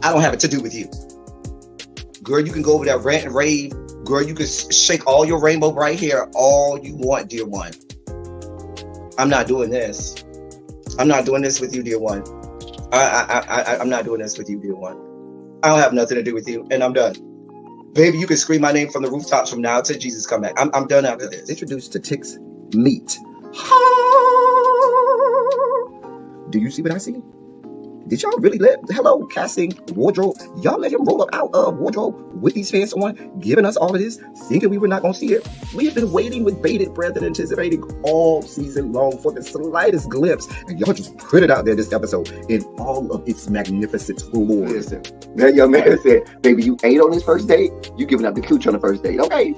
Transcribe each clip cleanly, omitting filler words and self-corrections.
I don't have it to do with you. Girl, you can go over there, rant and rave. Girl, you can shake all your rainbow bright hair all you want, dear one. I'm not doing this. I'm not doing this with you, dear one. I'm not doing this with you, dear one. I don't have nothing to do with you, and I'm done. Baby, you can scream my name from the rooftops from now till Jesus come back. I'm done after this. Introduced to Tick's Meat. Do you see what I see? Did y'all really hello, casting wardrobe? Y'all let him roll up out of wardrobe with these pants on, giving us all of this, thinking we were not going to see it? We have been waiting with bated breath and anticipating all season long for the slightest glimpse. And y'all just put it out there this episode in all of its magnificent glory. Listen, that young man said, baby, you ate on this first date, you giving up the cooch on the first date, okay?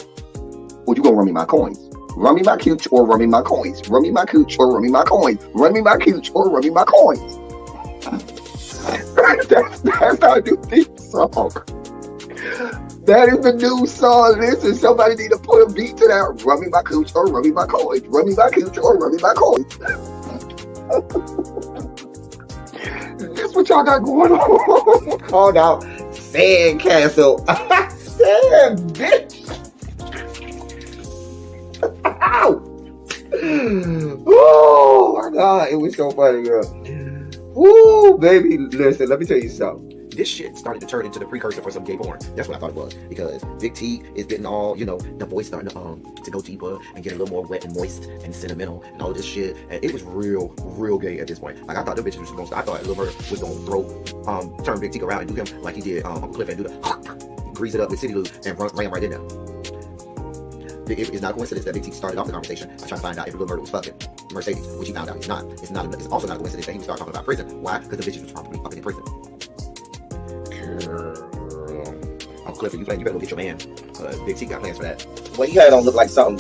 Or you gonna run me my coins. Run me my cooch or run me my coins. Run me my cooch or run me my coins. Run me my cooch or run me my coins. That's our new theme song. That is the new song. Listen, somebody need to put a beat to that. Run me my cooch or run me my coins. Run me my cooch or run me my coins. That's what y'all got going on. Called out Sandcastle. Sand, bitch. Oh my God, it was so funny, girl. Woo, baby, listen, let me tell you something. This shit started to turn into the precursor for some gay porn. That's what I thought it was. Because Big T is getting all, the voice starting to go deeper and get a little more wet and moist and sentimental and all this shit. And it was real gay at this point. Like, I thought the bitches was going to, I thought Lil Bird was going to turn Big T around and do him like he did Uncle Cliff and do the grease it up with City Lou and ran right in there. It's not a coincidence that Big T started off the conversation by trying to find out if Lil Bird was fucking Mercedes, which he found out he's not. It's also not a coincidence that he started talking about prison. Why? Because the bitches was probably fucking in prison. Girl. Uncle Clifford, you better go get your man. Big T got plans for that. Well, he had it on look like something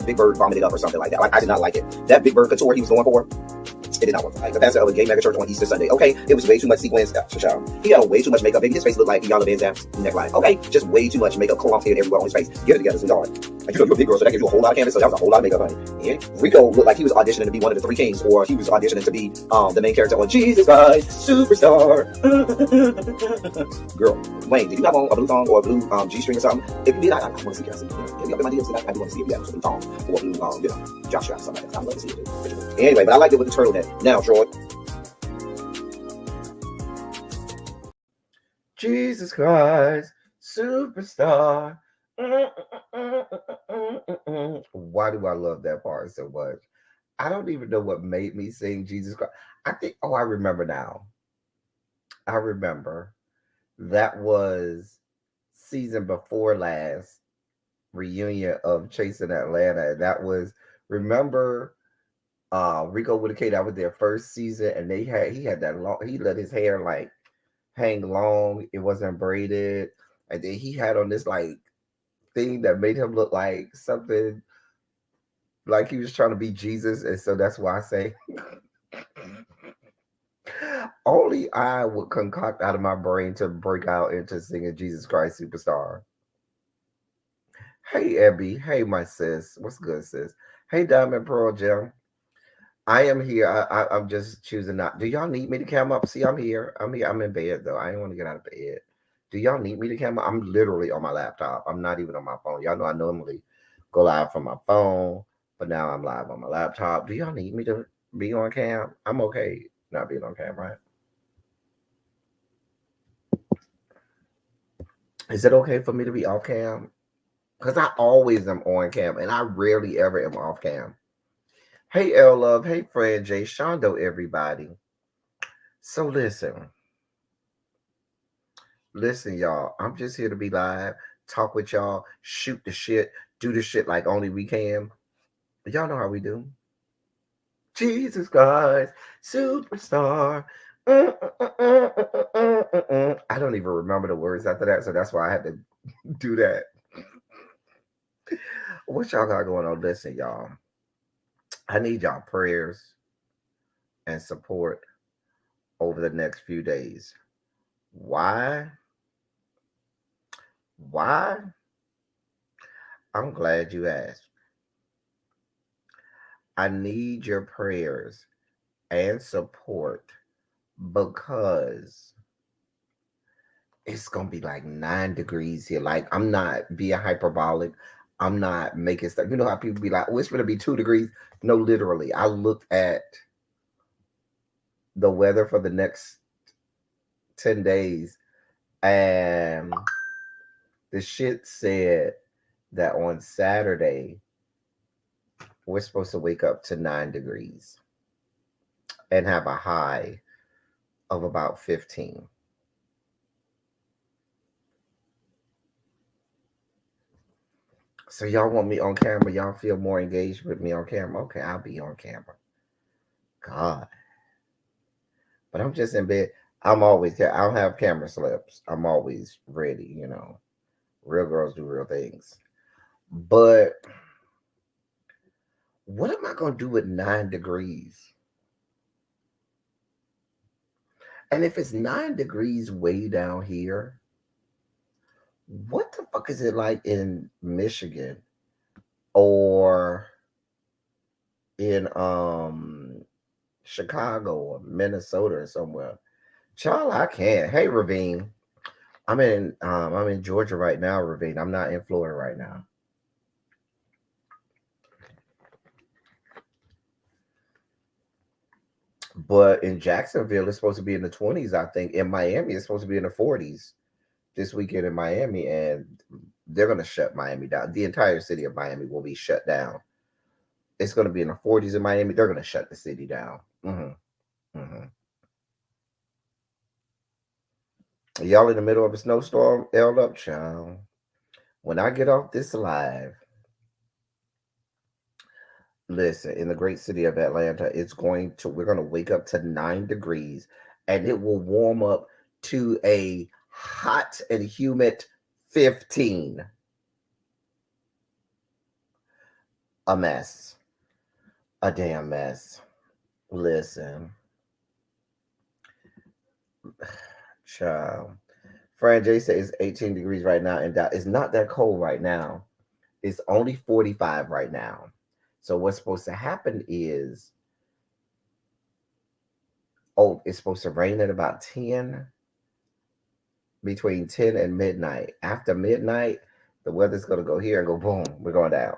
Big Bird vomited up or something like that. Like, I did not like it. That Big Bird couture he was going for, it did not work. Like the pastor of a gay mega church on Easter Sunday. Okay, it was way too much sequins. He had way too much makeup. Baby, his face looked like Iyanla Vanzant's neckline. Okay, just way too much makeup, clumped hair everywhere on his face. Get it together, sweetheart. Like, you're a big girl, so that gives you a whole lot of canvas. So that was a whole lot of makeup, honey. And Rico looked like he was auditioning to be one of the three kings, or he was auditioning to be the main character on Jesus Christ Superstar. Girl, Wayne, did you have on a blue thong or a blue G-string or something? If you did, I want to see Cassie. Get me up in my DMs. I do want to see if you have some thongs or blue, jock strap, something like that. I'd love to see it. Anyway, but I liked it with the turtleneck. Now, Troy. Jesus Christ, Superstar. Why do I love that part so much? I don't even know what made me sing Jesus Christ. I remember now. I remember that was season before last reunion of Chasing Atlanta. And that was, remember, Rico with a K, that was their first season, and he had that long, he let his hair like hang long, it wasn't braided, and then he had on this like thing that made him look like something like he was trying to be Jesus. And so that's why I say only I would concoct out of my brain to break out into singing Jesus Christ Superstar. Hey Abby, hey my sis, what's good, sis? Hey Diamond Pearl Gem, I am here. I'm just choosing not. Do y'all need me to come up? See, I'm here. I'm in bed though. I didn't want to get out of bed. Do y'all need me to come up? I'm literally on my laptop. I'm not even on my phone. Y'all know I normally go live from my phone, but now I'm live on my laptop. Do y'all need me to be on cam? I'm okay not being on cam, right? Is it okay for me to be off cam? Because I always am on cam, and I rarely ever am off cam. Hey, L Love. Hey, friend Jay Shondo, everybody. So listen, y'all. I'm just here to be live, talk with y'all, shoot the shit, do the shit like only we can. Y'all know how we do. Jesus Christ, Superstar. I don't even remember the words after that, so that's why I had to do that. What y'all got going on? Listen, y'all. I need y'all prayers and support over the next few days. Why? I'm glad you asked. I need your prayers and support because it's gonna be like 9 degrees here. Like, I'm not being hyperbolic. I'm not making stuff. You know how people be like, "Oh, it's gonna be 2 degrees." No, literally. I looked at the weather for the next 10 days, and the shit said that on Saturday we're supposed to wake up to 9 degrees and have a high of about 15. So y'all want me on camera? Y'all feel more engaged with me on camera? Okay, I'll be on camera. God, but I'm just in bed. I'm always. I don't have camera slips. I'm always ready. Real girls do real things. But what am I gonna do with 9 degrees? And if it's 9 degrees way down here, what the fuck is it like in Michigan or in Chicago or Minnesota or somewhere? Child, I can't. Hey, Ravine. I'm in Georgia right now, Ravine. I'm not in Florida right now. But in Jacksonville, it's supposed to be in the 20s, I think. In Miami, it's supposed to be in the 40s this weekend in Miami, and they're gonna shut Miami down. The entire city of Miami will be shut down. It's gonna be in the 40s in Miami. They're gonna shut the city down. Hmm. Y'all in the middle of a snowstorm? Held up, child. When I get off this live, listen, in the great city of Atlanta, we're going to wake up to 9 degrees, and it will warm up to a hot and humid 15. A mess. A damn mess. Listen, child. Fran J says it's 18 degrees right now, and it's not that cold right now. It's only 45 right now. So what's supposed to happen is, oh, it's supposed to rain at about 10, between 10 and midnight. After midnight, the weather's going to go here and go boom, we're going down.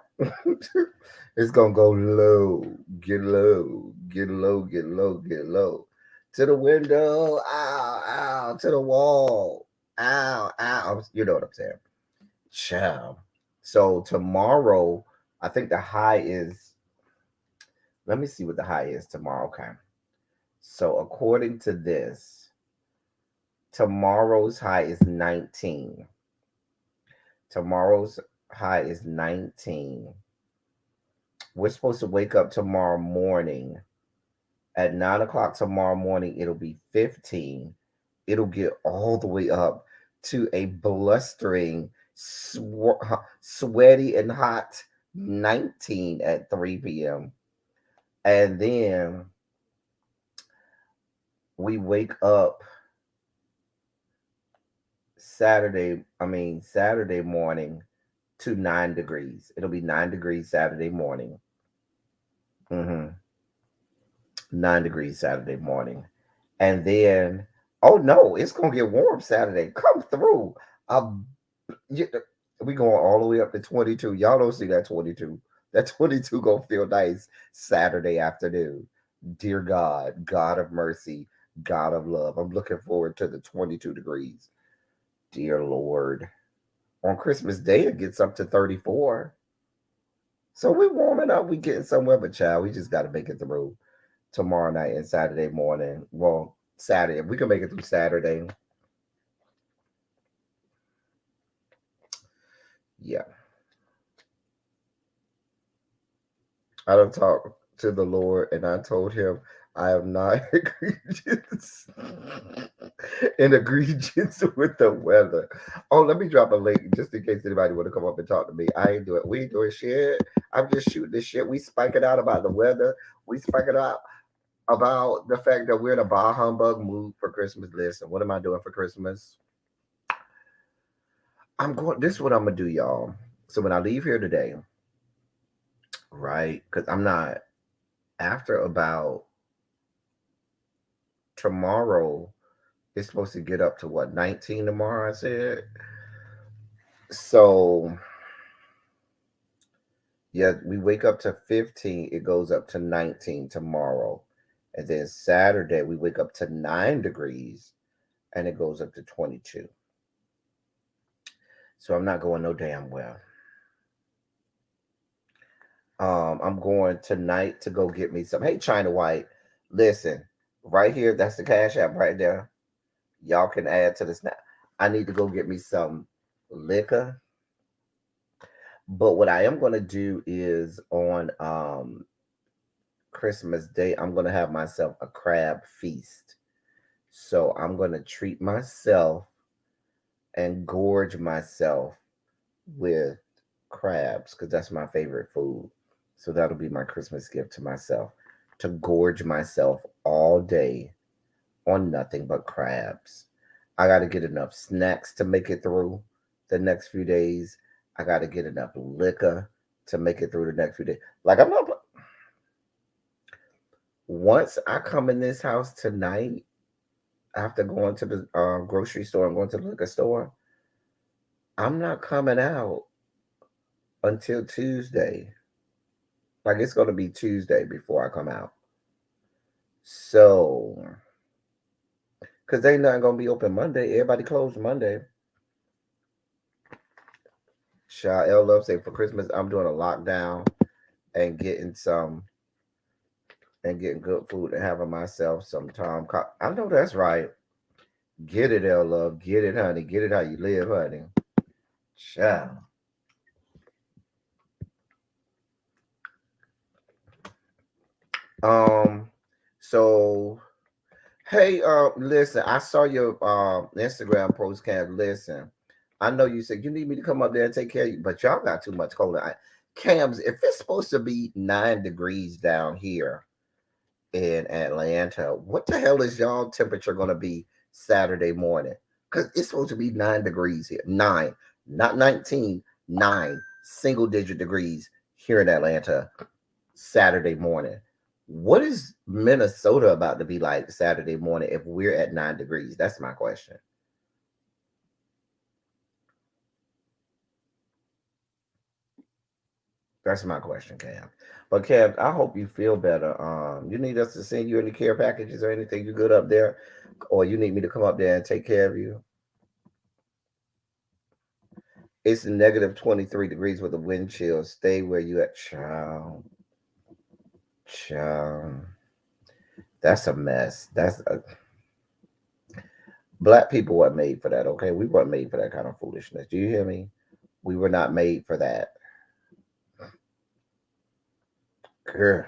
It's going to go low, get low, get low, get low, get low. To the window, ow, ow, to the wall, ow, ow. You know what I'm saying? Ciao. So tomorrow, I think the high is, let me see what the high is tomorrow. Okay. So according to this, tomorrow's high is 19. Tomorrow's high is 19. We're supposed to wake up tomorrow morning at 9 o'clock tomorrow morning. It'll be 15. It'll get all the way up to a blustering, sweaty, and hot 19 at 3 p.m. And then we wake up Saturday morning to 9 degrees. It'll be 9 degrees Saturday morning. 9 degrees Saturday morning. And then, oh no, it's gonna get warm Saturday. Come through. Um, you, we going all the way up to 22. Y'all don't see that 22. That 22 gonna feel nice Saturday afternoon. Dear God, God of mercy, God of love. I'm looking forward to the 22 degrees. Dear Lord. On Christmas Day, it gets up to 34. So we warming up. We getting somewhere, but child, we just got to make it through tomorrow night and Saturday morning. Well, Saturday. If we can make it through Saturday, yeah. I don't talk to the Lord, and I told him I am not egregious and egregious with the weather. Oh, let me drop a link just in case anybody want to come up and talk to me. I ain't doing. We ain't doing shit. I'm just shooting this shit. We spike it out about the weather. We spike it out about the fact that we're in a bah humbug mood for Christmas. Listen, what am I doing for Christmas? I'm going. This is what I'm gonna do, y'all. So when I leave here today, right? Because I'm not after about tomorrow It's supposed to get up to what, 19 tomorrow, I said. So yeah, we wake up to 15, it goes up to 19 tomorrow. And then Saturday we wake up to 9 degrees and it goes up to 22. So I'm not going no damn well. I'm going tonight to go get me some. Hey, China White, listen, right here, that's the Cash App right there. Y'all can add to this now. I need to go get me some liquor. But what I am gonna do is on Christmas Day, I'm gonna have myself a crab feast. So I'm gonna treat myself and gorge myself with crabs because that's my favorite food. So that'll be my Christmas gift to myself, to gorge myself all day on nothing but crabs. I got to get enough snacks to make it through the next few days. I got to get enough liquor to make it through the next few days. Like, I'm not. Once I come in this house tonight, after going to the grocery store and going to the liquor store, I'm not coming out until Tuesday. Like, it's going to be Tuesday before I come out. So, because they not going to be open Monday. Everybody closed Monday. L Love say for Christmas, I'm doing a lockdown and getting some and getting good food and having myself some time. I know that's right. Get it, L Love. Get it, honey. Get it how you live, honey. Child. So hey, listen, I saw your Instagram post, Cam. Listen, I know you said you need me to come up there and take care of you, but y'all got too much cold. Cams, if it's supposed to be 9 degrees down here in Atlanta, what the hell is y'all temperature gonna be Saturday morning? Because it's supposed to be 9 degrees here. Nine, not 19, 9 single-digit degrees here in Atlanta Saturday morning. What is Minnesota about to be like Saturday morning if we're at 9 degrees? That's my question. That's my question, Cam. But Cam, I hope you feel better. You need us to send you any care packages or anything? You good up there, or you need me to come up there and take care of you? It's negative 23 degrees with a wind chill. Stay where you at, child. Child. That's a mess. Black people weren't made for that, okay? We weren't made for that kind of foolishness. Do you hear me? We were not made for that. Girl.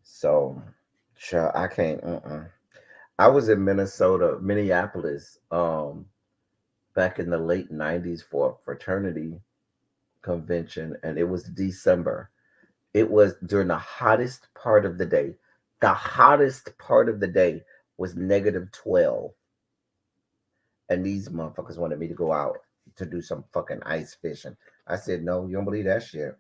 So, child, I can't. I was in Minneapolis, back in the late '90s for a fraternity convention, and it was December. It was during the hottest part of the day. The hottest part of the day was negative 12, and these motherfuckers wanted me to go out to do some fucking ice fishing. I said, no, you don't believe that shit.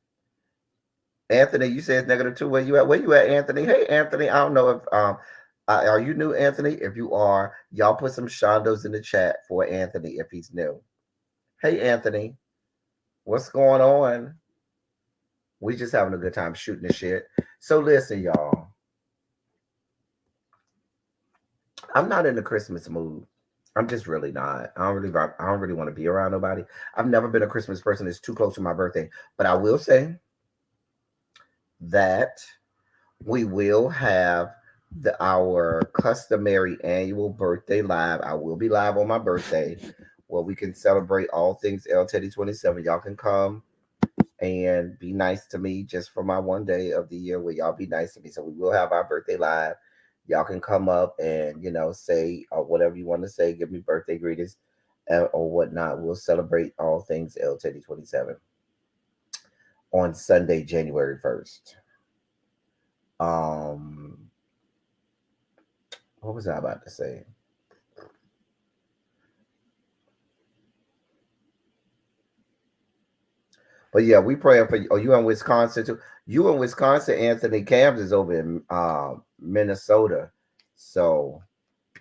Anthony, you said it's -2. Where you at? Where you at, Anthony? Hey, Anthony. I don't know if are you new, Anthony? If you are, y'all put some shondos in the chat for Anthony if he's new. Hey, Anthony, what's going on? We just having a good time shooting the shit. So listen, y'all. I'm not in the Christmas mood. I'm just really not. I don't really want to be around nobody. I've never been a Christmas person. It's too close to my birthday. But I will say that we will have our customary annual birthday live. I will be live on my birthday where we can celebrate all things L Teddy 27. Y'all can come and be nice to me just for my one day of the year where y'all be nice to me. So we will have our birthday live. Y'all can come up and, say whatever you want to say, give me birthday greetings or whatnot. We'll celebrate all things L Teddy 27 on Sunday, January 1st. What was I about to say? But yeah, we praying for you. Oh, you in Wisconsin too? You in Wisconsin? Anthony Cams is over in Minnesota. So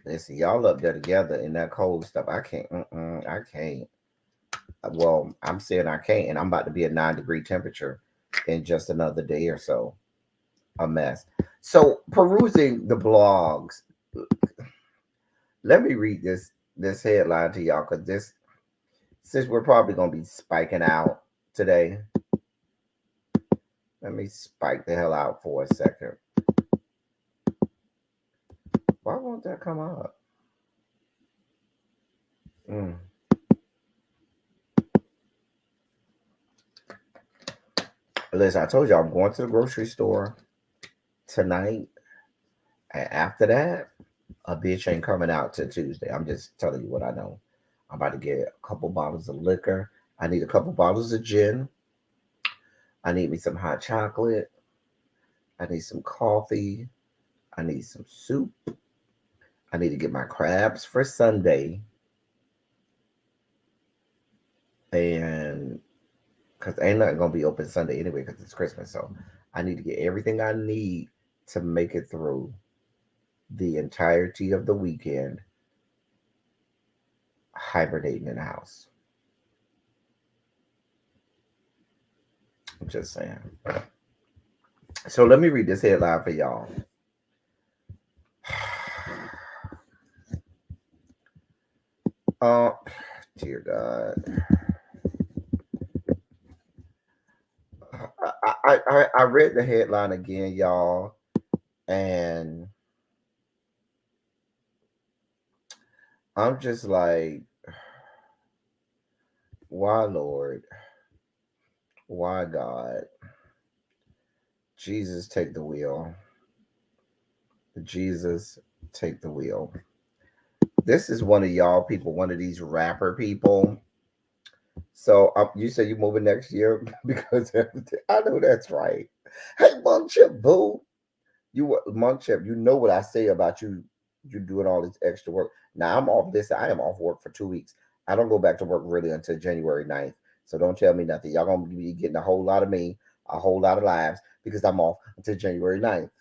Listen, y'all up there together in that cold stuff. I can't. I can't. Well, I'm saying I can't, and I'm about to be at 9-degree temperature in just another day or so. A mess. So perusing the blogs, let me read this headline to y'all because this since we're probably gonna be spiking out today. Let me spike the hell out for a second. Why won't that come up? Mm. Listen, I told you I'm going to the grocery store tonight, and after that, a bitch ain't coming out till Tuesday. I'm just telling you what I know. I'm about to get a couple bottles of liquor. I need a couple bottles of gin. I need me some hot chocolate. I need some coffee. I need some soup. I need to get my crabs for Sunday. And because ain't nothing going to be open Sunday anyway because it's Christmas. So I need to get everything I need to make it through the entirety of the weekend hibernating in the house. I'm just saying. So let me read this headline for y'all. Oh, dear God. I read the headline again, y'all, and I'm just like, why, Lord? Why, God? Jesus, take the wheel. Jesus, take the wheel. This is one of y'all people, one of these rapper people. So you said you moving next year because I know that's right. Hey, Monk Chip, boo. Monk Chip, you know what I say about you. You doing all this extra work. Now I'm off this. I am off work for 2 weeks. I don't go back to work really until January 9th. So don't tell me nothing. Y'all gonna be getting a whole lot of me, a whole lot of lives because I'm off until January 9th.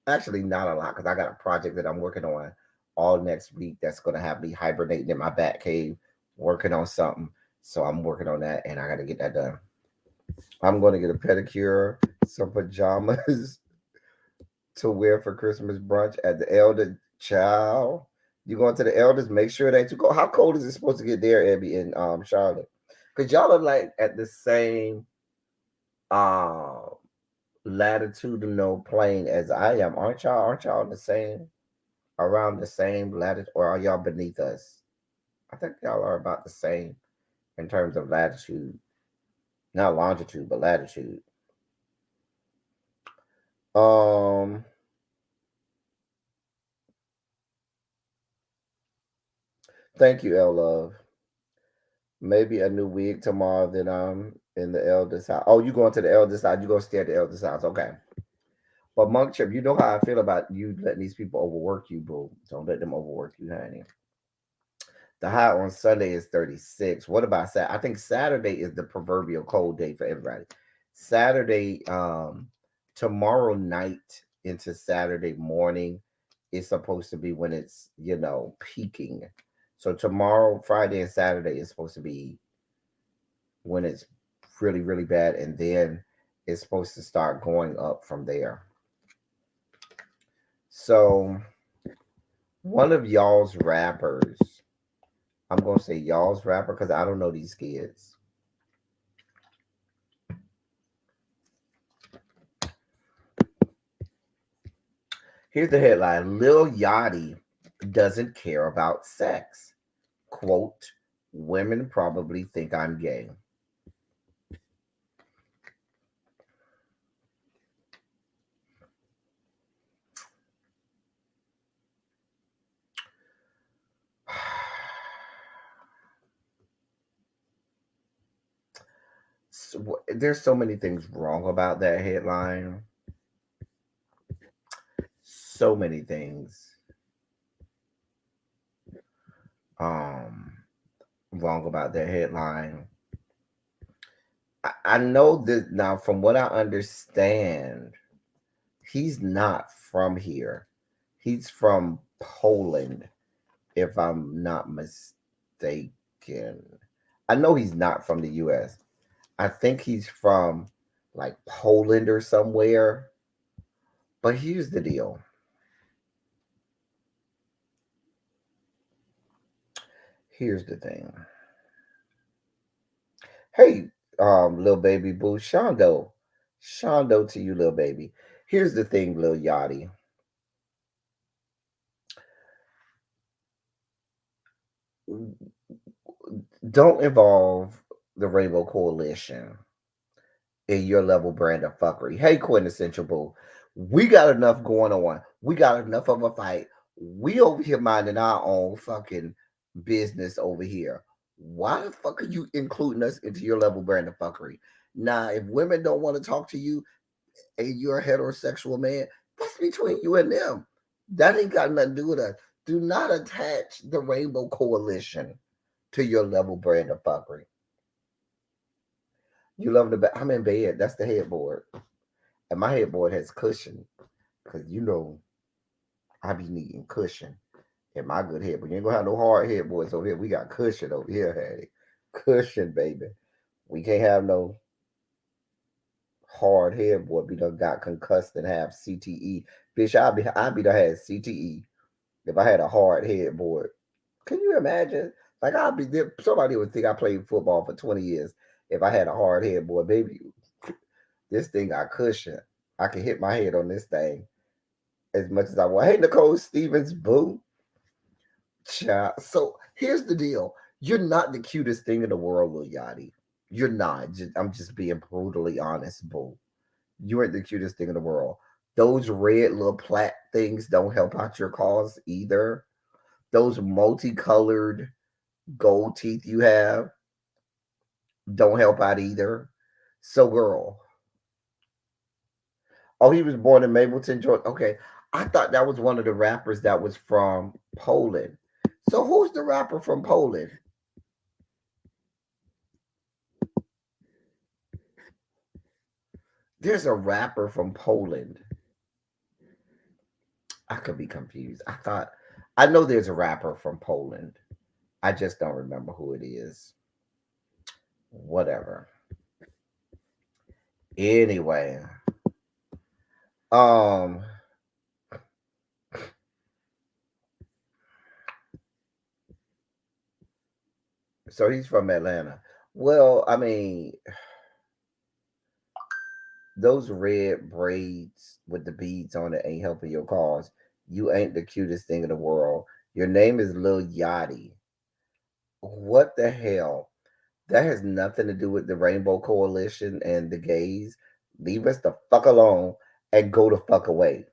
Actually, not a lot because I got a project that I'm working on all next week that's gonna have me hibernating in my bat cave, working on something. So I'm working on that and I gotta get that done. I'm gonna get a pedicure, some pajamas to wear for Christmas brunch at the Elder Child. You going to the Elders? Make sure it ain't too cold. How cold is it supposed to get there, Abby, in Charlotte? Because y'all are like at the same uh latitudinal plane as I am, aren't y'all? Aren't y'all the same around the same latitude, or are y'all beneath us? I think y'all are about the same in terms of latitude, not longitude, but latitude. Um, thank you, L Love. Maybe a new wig tomorrow. Then I'm in the eldest house. Oh, you going to the eldest house? You gonna stay at the eldest house? Okay. But Monk Chip, you know how I feel about you letting these people overwork you, boo. Don't let them overwork you, honey. The high on Sunday is 36. What about Saturday? I think Saturday is the proverbial cold day for everybody. Saturday, tomorrow night into Saturday morning is supposed to be when it's, peaking. So tomorrow, Friday, and Saturday is supposed to be when it's really, really bad. And then it's supposed to start going up from there. So one of y'all's rappers, I'm going to say y'all's rapper because I don't know these kids. Here's the headline: Lil Yachty doesn't care about sex. Quote, women probably think I'm gay. There's so many things wrong about that headline. So many things um, wrong about that headline. I know that now, from what I understand, he's not from here. He's from Poland, if I'm not mistaken. I know he's not from the US. I think he's from like Poland or somewhere. But here's the deal. Here's the thing. Hey, little baby boo, Shondo. Shondo to you, little baby. Here's the thing, little Yachty. Don't involve the Rainbow Coalition in your level brand of fuckery. Hey, quintessential boo. We got enough going on. We got enough of a fight. We over here minding our own fucking business over here. Why the fuck are you including us into your level brand of fuckery? Now, if women don't want to talk to you and you're a heterosexual man, that's between you and them. That ain't got nothing to do with us. Do not attach the Rainbow Coalition to your level brand of fuckery. You love the bed. I'm in bed. That's the headboard. And my headboard has cushion. Because I be needing cushion in my good head. But you ain't gonna have no hard headboards over here. We got cushion over here, Hattie. Cushion, baby. We can't have no hard headboard. We done got concussed and have CTE. Bitch, I'd be done had CTE if I had a hard headboard. Can you imagine? Like somebody would think I played football for 20 years if I had a hard headboard, baby. This thing got cushion. I can hit my head on this thing as much as I want. Hey, Nicole Stevens, boo. Child. So here's the deal. You're not the cutest thing in the world, Lil Yachty. You're not. I'm just being brutally honest, boo. You ain't the cutest thing in the world. Those red little plat things don't help out your cause either. Those multicolored gold teeth you have don't help out either. So, girl. Oh, he was born in Mapleton, Georgia. Okay. I thought that was one of the rappers that was from Poland. So, who's the rapper from Poland? There's a rapper from Poland. I could be confused. I know there's a rapper from Poland. I just don't remember who it is. Whatever. Anyway, um, so he's from Atlanta. Well, I mean, those red braids with the beads on it ain't helping your cause. You ain't the cutest thing in the world. Your name is Lil Yachty. What the hell? That has nothing to do with the Rainbow Coalition and the gays. Leave us the fuck alone and go the fuck away.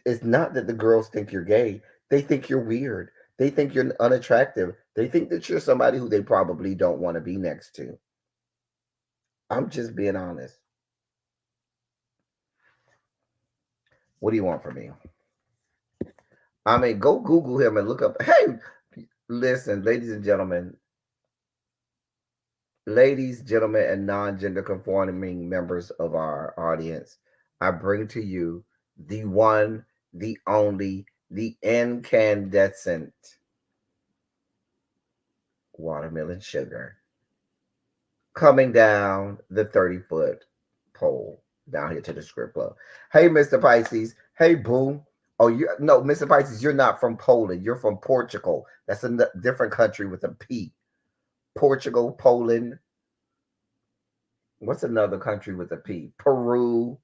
It's not that the girls think you're gay. They think you're weird. They think you're unattractive. They think that you're somebody who they probably don't want to be next to. I'm just being honest. What do you want from me? I mean, go Google him and look up. Hey, listen, ladies, gentlemen, and non-gender conforming members of our audience, I bring to you the one, the only, the incandescent watermelon sugar coming down the 30-foot pole down here to the script club. Hey, Mr. Pisces. Hey, boo. Oh, Mr. Pisces, you're not from Poland. You're from Portugal. That's a different country with a P. Portugal, Poland. What's another country with a P? Peru.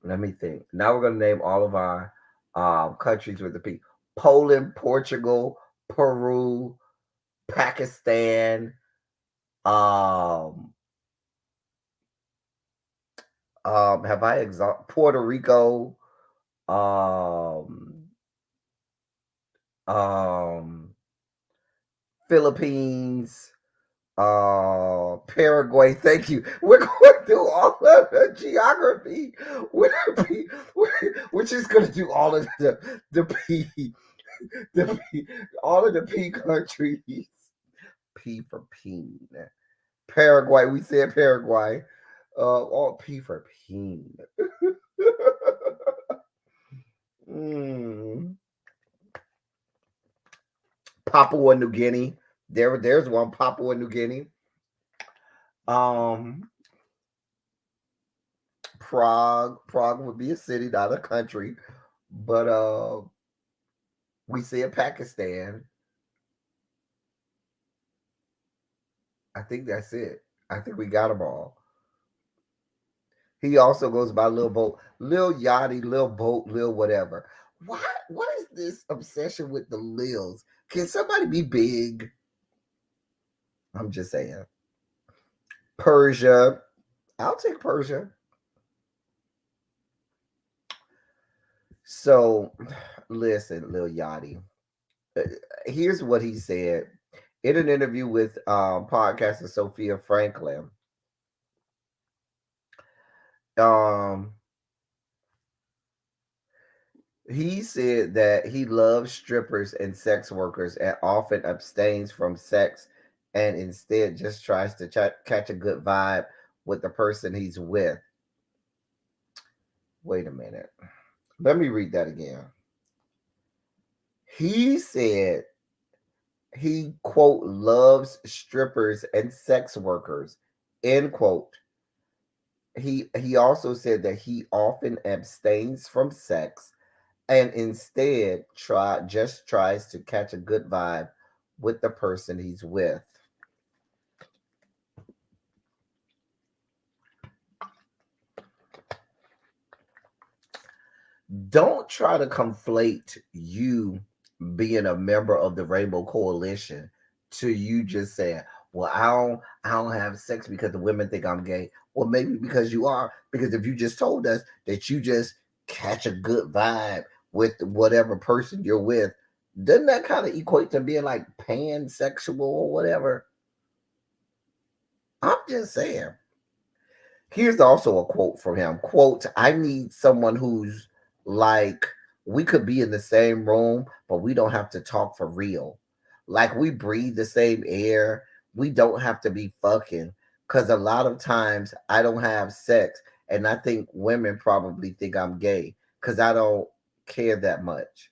Let me think. Now we're going to name all of our countries with a P. Poland, Portugal, Peru, Pakistan, um, have I Puerto Rico, um, um, Philippines, Paraguay. Thank you. We're going through all of the geography. We're just going to do all of the P, the P, all of the P countries. P for peen. Paraguay. We said Paraguay. All P for peen. Mm, Papua New Guinea. There's one Papua New Guinea. Um, Prague would be a city, not a country. But we see in Pakistan. I think that's it. I think we got them all. He also goes by Lil Boat, Lil Yachty, Lil Boat, Lil whatever. Why? What is this obsession with the Lils? Can somebody be big? I'm just saying. Persia. I'll take Persia. So, listen, Lil Yachty. Uh, Here's what he said in an interview with podcaster Sophia Franklin. Um, he said that he loves strippers and sex workers and often abstains from sex and instead just tries to catch a good vibe with the person he's with. Wait a minute. Let me read that again. He said he, quote, loves strippers and sex workers, end quote. He also said that he often abstains from sex and instead tries to catch a good vibe with the person he's with. Don't try to conflate you being a member of the Rainbow Coalition to you just saying, "Well, I don't have sex because the women think I'm gay." Well, maybe because you are. Because if you just told us that you just catch a good vibe with whatever person you're with, doesn't that kind of equate to being like pansexual or whatever? I'm just saying. Here's also a quote from him. Quote, I need someone who's like, we could be in the same room, but we don't have to talk for real. Like we breathe the same air. We don't have to be fucking. Cause a lot of times I don't have sex. And I think women probably think I'm gay. Cause I don't care that much.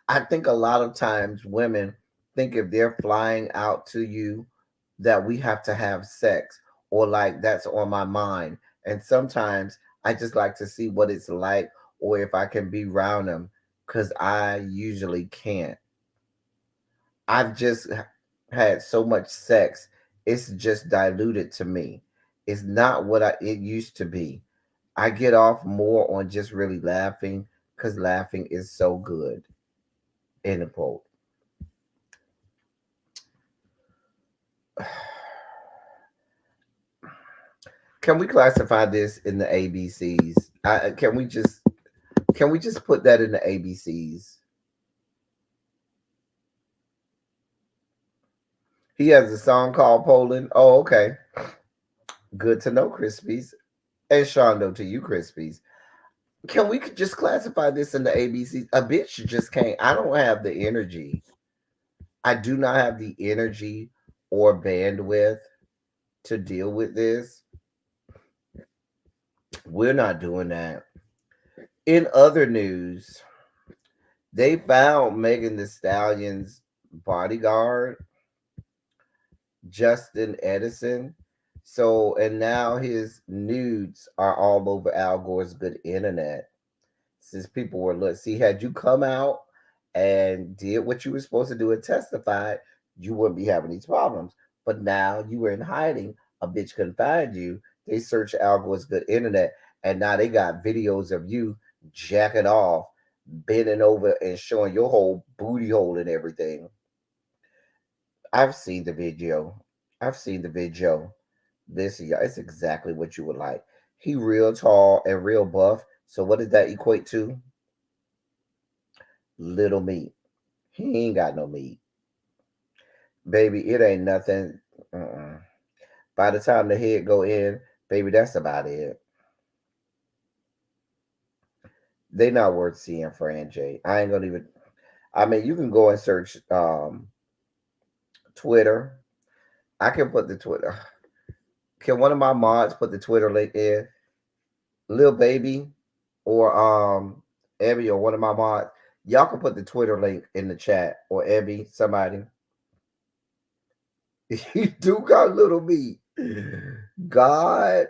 I think a lot of times women think if they're flying out to you that we have to have sex or like that's on my mind. And sometimes I just like to see what it's like or if I can be around them because I usually can't. I've just had so much sex, it's just diluted to me. It's not what it used to be. I get off more on just really laughing because laughing is so good. End of quote. Can we classify this in the ABCs? Can we just put that in the ABCs? He has a song called Poland. Oh, okay. Good to know, Crispies. And Shondo to you, Crispies. Can we just classify this in the ABCs? A bitch just can't. I don't have the energy. I do not have the energy or bandwidth to deal with this. We're not doing that. In other news, they found Megan the Stallion's bodyguard, Justin Edison. So, and now his nudes are all over Al Gore's good internet. Since people were, look, see, had you come out and did what you were supposed to do and testified, you wouldn't be having these problems. But now you were in hiding, a bitch couldn't find you. They searched Al Gore's good internet, and now they got videos of you jacking off, bending over and showing your whole booty hole and everything. I've seen the video. I've seen the video. Listen, y'all, it's exactly what you would like. He real tall and real buff. So what does that equate to? Little meat. He ain't got no meat, baby. It ain't nothing. Uh-uh. By the time the head go in, baby, that's about it. They not worth seeing, Fran J. I ain't gonna even. I mean, you can go and search Twitter. I can put the Twitter. Can one of my mods put the Twitter link in? Lil Baby or Abby or one of my mods, y'all can put the Twitter link in the chat, or Abby, somebody. You do got little meat. God,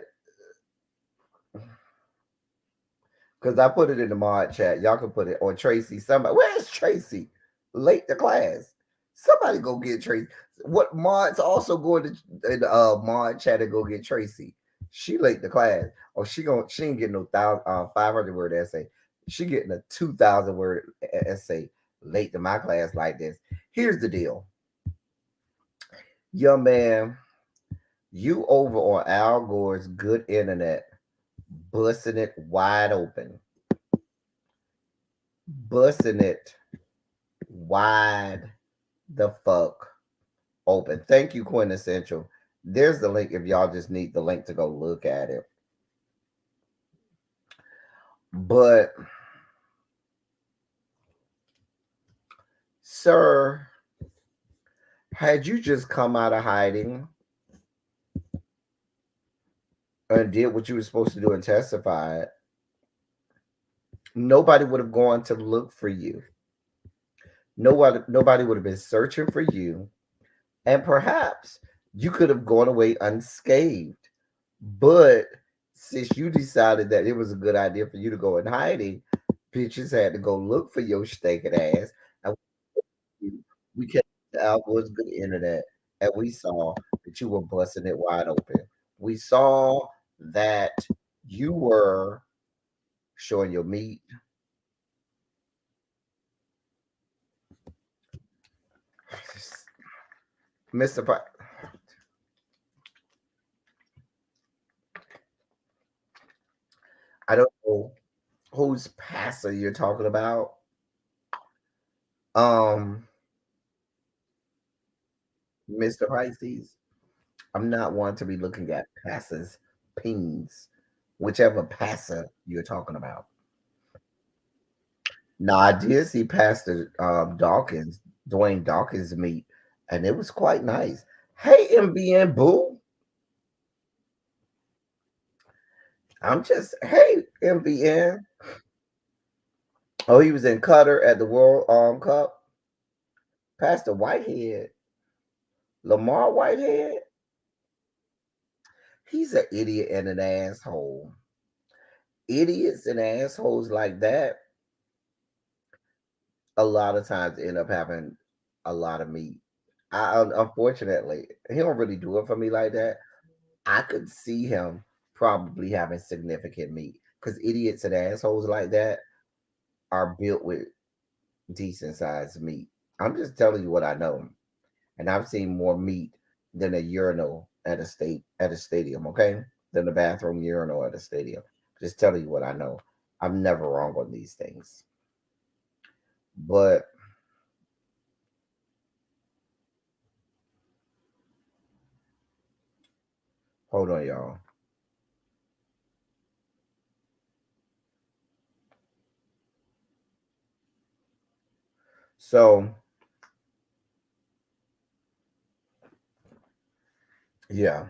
because I put it in the mod chat. Y'all can put it, or Tracy. Somebody, where's Tracy? Late to class. Somebody go get Tracy. What mods also going to in the mod chat and go get Tracy? She late to class. Or she ain't getting no 500 word essay. She getting a 2,000 word essay late to my class like this. Here's the deal, young man. You over on Al Gore's good internet, busting it wide open, busting it wide the fuck open. Thank you, Quintessential. There's the link if y'all just need the link to go look at it. But, sir, had you just come out of hiding and did what you were supposed to do and testified, nobody would have gone to look for you. Nobody would have been searching for you. And perhaps you could have gone away unscathed. But since you decided that it was a good idea for you to go in hiding, bitches had to go look for your stinking ass. And we kept the Algorithm good internet, and we saw that you were busting it wide open. We saw that you were showing your meat. Mr. I don't know whose passer you're talking about. Um, Mr. Pisces. I'm not one to be looking at passes, pings, whichever passer you're talking about. Now, I did see Pastor Dawkins, Dwayne Dawkins meet, and it was quite nice. Hey, MBN Boo. Hey, MBN. Oh, he was in Qatar at the World Cup. Pastor Whitehead, Lamar Whitehead. He's an idiot and an asshole. Idiots and assholes like that a lot of times end up having a lot of meat. Unfortunately, he don't really do it for me like that. I could see him probably having significant meat because idiots and assholes like that are built with decent sized meat. I'm just telling you what I know, and I've seen more meat than a urinal at a stadium. Okay, than a bathroom urinal at a stadium. Just telling you what I know. I'm never wrong on these things, but hold on, y'all. So yeah,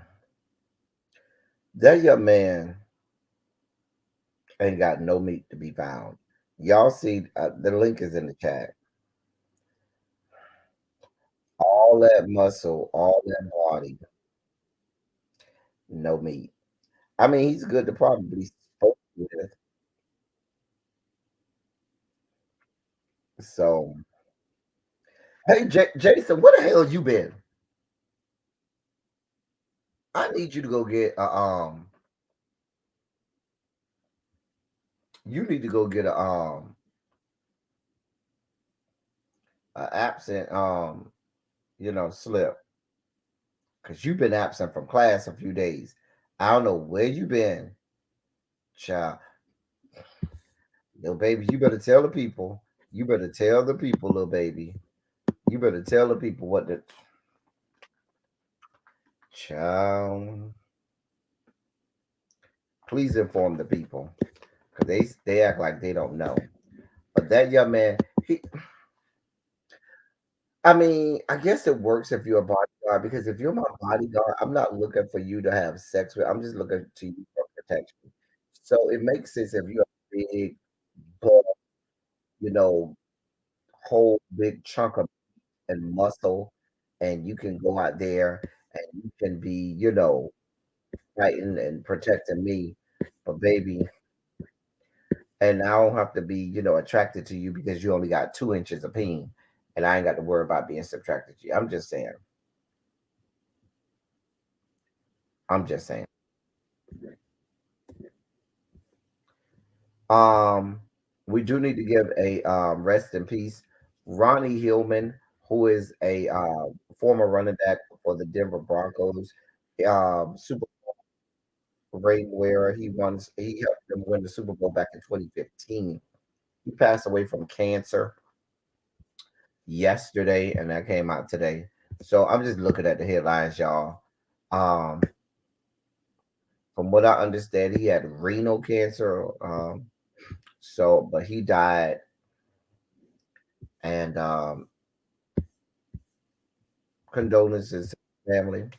that young man ain't got no meat to be found. Y'all see, the link is in the chat. All that muscle, all that body, no meat. I mean, he's good to probably spoke with. So, hey, Jason, where the hell you been? I need you to go get a You need to go get a absent slip because you've been absent from class a few days. I don't know where you been, child. Little baby, you better tell the people. You better tell the people, little baby. You better tell the people what the child. Please inform the people because they act like they don't know. But that young man, he. I mean, I guess it works if you're a bodyguard because if you're my bodyguard, I'm not looking for you to have sex with. I'm just looking to you for protection. So it makes sense if you're a big buff. you know, whole big chunk of and muscle, and you can go out there and you can be, fighting and protecting me. But baby, and I don't have to be, attracted to you because you only got 2 inches of peen, and I ain't got to worry about being subtracted to you. I'm just saying. I'm just saying. Um, we do need to give a rest in peace, Ronnie Hillman, who is a former running back for the Denver Broncos, Super Bowl ring wearer. He helped them win the Super Bowl back in 2015. He passed away from cancer yesterday, and that came out today. So I'm just looking at the headlines, y'all. Um, from what I understand, he had renal cancer. But he died, and condolences to the family.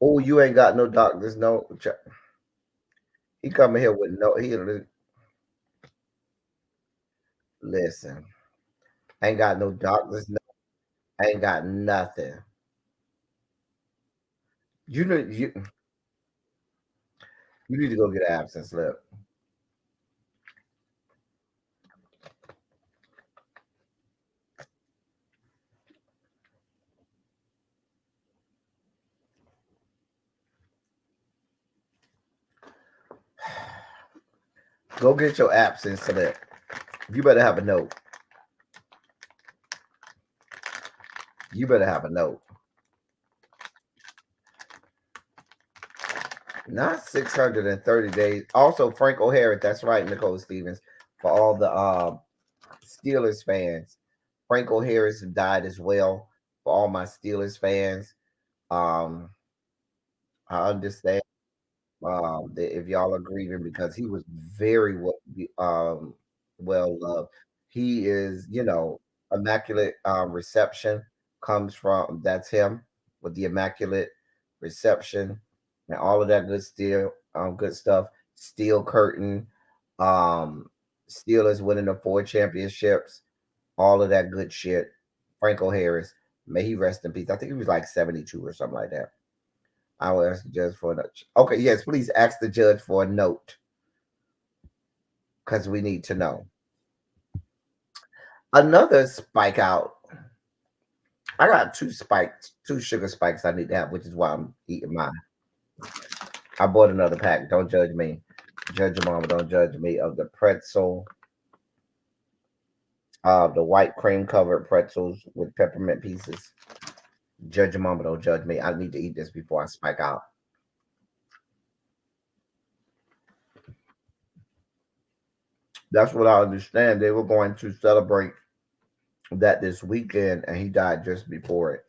Oh, you ain't got no doctors. No, he coming here with no. Listen. Ain't got no doctors. No, ain't got nothing. You need to go get an absence slip. Go get your absence slip. You better have a note. You better have a note. Not 630 days. Also, Frank O'Hara. That's right, Nicole Stevens. For all the Steelers fans, Frank O'Hara's died as well. For all my Steelers fans, um, I understand that if y'all are grieving because he was very well loved. He is, immaculate reception comes from that's him with the immaculate reception and all of that good stuff. Steel curtain, um, Steelers winning the 4 championships, all of that good shit. Franco Harris, may he rest in peace. I think he was like 72 or something like that. I will ask the judge for a note. Okay, yes, please ask the judge for a note because we need to know. Another spike out. I got two sugar spikes I need to have, which is why I'm eating mine. I bought another pack. Don't judge me. Judge your mama, don't judge me. Of the pretzel, the white cream covered pretzels with peppermint pieces. Judge your mama, don't judge me. I need to eat this before I spike out. That's what I understand. They were going to celebrate that this weekend, and he died just before it.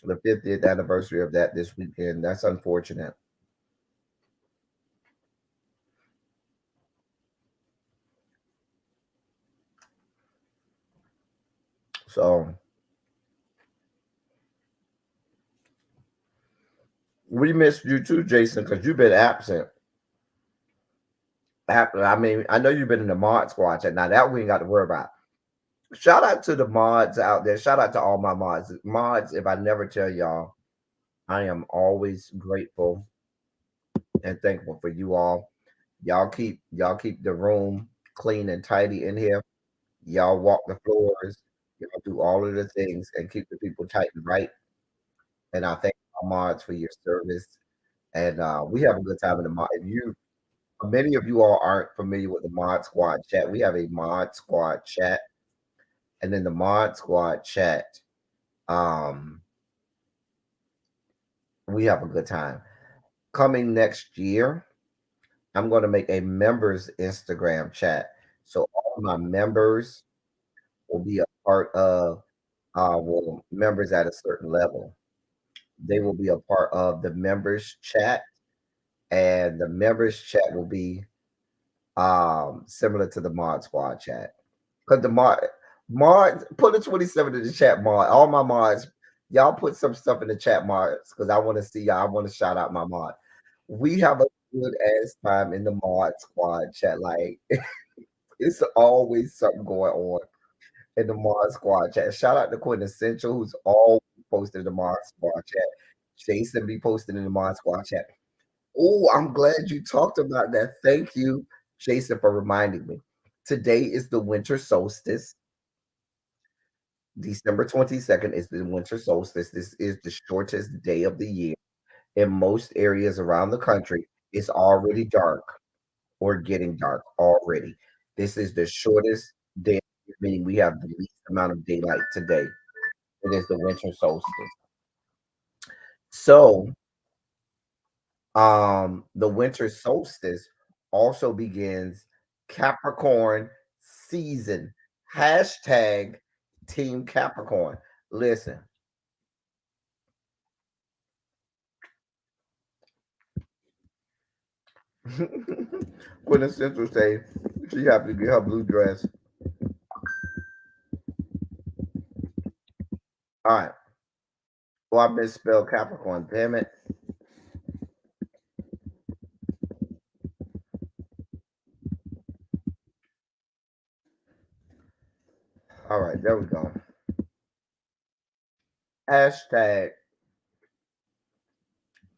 The 50th anniversary of that this weekend. That's unfortunate. So we missed you too, Jason, because you've been absent. I mean, I know you've been in the mod squad chat. Now that we ain't got to worry about. Shout out to the mods out there. Shout out to all my mods. Mods, if I never tell y'all, I am always grateful and thankful for you all. Y'all keep the room clean and tidy in here. Y'all walk the floors. Y'all do all of the things and keep the people tight and right. And I thank our mods for your service. And we have a good time in the mod. If you many of you all aren't familiar with the mod squad chat, we have a mod squad chat. And in the mod squad chat, um, we have a good time. Coming next year, I'm going to make a members Instagram chat. So all my members will be a part of members at a certain level. They will be a part of the members chat, and the members chat will be similar to the mod squad chat. Because the mod put a 27 in the chat mod. All my mods, y'all put some stuff in the chat mods because I want to see y'all. I want to shout out my mod. We have a good ass time in the mod squad chat. Like It's always something going on in the Mod Squad chat. Shout out to Quintessential, who's always posted in the Mod Squad chat. Jason be posting in the Mod Squad chat. Oh, I'm glad you talked about that. Thank you, Jason, for reminding me. Today is the winter solstice. December 22nd is the winter solstice. This is the shortest day of the year. In most areas around the country, it's already dark or getting dark already. This is the shortest day, meaning we have the least amount of daylight today. It is the winter solstice. So, the winter solstice also begins Capricorn season. Hashtag Team Capricorn. Listen, Quintessential say she happy to get her blue dress. All right. Well, I misspelled Capricorn. Damn it. All right, there we go. Hashtag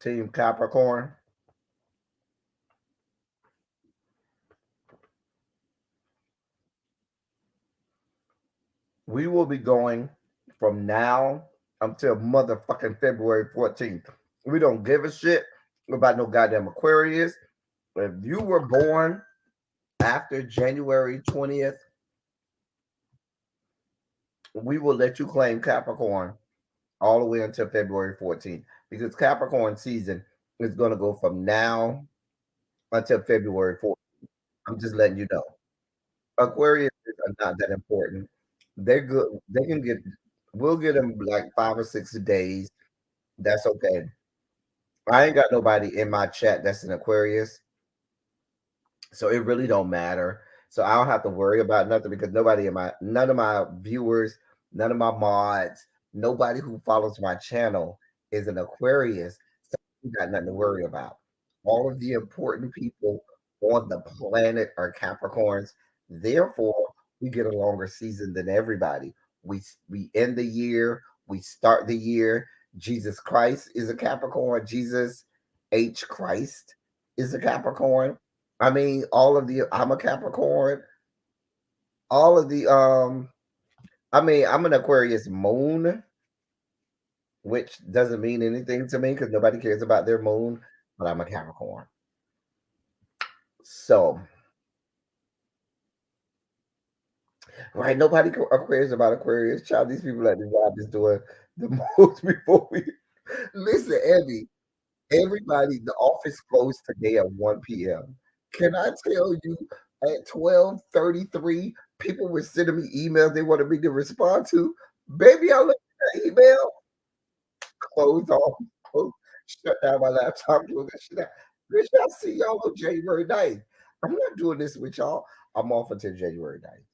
Team Capricorn. We will be going from now until motherfucking February 14th. We don't give a shit about no goddamn Aquarius. If you were born after January 20th, we will let you claim Capricorn all the way until February 14th because Capricorn season is going to go from now until February 14th. I'm just letting you know. Aquarius are not that important. They're good. They can get, we'll get them like 5 or 6 days. That's okay. I ain't got nobody in my chat that's an Aquarius, so it really don't matter. So I don't have to worry about nothing because none of my viewers, none of my mods, nobody who follows my channel is an Aquarius. So we got nothing to worry about. All of the important people on the planet are Capricorns. Therefore, we get a longer season than everybody. We end the year, we start the year. Jesus Christ is a Capricorn. Jesus H Christ is a Capricorn. I mean, all of the I'm a Capricorn. All of the I mean, I'm an Aquarius moon, which doesn't mean anything to me because nobody cares about their moon, but I'm a Capricorn. So, right, nobody cares about Aquarius. Child, these people at the job is doing the most before we listen, Evie. Everybody, the office closed today at 1 p.m. Can I tell you at 12:33, people were sending me emails they wanted me to respond to. Baby, I looked at that email, closed off, closed, shut down my laptop, doing that shit out. Bitch, I'll see y'all on January 9th. I'm not doing this with y'all. I'm off until January 9th.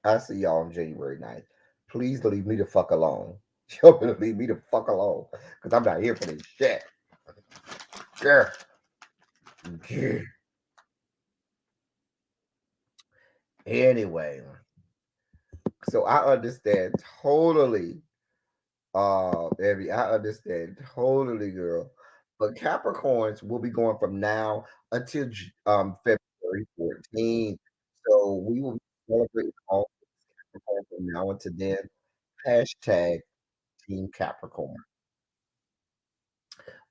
I'll see y'all on January 9th. Please leave me the fuck alone. Y'all better leave me the fuck alone. Because I'm not here for this shit. Yeah. Yeah. Anyway, so I understand totally, Abby. I understand totally, girl. But Capricorns will be going from now until February 14th. So we will be celebrating all Capricorn from now until then. Hashtag Team Capricorn.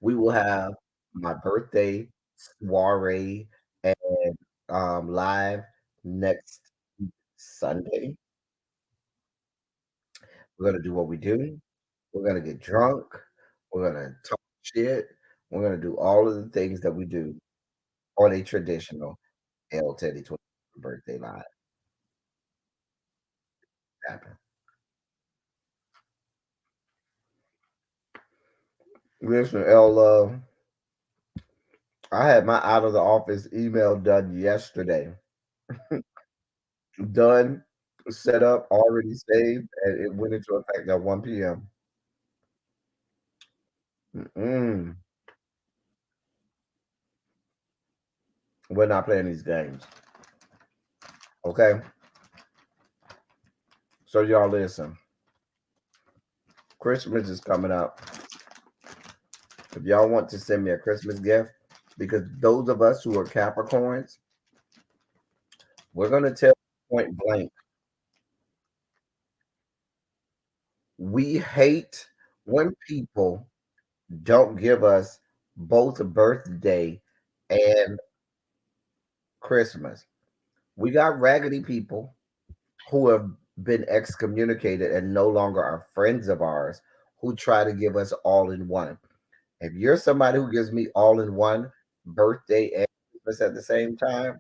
We will have my birthday soiree and live next Sunday. We're gonna do what we do. We're gonna get drunk. We're gonna talk shit. We're gonna do all of the things that we do on a traditional L Teddy 20 birthday live. Happen. Listen, L Love, I had my out of the office email done yesterday. Done, set up, already saved, and it went into effect at 1 p.m. Mm-mm. We're not playing these games. Okay? So y'all listen. Christmas is coming up. If y'all want to send me a Christmas gift, because those of us who are Capricorns, we're gonna tell you point blank, we hate when people don't give us both a birthday and Christmas. We got raggedy people who have been excommunicated and no longer are friends of ours who try to give us all in one. If you're somebody who gives me all in one birthday and Christmas at the same time,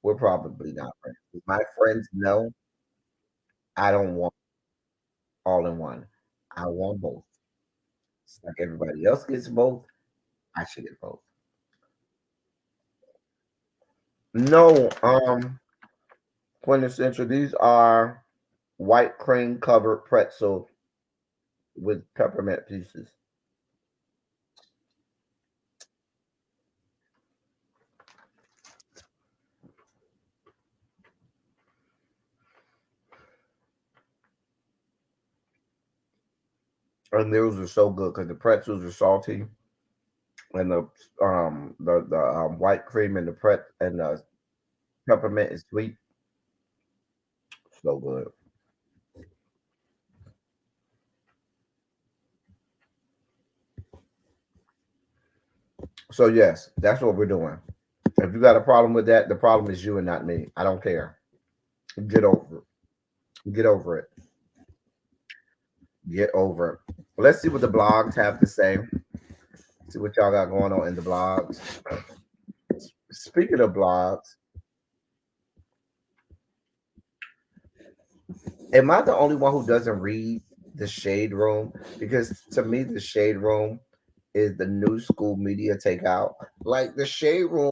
we're probably not friends. My friends know I don't want all in one. I want both. It's like everybody else gets both. I should get both. No, quintessential. These are white cream covered pretzel with peppermint pieces. And those are so good because the pretzels are salty and the white cream and the peppermint is sweet. So good. So yes, that's what we're doing. If you got a problem with that, the problem is you and not me. I don't care. Get over it. Get over it. Get over it. Let's see what the blogs have to say. See what y'all got going on in the blogs. Speaking of blogs, am I the only one who doesn't read the Shade Room? Because to me, the Shade Room is the new school media takeout. Like the Shade Room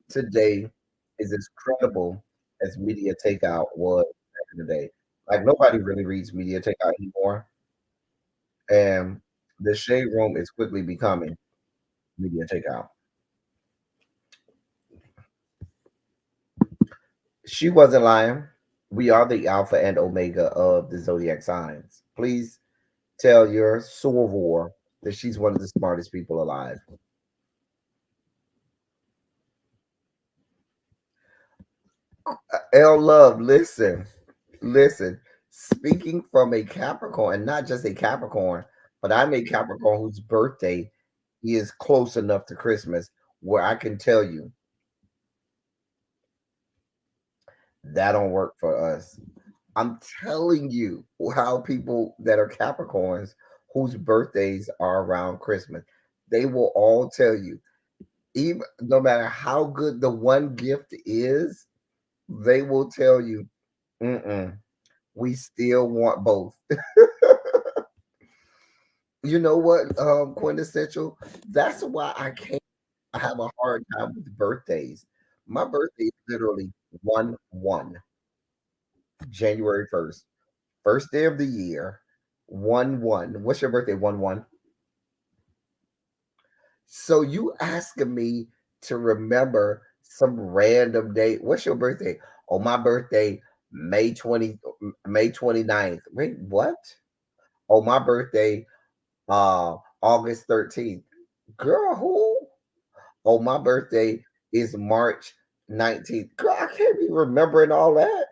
today is as credible as media takeout was back in the day. Like nobody really reads media takeout anymore, and the Shade Room is quickly becoming media takeout. She wasn't lying. We are the alpha and omega of the zodiac signs. Please tell your soror that she's one of the smartest people alive. L Love, listen, listen. Speaking from a Capricorn, and not just a Capricorn, but I'm a Capricorn whose birthday is close enough to Christmas where I can tell you that don't work for us. I'm telling you how people that are Capricorns whose birthdays are around Christmas, they will all tell you, even no matter how good the one gift is, they will tell you, mm-mm, we still want both. You know what, quintessential? That's why I have a hard time with birthdays. My birthday is literally 1-1, January 1st. First day of the year, 1-1. What's your birthday? 1-1. So you asking me to remember some random date. What's your birthday? Oh, my birthday, May 29th. Wait, what? Oh, my birthday, August 13th. Girl, who? Oh, my birthday is March 19th. Girl, I can't be remembering all that.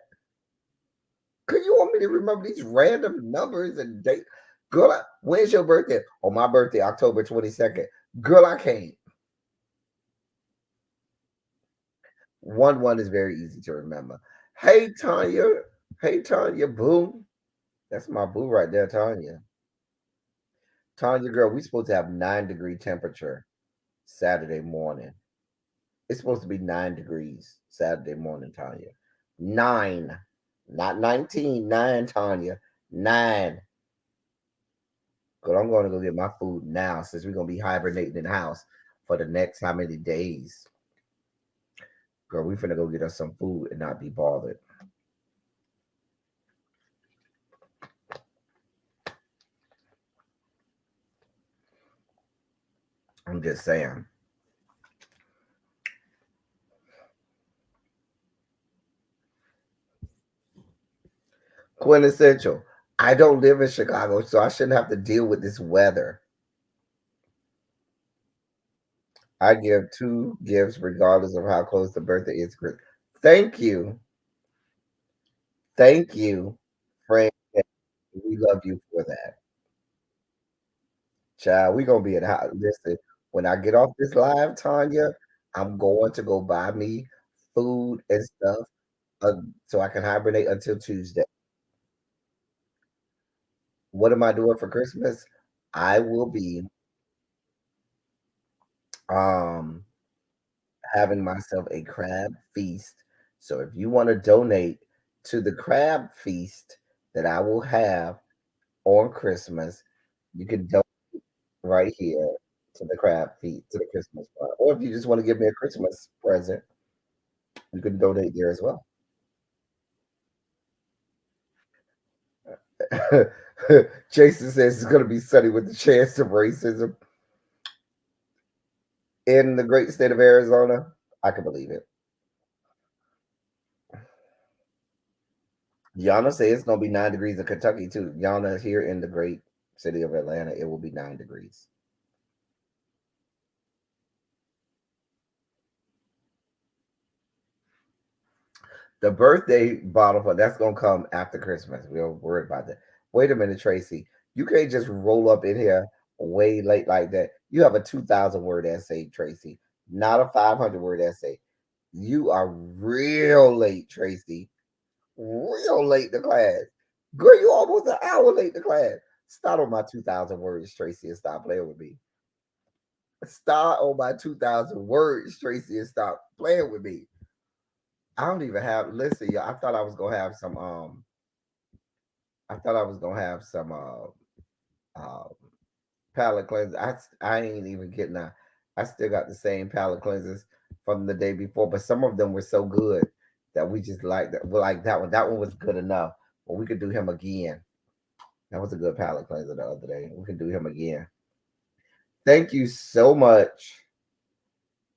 Could you want me to remember these random numbers and dates? Girl, when's your birthday? Oh, my birthday, October 22nd. Girl, I can't. 1-1 is very easy to remember. Hey, Tanya. Hey, Tanya, boo. That's my boo right there, Tanya. Tanya, girl, we supposed to have 9-degree temperature Saturday morning. It's supposed to be 9 degrees Saturday morning, Tanya. Nine, not 19, nine, Tanya. Nine. Girl, I'm going to go get my food now since we're going to be hibernating in the house for the next how many days. Girl, we finna go get us some food and not be bothered. I'm just saying. Quintessential. I don't live in Chicago, so I shouldn't have to deal with this weather. I give two gifts regardless of how close the birthday is. Thank you. Thank you, Frank. We love you for that. Child, we gonna be in the house. Listen, when I get off this live, Tanya, I'm going to go buy me food and stuff so I can hibernate until Tuesday. What am I doing for Christmas? I will be um having myself a crab feast. So if you want to donate to the crab feast that I will have on Christmas, you can donate right here to the crab feast to the Christmas fund. Or if you just want to give me a Christmas present, you can donate there as well. Jason says it's going to be sunny with the chance of racism in the great state of Arizona. I can believe it. Yana says it's going to be 9 degrees in Kentucky too. Yana here in the great city of Atlanta, it will be 9 degrees. The birthday bottle for that's gonna come after Christmas. We don't worry about that. Wait a minute, Tracy. You can't just roll up in here way late like that. You have a 2,000 word essay, Tracy, not a 500 word essay. You are real late, Tracy. Real late to class. Girl, you almost an hour late to class. Start on my 2,000 words, Tracy, and stop playing with me. Start on my 2,000 words, Tracy, and stop playing with me. I don't even have. Listen, y'all. I thought I was gonna have some uh palate cleanser. I ain't even getting a. I still got the same palate cleansers from the day before, but some of them were so good that we just like that. We like that one. That one was good enough, but we could do him again. That was a good palate cleanser the other day. We can do him again. Thank you so much,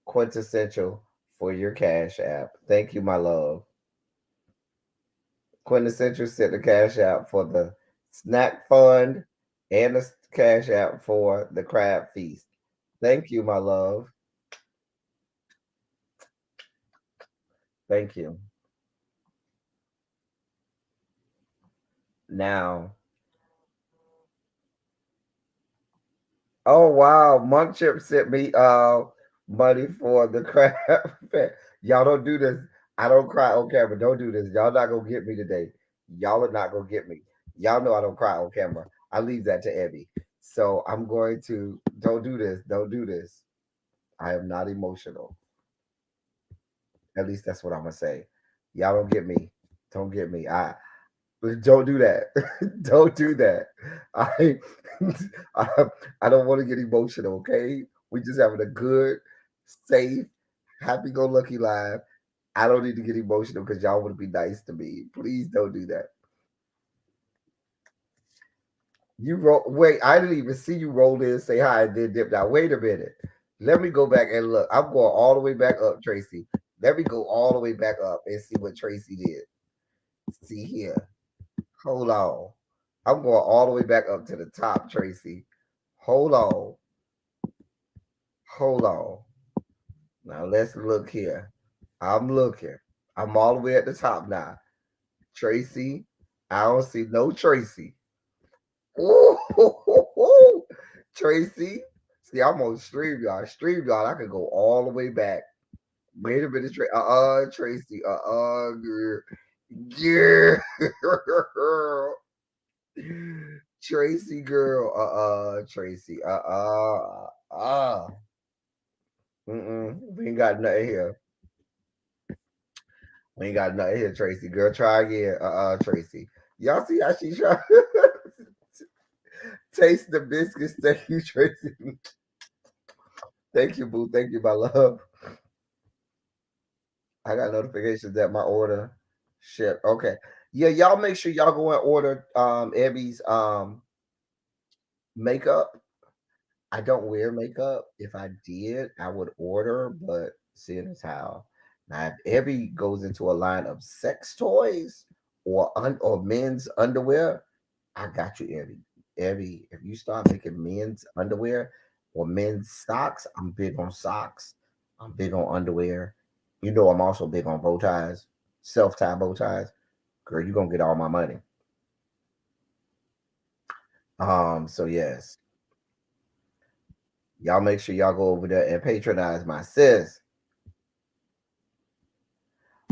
Quintessential, for your cash app. Thank you, my love. Quintessential sent the cash out for the snack fund and the cash out for the crab feast. Thank you, my love. Thank you. Now, oh wow, Monk Chip sent me money for the crab. Y'all don't do this. I don't cry on camera. Don't do this. Y'all not gonna get me today. Y'all are not gonna get me. Y'all know I don't cry on camera. I leave that to Abby. So I'm going to don't do this. Don't do this. I am not emotional. At least that's what I'm gonna say. Y'all don't get me. Don't get me. I don't do that. Don't do that. I I, I don't want to get emotional. Okay, we just having a good, safe, happy-go-lucky life. I don't need to get emotional because y'all want to be nice to me. Please don't do that. You roll. Wait, I didn't even see you roll in, say hi, and then dip down. Wait a minute. Let me go back and look. I'm going all the way back up, Tracy. Let me go all the way back up and see what Tracy did. See here. Hold on. I'm going all the way back up to the top, Tracy. Hold on. Hold on. Now let's look here. I'm looking. I'm all the way at the top now. Tracy. I don't see no Tracy. Ooh, Tracy. See, I'm on StreamYard. StreamYard, I could go all the way back. Wait a minute, Tracy. Girl. Girl. Tracy girl, Tracy, we ain't got nothing here. We ain't got nothing here, Tracy. Girl, try again. Tracy. Y'all see how she try taste the biscuits? Thank you, Tracy. Thank you, boo. Thank you, my love. I got notifications that my order shit. Okay. Yeah, y'all make sure y'all go and order Abby's makeup. I don't wear makeup. If I did, I would order, but seeing as how now if Abby goes into a line of sex toys or men's underwear, I got you, Evie. Evie, if you start making men's underwear or men's socks, I'm big on socks. I'm big on underwear. You know, I'm also big on bow ties, self tie bow ties. Girl, you're gonna get all my money. So yes, y'all make sure y'all go over there and patronize my sis.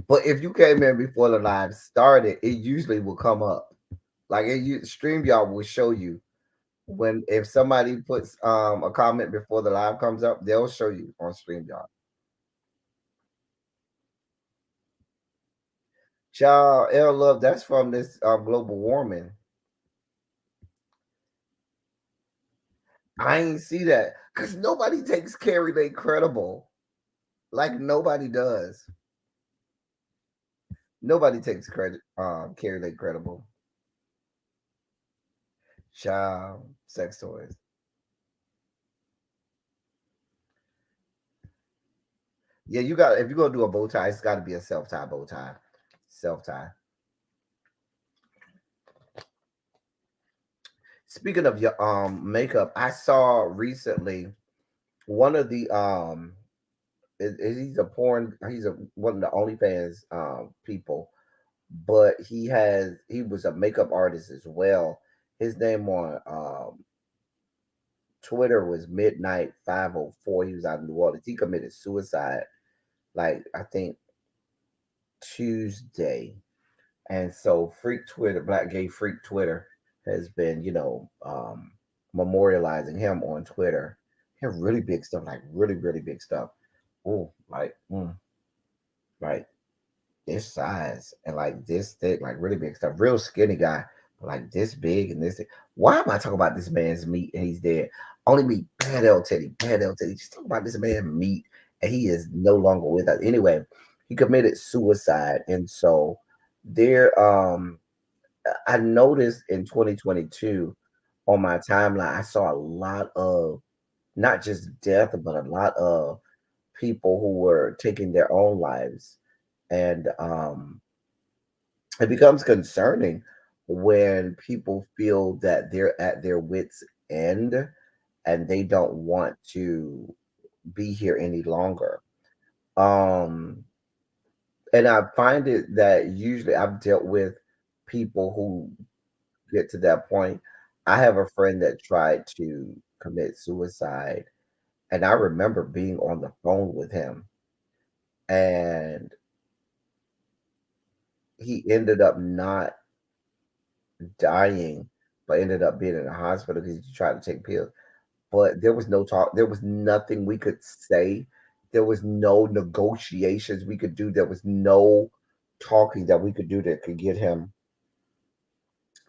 But if you came in before the live started, it usually will come up. Like stream y'all will show you when if somebody puts a comment before the live comes up, they'll show you on StreamYard. Child, L love, that's from this global warming. I ain't see that because nobody takes Carrie Lake credible. Like nobody does. Nobody takes credit Carrie Lake credible. Child, sex toys. Yeah, you got if you're gonna do a bow tie, it's gotta be a self-tie bow tie. Self-tie. Speaking of your makeup, I saw recently one of the he's a porn he's a one of the OnlyFans people, but he was a makeup artist as well. His name on Twitter was Midnight 504. He was out in New Orleans. He committed suicide like I think Tuesday. And so Freak Twitter, Black Gay Freak Twitter has been, memorializing him on Twitter. He had really big stuff, like really, really big stuff. Oh, like this size and like this thick, like really big stuff. Real skinny guy, but like this big and this. Why am I talking about this man's meat and he's dead? Only me, bad L Teddy, bad L Teddy. Just talk about this man meat and he is no longer with us. Anyway, he committed suicide, and so there. I noticed in 2022 on my timeline, I saw a lot of not just death, but a lot of people who were taking their own lives, and it becomes concerning when people feel that they're at their wits' end and they don't want to be here any longer. Um, and I find it that usually I've dealt with people who get to that point. I have a friend that tried to commit suicide, and I remember being on the phone with him, and he ended up not dying, but ended up being in the hospital because he tried to take pills. But there was no talk. There was nothing we could say. There was no negotiations we could do. There was no talking that we could do that could get him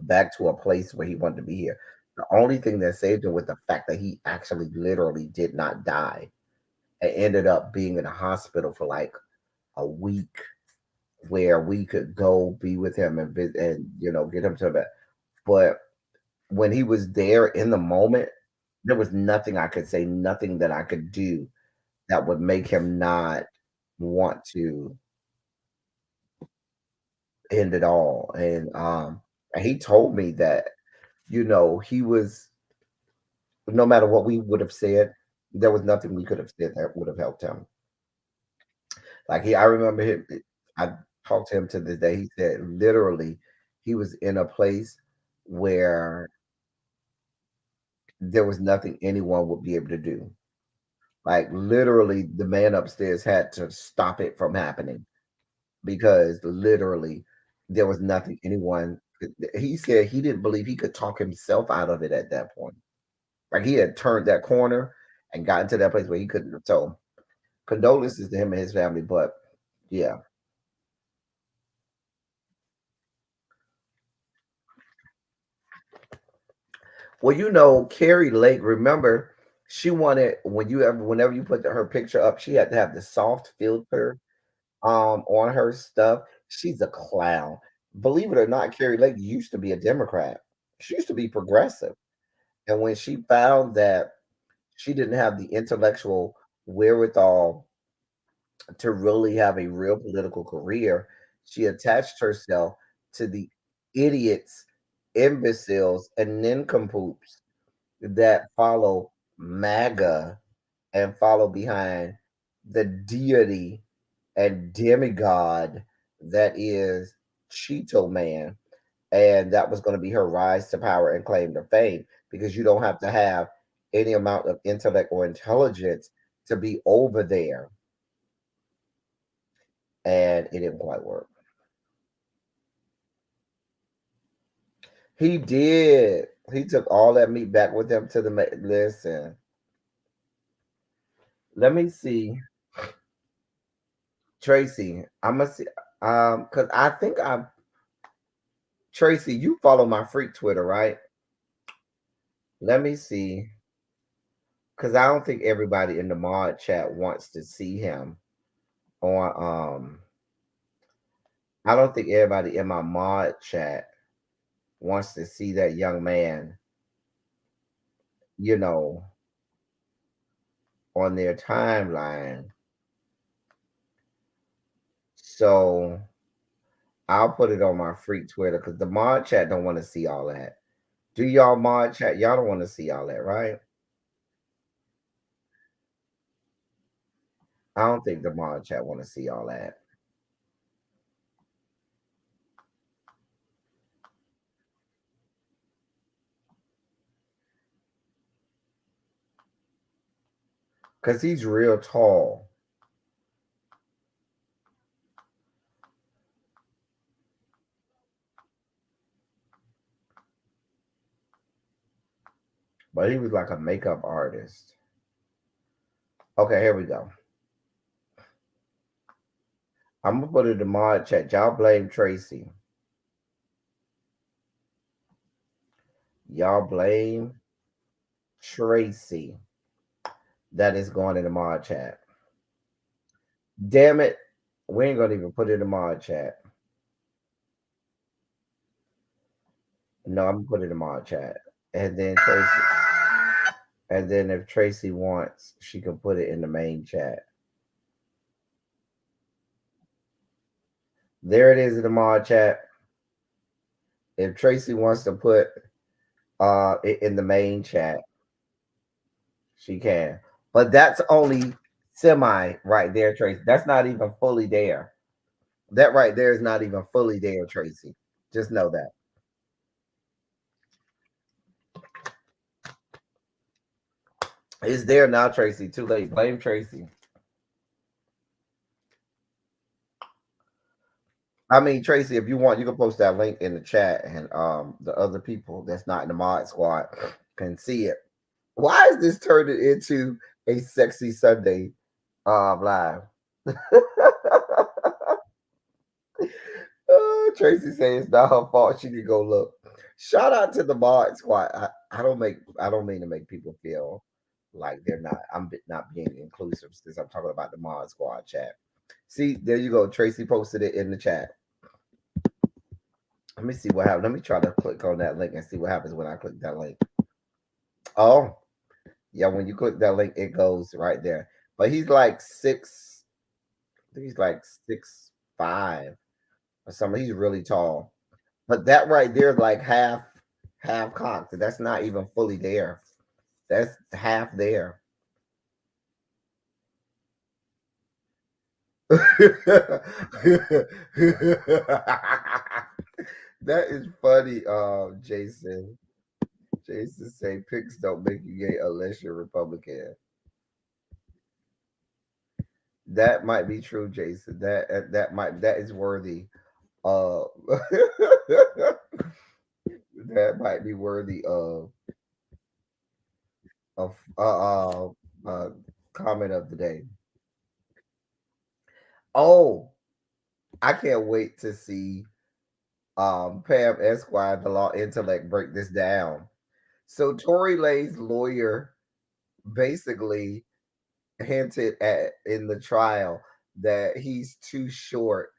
back to a place where he wanted to be here. The only thing that saved him was the fact that he actually literally did not die and ended up being in a hospital for like a week where we could go be with him and visit and get him to bed. But when he was there in the moment, there was nothing I could say, nothing that I could do that would make him not want to end it all. And he told me that, he was no matter what we would have said, there was nothing we could have said that would have helped him. Like I remember him. I talked to him to this day. He said literally, he was in a place where there was nothing anyone would be able to do. Like literally, the man upstairs had to stop it from happening because literally there was nothing anyone. He said he didn't believe he could talk himself out of it at that point. Like he had turned that corner and gotten to that place where he couldn't. So condolences to him and his family, but yeah. Well, Carrie Lake, remember, she wanted whenever you put her picture up, she had to have the soft filter on her stuff. She's a clown. Believe it or not, Carrie Lake used to be a Democrat. She used to be progressive. And when she found that she didn't have the intellectual wherewithal to really have a real political career, she attached herself to the idiots, imbeciles, and nincompoops that follow MAGA and follow behind the deity and demigod that is Cheeto Man. And that was going to be her rise to power and claim to fame because you don't have to have any amount of intellect or intelligence to be over there. And it didn't quite work. He did. He took all that meat back with him to the listen. Let me see, Tracy. I'm gonna see, because I think I, Tracy, you follow my freak Twitter, right? Let me see, because I don't think everybody in the mod chat wants to see him on. I don't think everybody in my mod chat wants to see that young man, you know, on their timeline. So I'll put it on my freak Twitter because the mod chat don't want to see all that. Do y'all mod chat? Y'all don't want to see all that, right? I don't think the mod chat want to see all that. Because he's real tall. But he was like a makeup artist. Okay, here we go. I'm gonna put it in the mod chat. Y'all blame Tracy. Y'all blame Tracy. That is going in the mod chat. Damn it. We ain't gonna even put it in the mod chat. No, I'm gonna put it in the mod chat. And then Tracy, and then if Tracy wants, she can put it in the main chat. There it is in the mod chat. If Tracy wants to put it in the main chat, she can. But that's only semi right there, Tracy. That's not even fully there. That right there is not even fully there, Tracy. Just know that. It's there now, Tracy. Too late. Blame Tracy. I mean, Tracy, if you want, you can post that link in the chat, and the other people that's not in the mod squad can see it. Why is this turning into a sexy Sunday live? Tracy says it's not her fault. She can go look. Shout out to the mod squad. I don't mean to make people feel like they're not. Not being inclusive since I'm talking about the mod squad chat. See, there you go. Tracy posted it in the chat. Let me see what happens. Let me try to click on that link and see what happens when I click that link. Oh, yeah, when you click that link, it goes right there. But he's like six, I think he's like 6'5" or something. He's really tall. But that right there is like half cocked. That's not even fully there. That's half there. That is funny, Jason. Jason say pics don't make you gay unless you're Republican. That might be true, Jason. That is worthy. Uh, that might be worthy of uh comment of the day. Oh, I can't wait to see Pam Esquire, the law intellect, break this down. So Tory Lay's lawyer basically hinted at in the trial that he's too short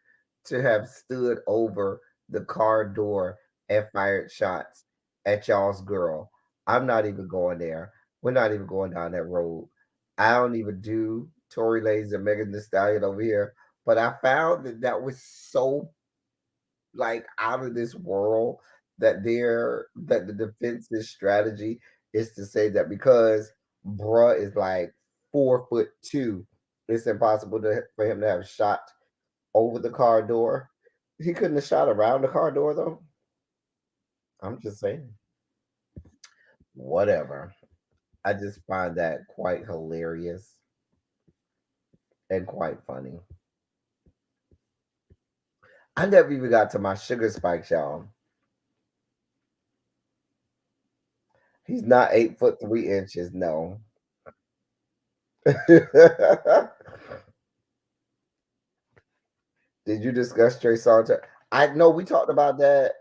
to have stood over the car door and fired shots at y'all's girl. I'm not even going there. We're not even going down that road. I don't even do Tory Lanez and Megan Thee Stallion over here. But I found that was so like out of this world that the defense's strategy is to say that because bruh is like 4'2", it's impossible for him to have shot over the car door. He couldn't have shot around the car door though. I'm just saying. Whatever. I just find that quite hilarious and quite funny. I never even got to my sugar spike, y'all. He's not 8 foot 3 inches. No. Did you discuss Trey Songz? I know we talked about that.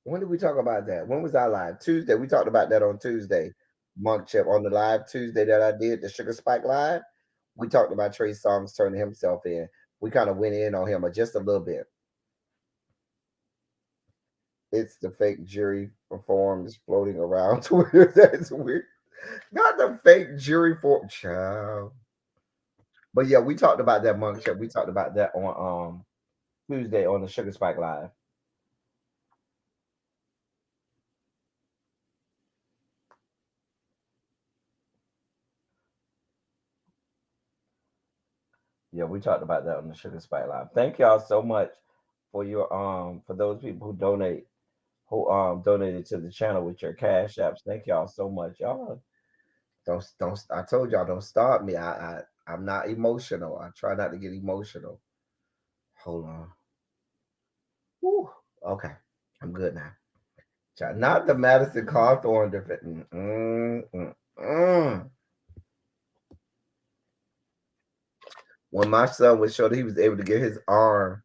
When did we talk about that? When was our live? Tuesday. We talked about that on Tuesday. Monk Chip on the live Tuesday that I did, the Sugar Spike Live. We talked about Trey Songz turning himself in. We kind of went in on him just a little bit. It's the fake jury forms floating around Twitter. That's weird. Not the fake jury form, child. But yeah, we talked about that Monk Chip. We talked about that on Tuesday on the Sugar Spike Live. Yeah, we talked about that on the Sugar Spike Live. Thank y'all so much for your for those people who donated to the channel with your cash apps. Thank y'all so much. Y'all don't I told y'all don't start me. I'm not emotional. I try not to get emotional. Hold on. Whew. Okay. I'm good now. Not the Madison Cawthorn defense. When my son was showed he was able to get his arm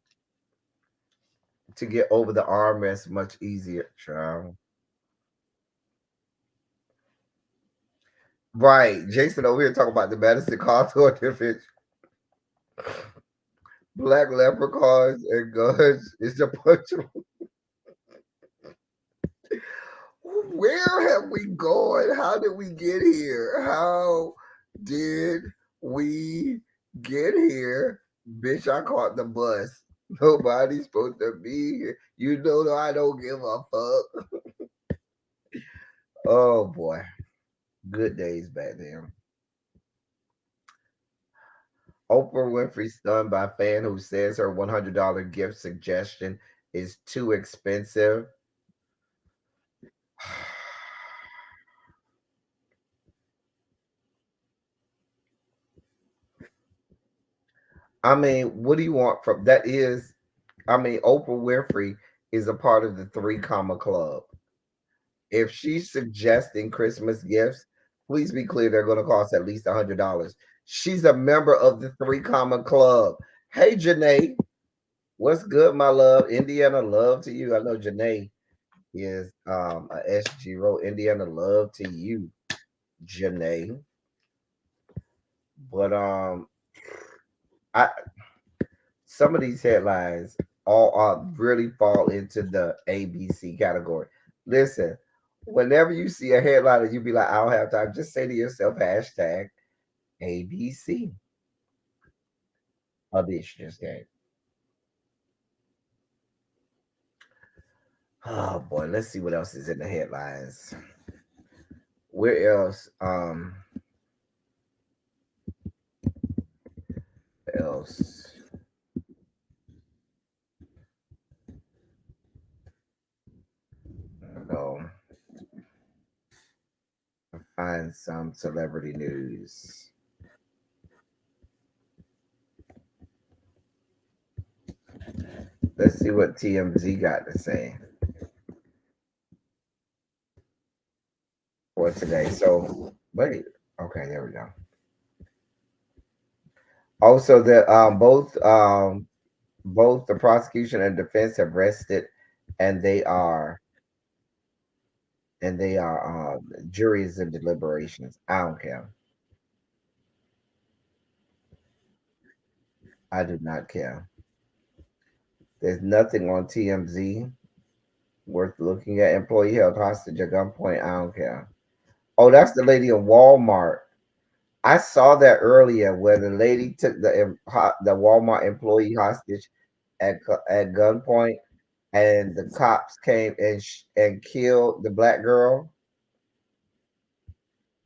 to get over the armrest much easier, child. Right. Jason over here talking about the Madison Cawthorn defense. Black leprechauns and guns is a bunch of where have we gone? How did we get here? How did we get here? Bitch, I caught the bus. Nobody's supposed to be here. You know I don't give a fuck. Oh boy. Good days back then. Oprah Winfrey stunned by fan who says her $100 gift suggestion is too expensive. I mean, what do you want from that? Is I mean, Oprah Winfrey is a part of the Three Comma Club. If she's suggesting Christmas gifts, please be clear they're going to cost at least $100. She's a member of the Three Comma Club. Hey, Janae, what's good, my love? Indiana love to you. I know Janae is a SG Row. Indiana love to you, Janae. But I some of these headlines all really fall into the ABC category. Listen, whenever you see a headline and you be like, I don't have time, just say to yourself, hashtag ABC. Oh, this just came. Oh boy, let's see what else is in the headlines. Where else? Else? Go find some celebrity news. Let's see what TMZ got to say for today. So wait, okay, there we go. Also, the both the prosecution and defense have rested, and they are juries and deliberations. I don't care. I do not care. There's nothing on TMZ worth looking at. Employee held hostage at gunpoint. I don't care. Oh, that's the lady in Walmart. I saw that earlier where the lady took the Walmart employee hostage at gunpoint. and the cops came and killed the black girl.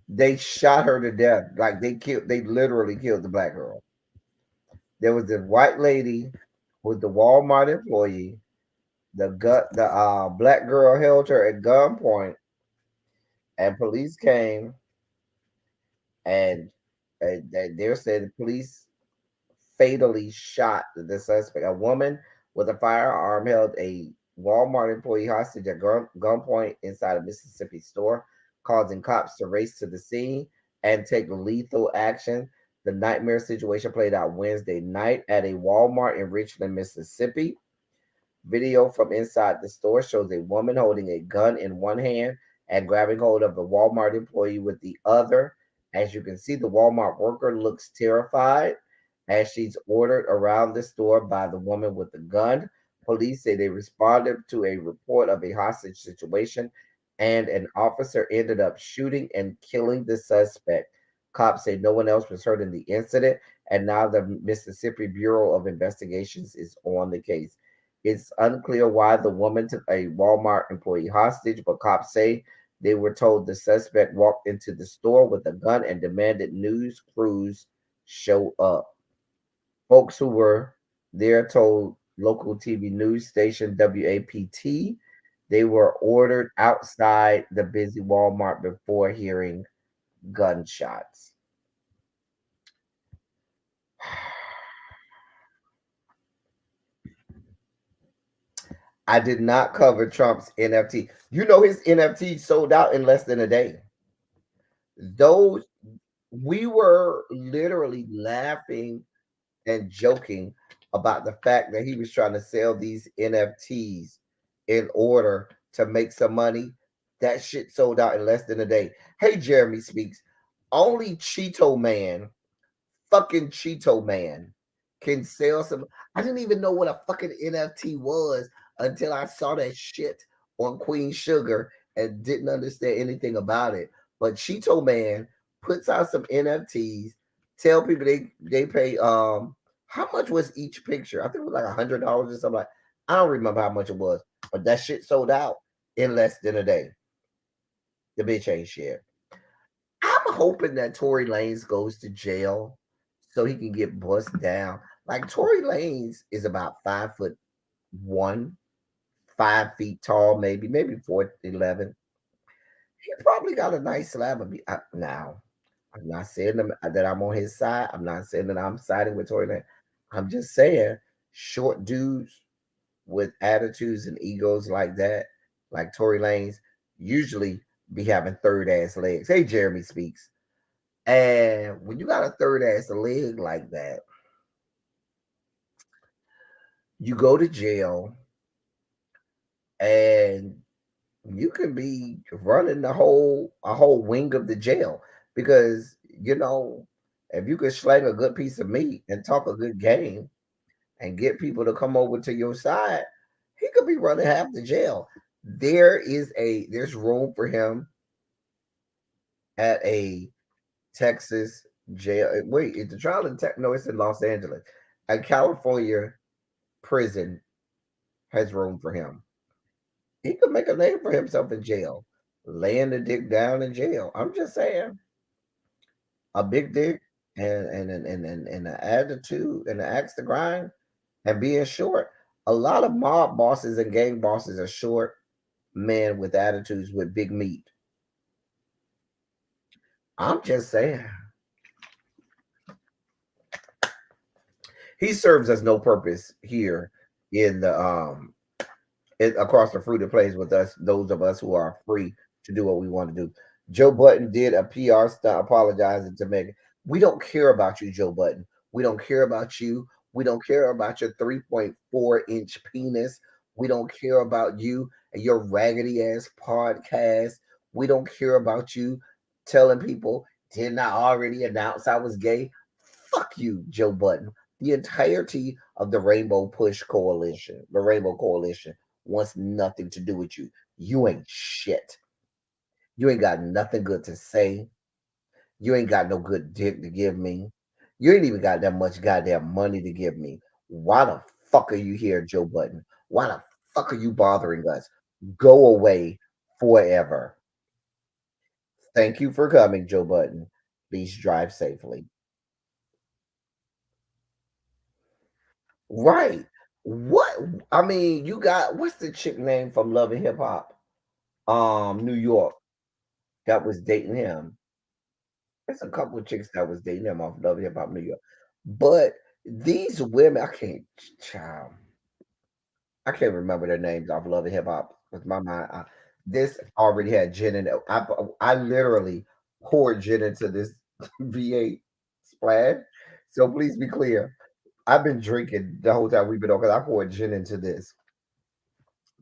They shot her to death. Like they literally killed the black girl. There was this white lady who was the Walmart employee. The black girl held her at gunpoint, and police came and, they said the police fatally shot the suspect. A woman with a firearm held a Walmart employee hostage at gunpoint inside a Mississippi store, causing cops to race to the scene and take lethal action. The nightmare situation played out Wednesday night at a Walmart in Richland, Mississippi. Video from inside the store shows a woman holding a gun in one hand and grabbing hold of a Walmart employee with the other. As you can see, the Walmart worker looks terrified as she's ordered around the store by the woman with the gun. Police say they responded to a report of a hostage situation, and an officer ended up shooting and killing the suspect. Cops say no one else was hurt in the incident, and now the Mississippi Bureau of Investigations is on the case. It's unclear why the woman took a Walmart employee hostage, but cops say they were told the suspect walked into the store with a gun and demanded news crews show up. Folks who were there told local TV news station WAPT they were ordered outside the busy Walmart before hearing gunshots. I did not cover Trump's NFT. You know his NFT sold out in less than a day. Those We were literally laughing and joking about the fact that he was trying to sell these NFTs in order to make some money. That shit sold out in less than a day. Hey, Jeremy Speaks. Only Cheeto Man, fucking Cheeto Man, can sell some. I didn't even know what a fucking NFT was until I saw that shit on Queen Sugar and didn't understand anything about it. But Cheeto Man puts out some NFTs, tell people they pay how much was each picture? I think it was like $100 or something. Like I don't remember how much it was, but that shit sold out in less than a day. The bitch ain't shit. I'm hoping that Tory Lanez goes to jail so he can get bust down. Like Tory Lanez is about 5'1", 5 feet tall, maybe 4'11". He probably got a nice slab of me. Now, I'm not saying that I'm on his side. I'm not saying that I'm siding with Tory Lanez. I'm just saying short dudes with attitudes and egos like that, like Tory Lanez, usually be having third ass legs. Hey, Jeremy Speaks. And when you got a third ass leg like that, you go to jail and you can be running a whole wing of the jail because if you could slang a good piece of meat and talk a good game and get people to come over to your side, he could be running half the jail. There's room for him at a Texas jail. Wait, is the trial in Texas? No, it's in Los Angeles. A California prison has room for him. He could make a name for himself in jail, laying the dick down in jail. I'm just saying, a big dick and an attitude and an axe to grind and being short. A lot of mob bosses and gang bosses are short men with attitudes with big meat. I'm just saying. He serves us no purpose here in the across the fruited plains with us, those of us who are free to do what we want to do. Joe Button did a PR stunt apologizing to Megan. We don't care about you, Joe Button. We don't care about you. We don't care about your 3.4-inch penis. We don't care about you and your raggedy ass podcast. We don't care about you telling people, didn't I already announce I was gay? Fuck you, Joe Button. The entirety of the Rainbow Coalition, wants nothing to do with you. You ain't shit. You ain't got nothing good to say. You ain't got no good dick to give me. You ain't even got that much goddamn money to give me. Why the fuck are you here, Joe Button? Why the fuck are you bothering us? Go away forever. Thank you for coming, Joe Button. Please drive safely. Right. What I mean, you got what's the chick name from Love and Hip Hop? New York that was dating him. There's a couple of chicks that was dating him off Love and Hip Hop New York. But these women, I can't child. I can't remember their names off Love and Hip Hop with my mind. This already had gin in it. I literally poured gin into this V8 splash. So please be clear. I've been drinking the whole time we've been on because I poured gin into this.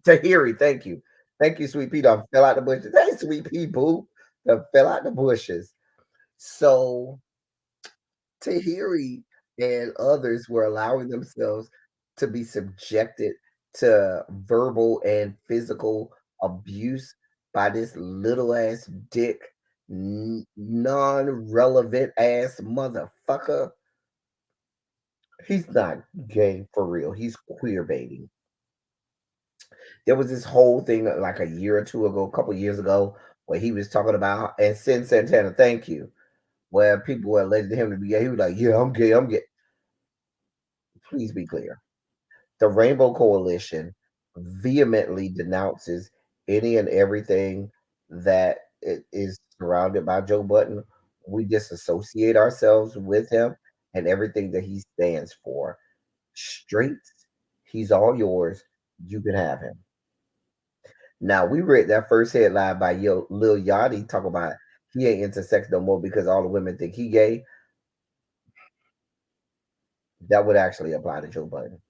Tahiri, thank you. Thank you, Sweet Pea. Done fell out the bushes. Hey, Sweet Pea, boo. Done fell out the bushes. So Tahiri and others were allowing themselves to be subjected to verbal and physical abuse by this little ass dick, non relevant ass motherfucker. He's not gay for real. He's queer baiting. There was this whole thing like a year or two ago, a couple years ago, where he was talking about and Sin Santana, thank you, where people were alleged him to be gay. He was like, "Yeah, I'm gay. I'm gay." Please be clear. The Rainbow Coalition vehemently denounces any and everything that is surrounded by Joe Button. We disassociate ourselves with him and everything that he stands for. Straight, he's all yours. You can have him. Now we read that first headline by Lil Yachty talk about he ain't into sex no more because all the women think he gay. That would actually apply to Joe Button.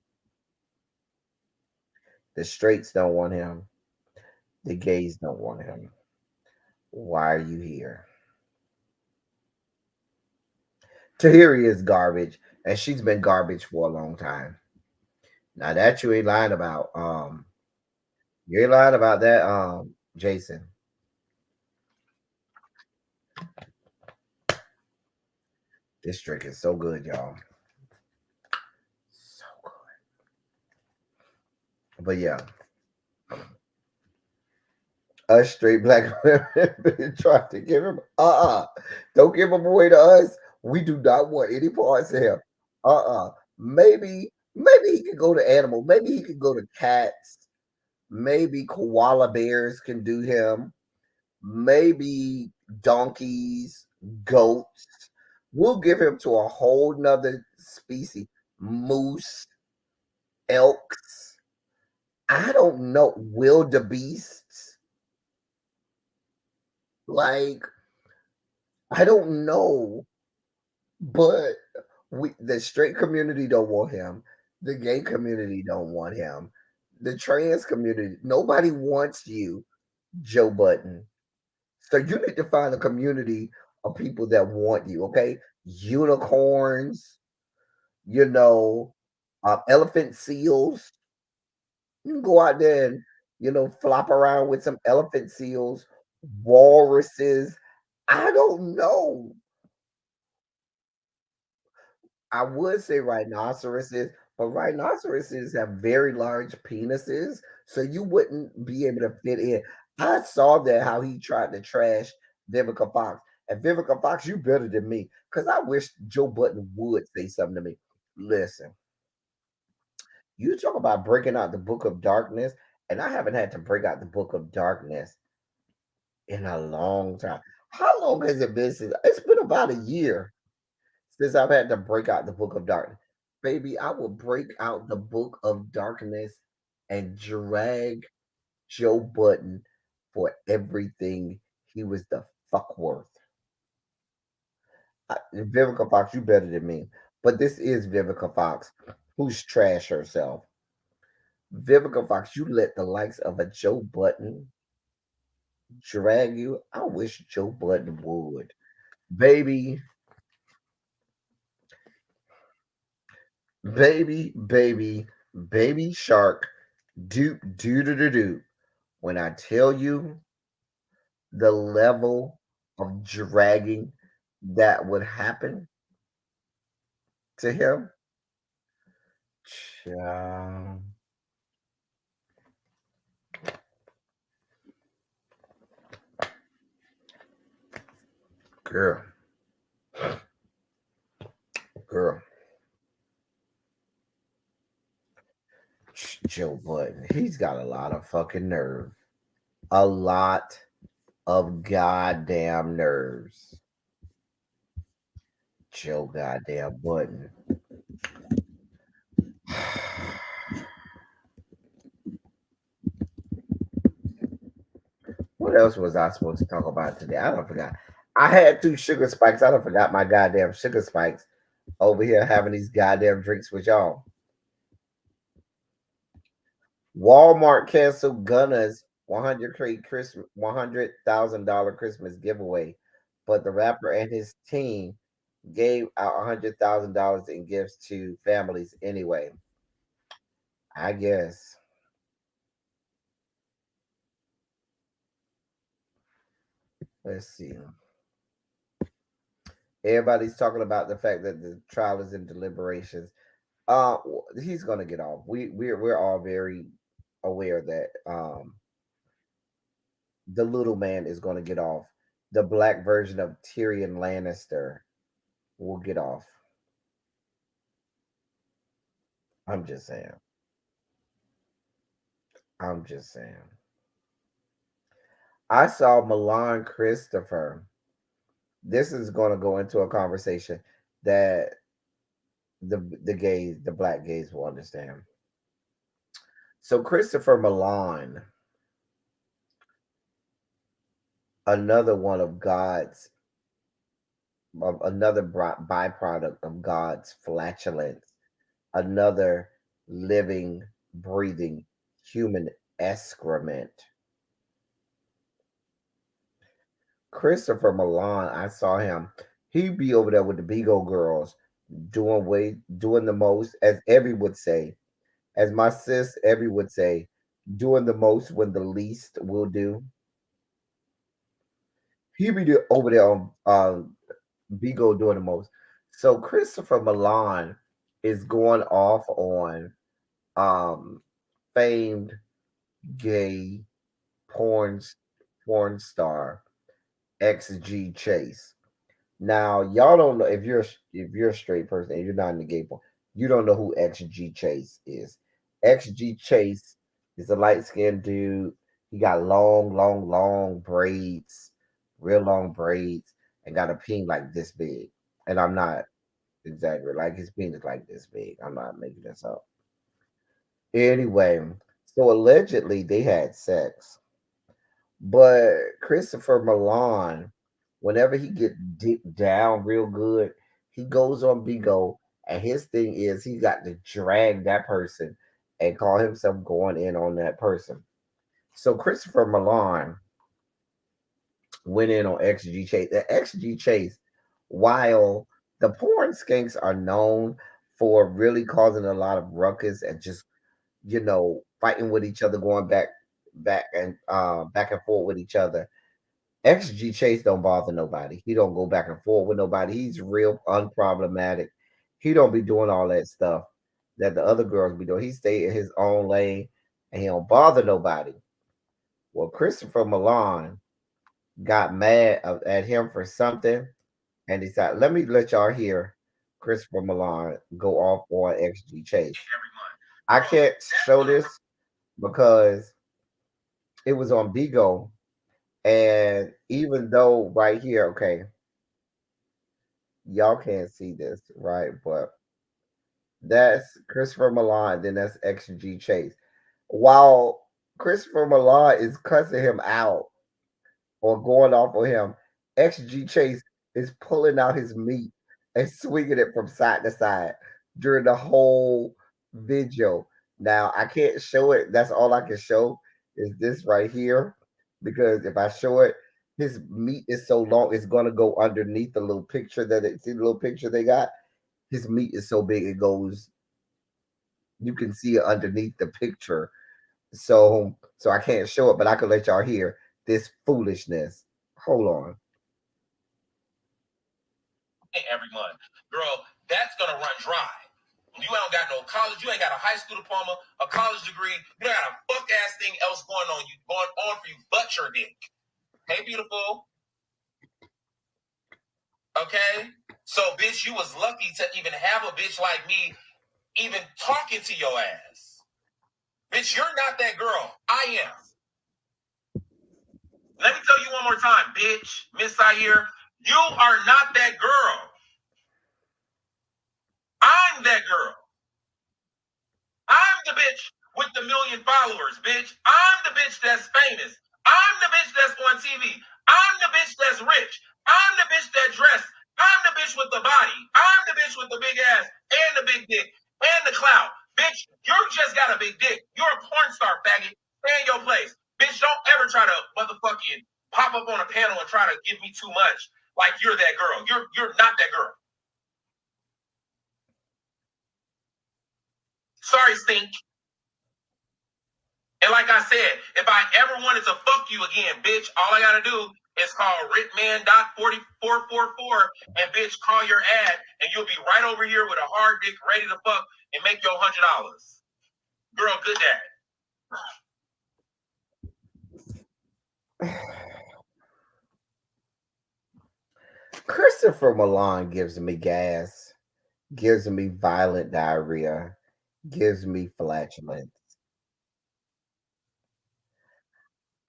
The straights don't want him. The gays don't want him. Why are you here? Tahiri is garbage, and she's been garbage for a long time. Now that you ain't lying about, you ain't lying about that, Jason. This drink is so good, y'all. So good. But yeah, us straight black women trying to give him don't give him away to us. We do not want any parts of him. Maybe he could go to animal. Maybe he could go to cats. Maybe koala bears can do him. Maybe donkeys, goats. We'll give him to a whole nother species. Moose, elks. I don't know. Wildebeests. Like, I don't know. But the straight community don't want him. The gay community don't want him. The trans community, nobody wants you, Joe Button. So you need to find a community of people that want you, okay? Unicorns, elephant seals. You can go out there and, flop around with some elephant seals, walruses. I don't know. I would say rhinoceroses, but rhinoceroses have very large penises, so you wouldn't be able to fit in. I saw that how he tried to trash Vivica Fox. And Vivica Fox, you better than me. Because I wish Joe Button would say something to me. Listen, you talk about breaking out the book of darkness, and I haven't had to break out the book of darkness in a long time. How long has it been since? It's been about a year since I've had to break out the book of darkness. Baby, I will break out the book of darkness and drag Joe Button for everything he was the fuck worth. Vivica Fox, you better than me. But this is Vivica Fox, who's trash herself. Vivica Fox, you let the likes of a Joe Button drag you. I wish Joe Button would. Baby, baby shark, doop doo doo doo doo. When I tell you the level of dragging that would happen to him, child. Girl, girl, Joe Button, he's got a lot of fucking nerve. A lot of goddamn nerves. Joe goddamn Button. What else was I supposed to talk about today? I don't forgot. I had 2 sugar spikes. I don't forgot my goddamn sugar spikes over here having these goddamn drinks with y'all. Walmart canceled Gunna's 100,000 Christmas giveaway, but the rapper and his team gave out $100,000 in gifts to families anyway. I guess. Let's see. Everybody's talking about the fact that the trial is in deliberations. He's gonna get off. We're all very aware that the little man is gonna get off. The black version of Tyrion Lannister will get off. I'm just saying. I'm just saying. I saw Milan Christopher. This is gonna go into a conversation that the black gays will understand. So Christopher Milan, another one of God's another byproduct of God's flatulence, another living, breathing human excrement. Christopher Milan, I saw him. He'd be over there with the Bigo girls, doing the most, as Evie would say, as my sis Evie would say, doing the most when the least will do. He'd be over there on Bigo doing the most. So Christopher Milan is going off on um famed gay porn porn star XG Chase. Now y'all don't know if you're a straight person and you're not in the gay porn, you don't know who XG Chase is. XG Chase is a light skinned dude. He got long braids, real long braids, and got a peen like this big. And I'm not exaggerating, like his penis like this big. I'm not making this up. Anyway, so allegedly they had sex. But Christopher Milan, whenever he get deep down real good, he goes on Bigo, and his thing is he got to drag that person and call himself going in on that person. So Christopher Milan went in on XG Chase. The XG Chase, while the porn skanks are known for really causing a lot of ruckus and just fighting with each other, going back and forth with each other. XG Chase don't bother nobody. He don't go back and forth with nobody. He's real unproblematic. He don't be doing all that stuff that the other girls be doing. He stay in his own lane and he don't bother nobody. Well, Christopher Milan got mad at him for something and decided, let me let y'all hear Christopher Milan go off on XG Chase. I can't show this because it was on Bigo. And even though right here, okay, y'all can't see this, right? But that's Christopher Milan, then that's XG Chase. While Christopher Milan is cussing him out or going off on him, XG Chase is pulling out his meat and swinging it from side to side during the whole video. Now, I can't show it. That's all I can show is this right here. Because if I show it, his meat is so long, it's gonna go underneath the little picture see the little picture they got. His meat is so big it goes, you can see it underneath the picture. So I can't show it, but I can let y'all hear this foolishness. Hold on. Every month. Girl, that's gonna run dry. You ain't got no college, you ain't got a high school diploma, a college degree, you got a fuck ass thing else going on for you but your dick. Hey, beautiful. Okay? So, bitch, you was lucky to even have a bitch like me even talking to your ass. Bitch, you're not that girl. I am. Let me tell you one more time, bitch, Miss Zaire, you are not that girl. I'm that girl. I'm the bitch with the million followers, bitch. I'm the bitch that's famous. I'm the bitch that's on TV. I'm the bitch that's rich. I'm the bitch that dressed. I'm the bitch with the body. I'm the bitch with the big ass and the big dick and the clout. Bitch, you just got a big dick. You're a porn star, faggot. Stay in your place. Bitch, don't ever try to motherfucking pop up on a panel and try to give me too much like you're that girl. You're not that girl. Sorry, Stink. And like I said, if I ever wanted to fuck you again, bitch, all I gotta do is call Ritman.4444 and bitch, call your ad, and you'll be right over here with a hard dick ready to fuck and make your $100. Girl, good dad. Christopher Milan gives me gas, gives me violent diarrhea, gives me flatulence.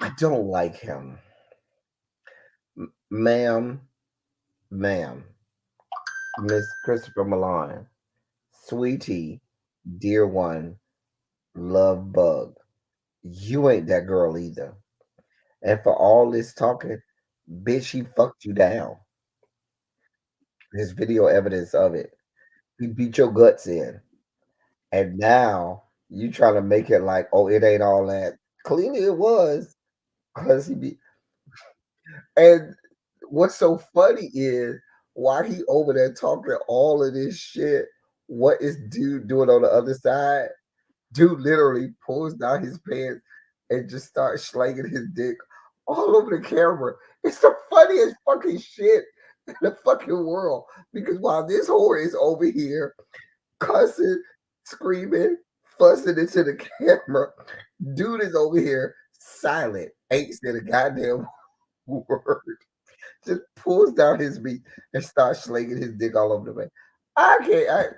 I don't like him. Ma'am, ma'am, Miss Christopher Milan, sweetie, dear one, love bug. You ain't that girl either. And for all this talking, bitch, he fucked you down. There's video evidence of it. He beat your guts in. And now you trying to make it like, oh, it ain't all that. Clearly it was. Because he beat. And what's so funny is why he over there talking all of this shit. What is dude doing on the other side? Dude literally pulls down his pants and just starts slanging his dick all over the camera. It's the funniest fucking shit in the fucking world. Because while this whore is over here cussing, screaming, fussing into the camera, dude is over here silent, ain't said a goddamn word. Just pulls down his meat and starts slinging his dick all over the place. I can't.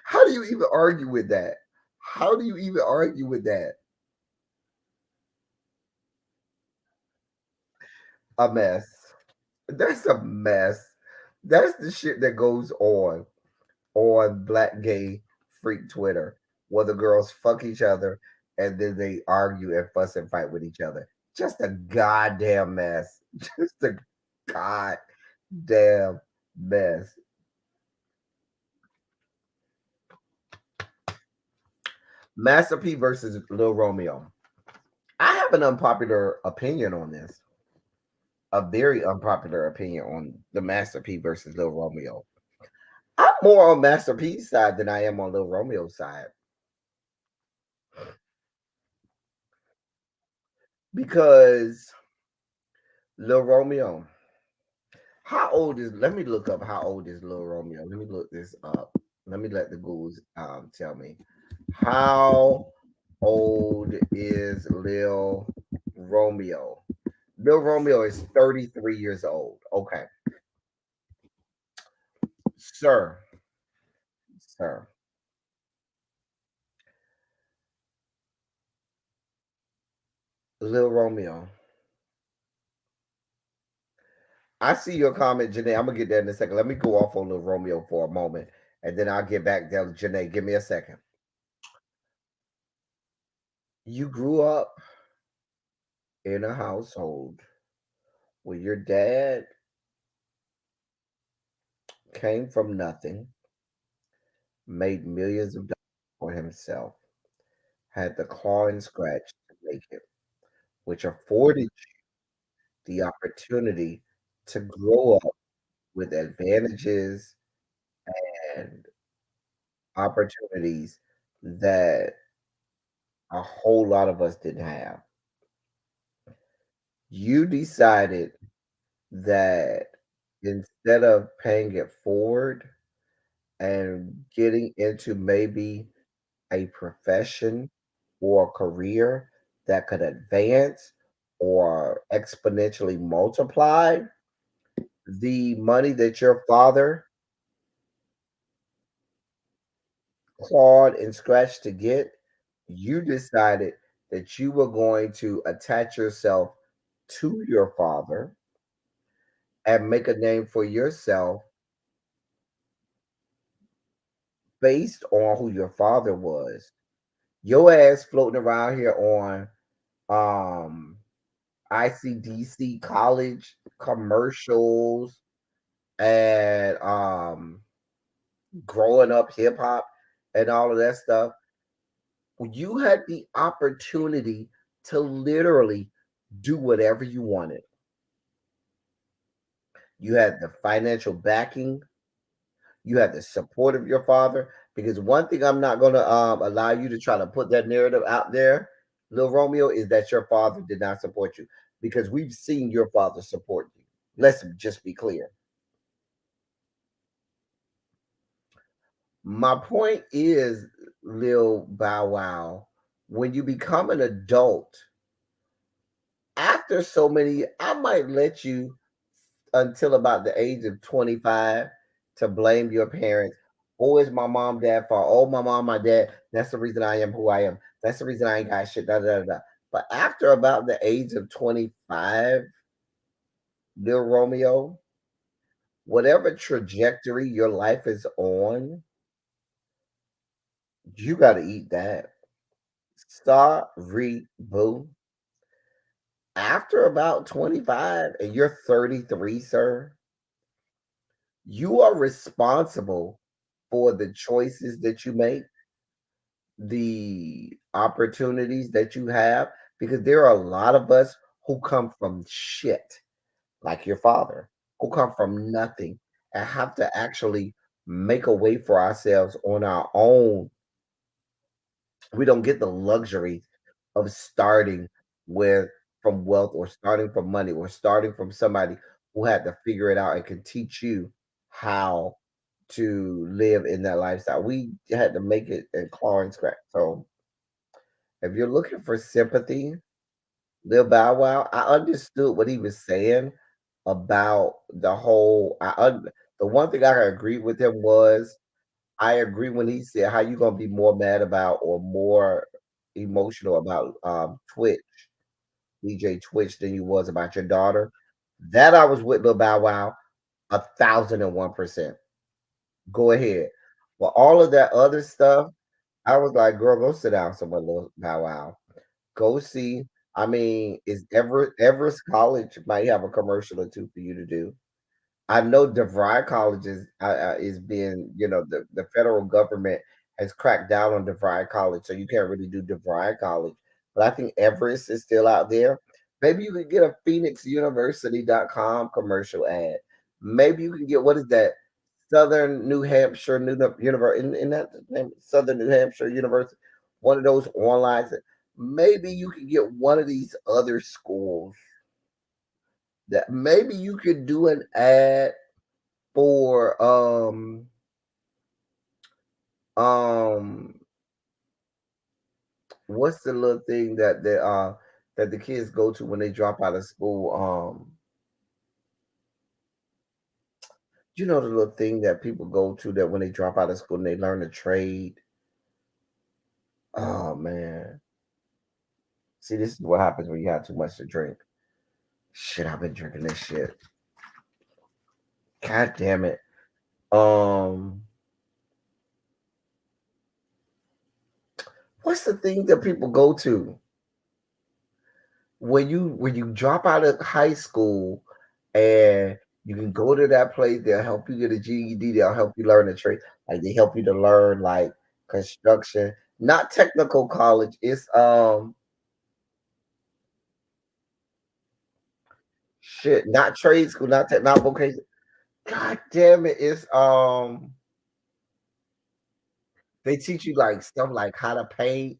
How do you even argue with that? How do you even argue with that? A mess. That's a mess. That's the shit that goes on Black Gay Freak Twitter, where the girls fuck each other and then they argue and fuss and fight with each other. Just a goddamn mess. Just a goddamn mess. Master P versus Lil Romeo. I have an unpopular opinion on this. A very unpopular opinion on the Master P versus Lil Romeo. I'm more on Master P's side than I am on Lil Romeo's side because Lil Romeo. How old is? Let me look up how old is Lil Romeo. Let me look this up. Let me let the Googles tell me how old is Lil Romeo. Lil Romeo is 33 years old. Okay, sir, sir. Lil Romeo. I see your comment, Janae. I'm gonna get that in a second. Let me go off on Lil Romeo for a moment, and then I'll get back there. Janae, give me a second. You grew up in a household where your dad came from nothing, made millions of dollars for himself, had the claw and scratch to make it, which afforded you the opportunity to grow up with advantages and opportunities that a whole lot of us didn't have. You decided that instead of paying it forward and getting into maybe a profession or a career that could advance or exponentially multiply, the money that your father clawed and scratched to get, you decided that you were going to attach yourself to your father and make a name for yourself based on who your father was. Your ass floating around here on ICDC college commercials and growing up hip hop and all of that stuff. You had the opportunity to literally do whatever you wanted. You had the financial backing, you had the support of your father. Because one thing I'm not going to allow you to try to put that narrative out there, Lil Romeo, is that your father did not support you. Because we've seen your father support you. Let's just be clear. My point is, Lil Bow Wow, when you become an adult, after so many, I might let you until about the age of 25 to blame your parents. Oh, it's my mom, dad fault. Oh, my mom, my dad. That's the reason I am who I am. That's the reason I ain't got shit. Da, da, da, da. But after about the age of 25, Lil Romeo, whatever trajectory your life is on, you got to eat that. Sorry, boo. After about 25 and you're 33, sir, you are responsible for the choices that you make, the opportunities that you have, because there are a lot of us who come from shit, like your father, who come from nothing and have to actually make a way for ourselves on our own. We don't get the luxury of starting with from wealth or starting from money or starting from somebody who had to figure it out and can teach you how to live in that lifestyle. We had to make it and claw and scratch. So if you're looking for sympathy, Lil Bow Wow, I understood what he was saying about the whole. The one thing I agreed with him was I agree when he said, "How you gonna be more mad about or more emotional about Twitch, DJ Twitch, than you was about your daughter?" That I was with Lil Bow Wow 1,001%. Go ahead. But all of that other stuff, I was like, "Girl, go sit down somewhere, Lil Bow Wow. Go see." I mean, is Everest College might have a commercial or two for you to do. I know DeVry College is being, the federal government has cracked down on DeVry College, so you can't really do DeVry College. But I think Everest is still out there. Maybe you could get a PhoenixUniversity.com commercial ad. Maybe you can get, what is that? Southern New Hampshire University, in that name, Southern New Hampshire University, one of those online. Maybe you can get one of these other schools that maybe you could do an ad for um what's the little thing that the kids go to when they drop out of school? You know, the little thing that people go to that when they drop out of school and they learn a trade. Oh man. See, this is what happens when you have too much to drink. Shit, I've been drinking this shit. God damn it. Um what's the thing that people go to when you drop out of high school and you can go to that place, they'll help you get a GED, they'll help you learn a trade, like they help you to learn like construction, not technical college. It's shit, not trade school, not vocation. God damn it, it's they teach you like stuff like how to paint,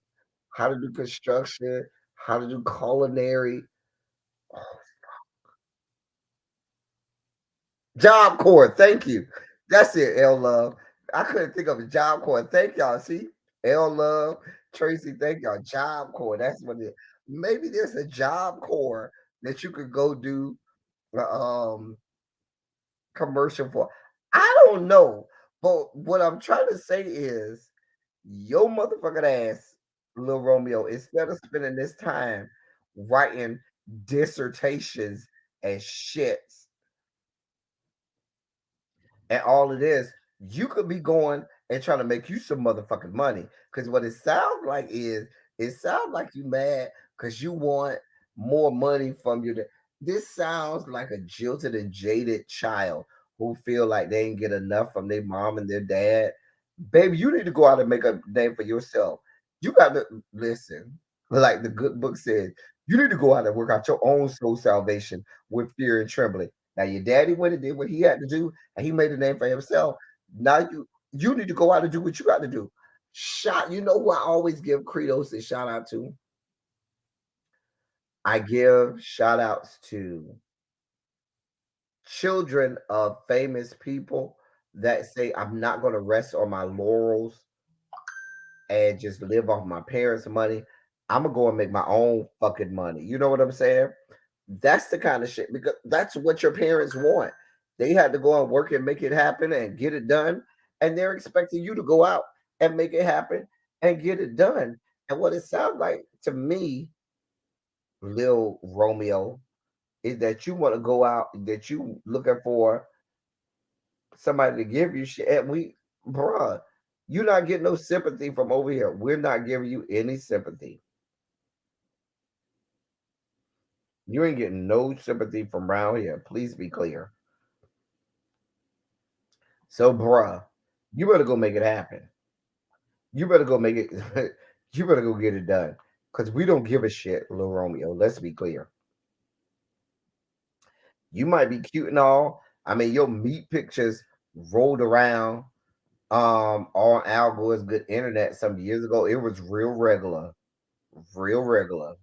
how to do construction, how to do culinary. Job Corps, thank you. That's it, L Love. I couldn't think of a Job Corps. Thank y'all. See, L Love, Tracy, thank y'all. Job Corps. That's what it is. Maybe there's a Job Corps that you could go do. Um, commercial for? I don't know. But what I'm trying to say is your motherfucking ass, Lil Romeo, instead of spending this time writing dissertations and shits and all of this, you could be going and trying to make you some motherfucking money. Because what it sounds like is, it sounds like you mad because you want more money from your. This sounds like a jilted and jaded child who feel like they ain't get enough from their mom and their dad. Baby, you need to go out and make a name for yourself. You got to listen. Like the good book says, you need to go out and work out your own soul salvation with fear and trembling. Now your daddy went and did what he had to do, and he made a name for himself. Now you need to go out and do what you got to do. You know who I always give credos and shout out to? I give shout outs to children of famous people that say, I'm not going to rest on my laurels and just live off my parents' money. I'm gonna go and make my own fucking money. You know what I'm saying? That's the kind of shit, because that's what your parents want. They had to go and work and make it happen and get it done, and they're expecting you to go out and make it happen and get it done. And what it sounds like to me, Lil Romeo, is that you want to go out, that you looking for somebody to give you shit. And bruh, you're not getting no sympathy from over here. We're not giving you any sympathy. You ain't getting no sympathy from around here. Please be clear. So, bruh, you better go make it happen. You better go make it. You better go get it done. Because we don't give a shit, Lil Romeo. Let's be clear. You might be cute and all. I mean, your meat pictures rolled around on Al Gore's Good Internet some years ago. It was real regular. Real regular.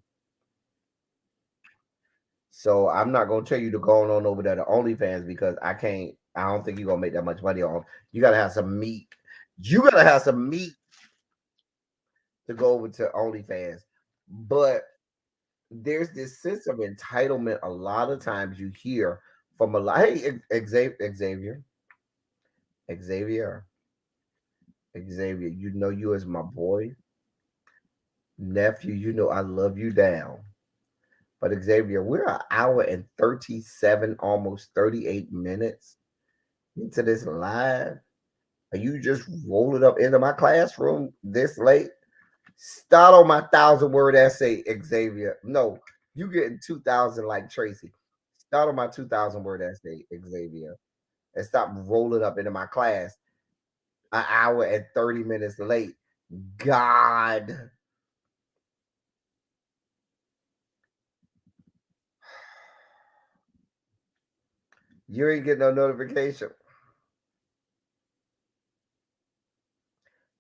So I'm not gonna tell you to go on over there to OnlyFans because I can't. I don't think you're gonna make that much money on. You gotta have some meat. You gotta have some meat to go over to OnlyFans. But there's this sense of entitlement. A lot of times you hear from a lot. Hey, Xavier, Xavier. You know you as my boy, nephew. You know I love you down. But Xavier, we're an hour and 37, almost 38 minutes into this live. Are you just rolling up into my classroom this late? Start on my 1,000 word essay, Xavier. No, you getting 2,000 like Tracy. Start on my 2,000 word essay, Xavier, and stop rolling up into my class an hour and 30 minutes late. God, you ain't getting no notification.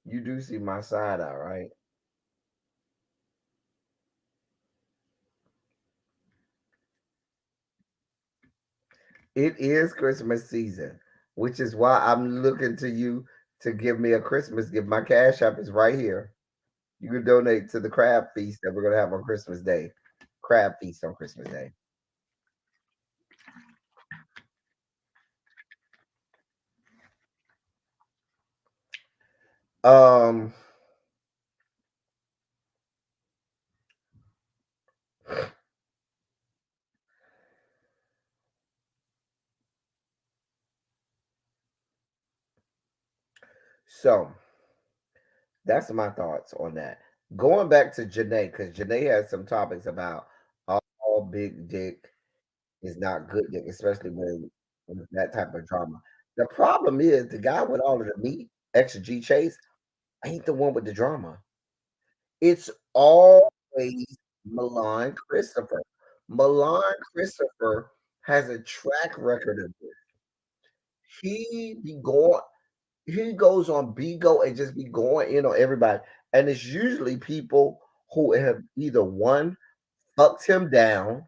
You do see my side eye, right? It is Christmas season, which is why I'm looking to you to give me a Christmas gift. My cash app is right here. You can donate to the crab feast that we're gonna have on Christmas Day. Crab feast on Christmas Day. Um, so that's my thoughts on that. Going back to Janae, because Janae has some topics about all big dick is not good dick, especially when it's that type of drama. The problem is the guy with all of the meat, extra G Chase, ain't the one with the drama. It's always Milan Christopher. Milan Christopher has a track record of this. He be going, he goes on Bigo and just be going in on everybody. And it's usually people who have either one fucked him down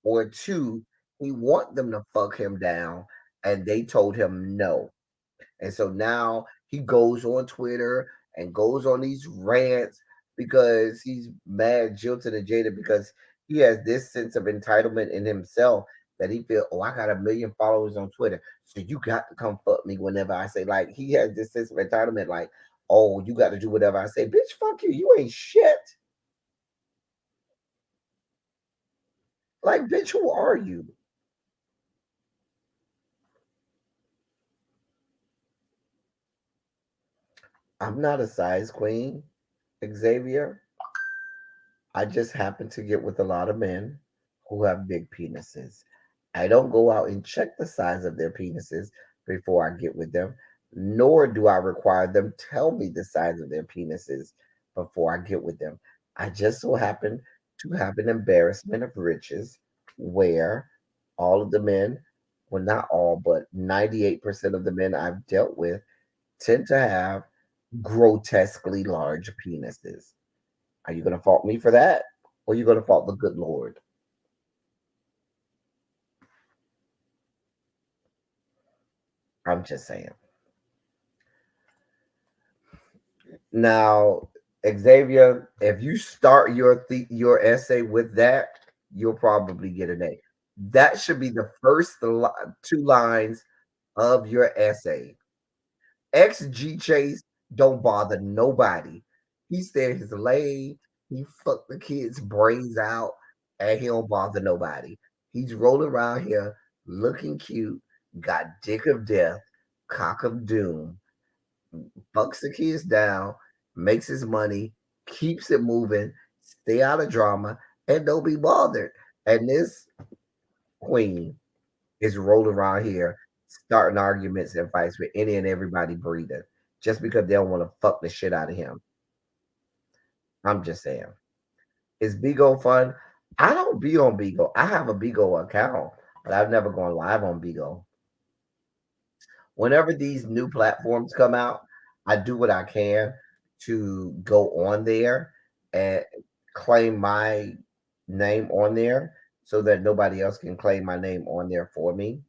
or two, he want them to fuck him down and they told him no. And so now he goes on Twitter and goes on these rants because he's mad, jilted, and jaded because he has this sense of entitlement in himself that he feel, oh, I got 1 million followers on Twitter, so you got to come fuck me whenever I say, like, he has this sense of entitlement, like, oh, you got to do whatever I say. Bitch, fuck you. You ain't shit. Like, bitch, who are you? I'm not a size queen, Xavier. I just happen to get with a lot of men who have big penises. I don't go out and check the size of their penises before I get with them, nor do I require them tell me the size of their penises before I get with them. I just so happen to have an embarrassment of riches where all of the men, well, not all, but 98% of the men I've dealt with tend to have grotesquely large penises. Are you going to fault me for that? Or are you going to fault the good Lord? I'm just saying. Now, Xavier, if you start your essay with that, you'll probably get an A. That should be the first 2 lines of your essay. XG Chase don't bother nobody. He said his lane, he fucked the kids' brains out, and he don't bother nobody. He's rolling around here looking cute, got dick of death, cock of doom, bucks the kids down, makes his money, keeps it moving, stay out of drama, and don't be bothered. And this queen is rolling around here starting arguments and fights with any and everybody breathing just because they don't want to fuck the shit out of him. I'm just saying. Is Bigo fun? I don't be on Bigo. I have a Bigo account, but I've never gone live on Bigo. Whenever these new platforms come out, I do what I can to go on there and claim my name on there so that nobody else can claim my name on there for me.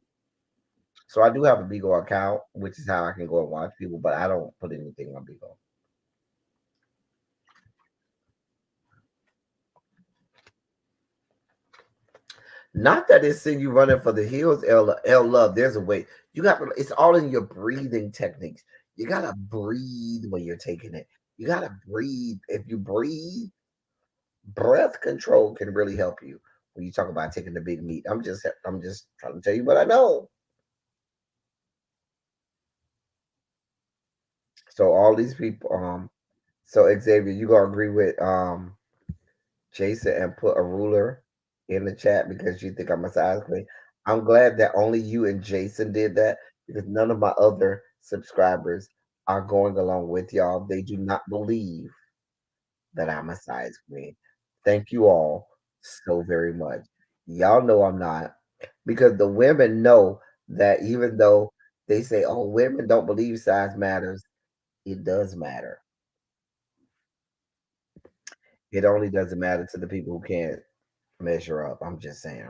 So I do have a Bigo account, which is how I can go and watch people, but I don't put anything on Bigo. Not that it's seeing you running for the hills, L love. There's a way. You got it's all in your breathing techniques. You gotta breathe when you're taking it. You gotta breathe. If you breathe, breath control can really help you when you talk about taking the big meat. I'm just trying to tell you what I know. So all these people, so Xavier, you gonna agree with Jason and put a ruler in the chat because you think I'm a size queen. I'm glad that only you and Jason did that because none of my other subscribers are going along with y'all. They do not believe that I'm a size queen. Thank you all so very much. Y'all know I'm not because the women know that even though they say, oh, women don't believe size matters, it does matter. It only doesn't matter to the people who can't measure up. I'm just saying.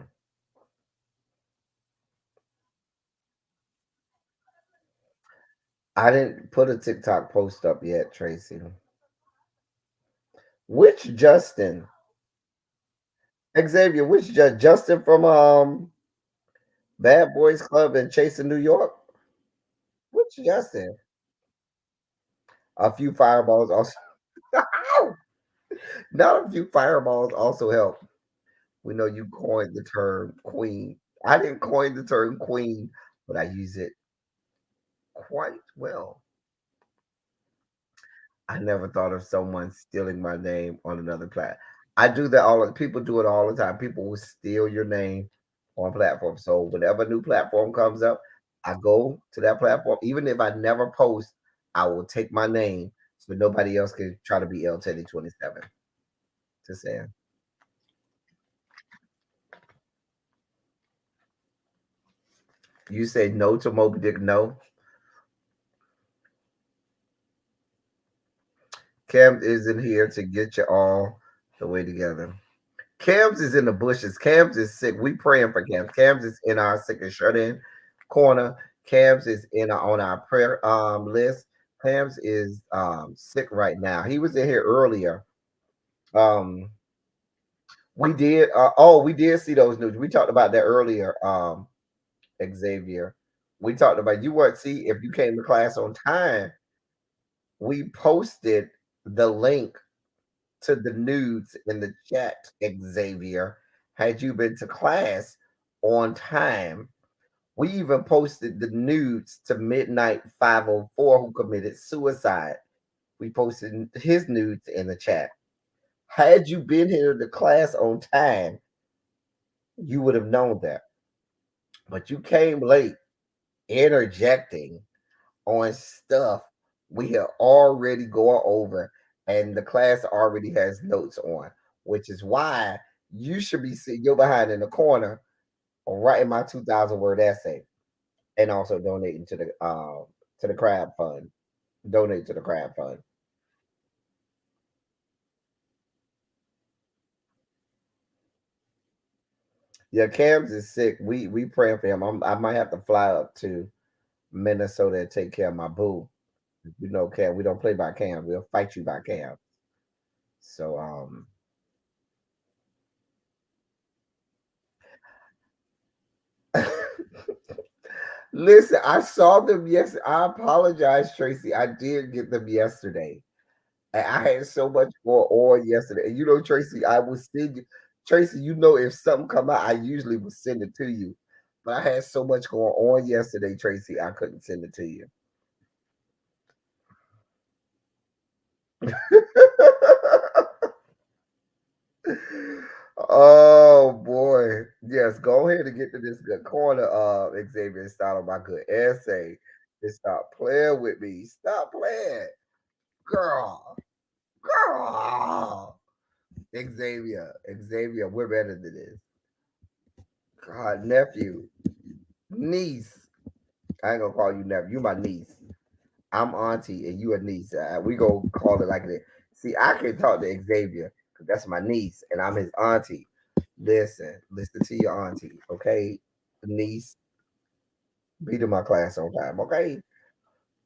I didn't put a TikTok post up yet, Tracy. Which Justin? Xavier, which Justin from Bad Boys Club and Chasing New York? Which Justin? A few fireballs also. Not a few fireballs also help. We know you coined the term queen. I didn't coin the term queen, but I use it quite well. I never thought of someone stealing my name on another platform. I do that people do it all the time. People will steal your name on platforms. So whenever a new platform comes up, I go to that platform. Even if I never post, I will take my name so nobody else can try to be L Teddy 27. Just saying. You say no to Moby Dick, no. Cam isn't here to get you all the way together. Cams is in the bushes. Cams is sick. We praying for Cams. Cams is in our sick and shut in corner. Cams is on our prayer list. Cams is sick right now. He was in here earlier. Um We did. Oh, we did see those news. We talked about that earlier. Xavier, we talked about you weren't see if you came to class on time. We posted the link to the nudes in the chat. Xavier, had you been to class on time, we even posted the nudes to Midnight 504 who committed suicide. We posted his nudes in the chat. Had you been here to class on time, you would have known that. But you came late, interjecting on stuff we had already gone over, and the class already has notes on, which is why you should be sitting your behind in the corner or writing my 2,000 word essay and also donating to the crab fund. Donate to the crab fund. Yeah, Cam's is sick. We praying for him. I might have to fly up to Minnesota and take care of my boo. You know, Cam, we don't play by Cam. We'll fight you by Cam. So listen, I saw them yesterday. I apologize, Tracy. I did get them yesterday. And I had so much going on yesterday. And you know, Tracy, I will send you. Tracy, you know, if something come out, I usually will send it to you. But I had so much going on yesterday, Tracy, I couldn't send it to you. Oh boy. Yes, go ahead and get to this good corner, Xavier, and start on my good essay. And stop playing with me. Stop playing. Girl. Girl. Xavier, we're better than this. God, nephew, niece. I ain't gonna call you nephew. You my niece. I'm auntie and you a niece. We gonna call it like that. See, I can talk to Xavier because that's my niece and I'm his auntie. Listen to your auntie, okay? Niece, be to my class on time, okay?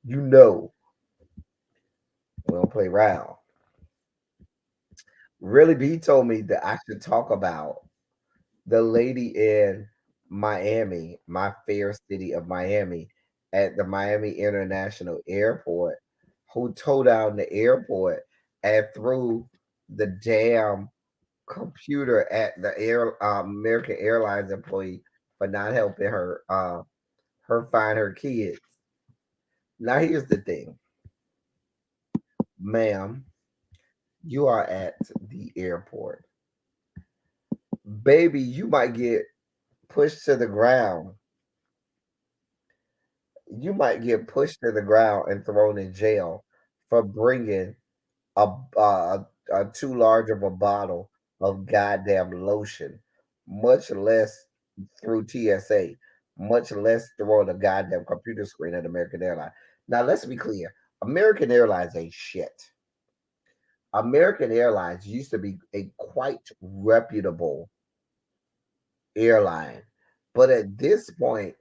You know we don't play around. Really, B told me that I should talk about the lady in Miami, my fair city of Miami, at the Miami International Airport, who towed down the airport and threw the damn computer at the American Airlines employee for not helping her find her kids. Now here's the thing, ma'am, you are at the airport. Baby, you might get pushed to the ground. You might get pushed to the ground and thrown in jail for bringing a too large of a bottle of goddamn lotion, much less through TSA, much less throwing a goddamn computer screen at American Airlines. Now let's be clear, American Airlines ain't shit. American Airlines used to be a quite reputable airline, but at this point,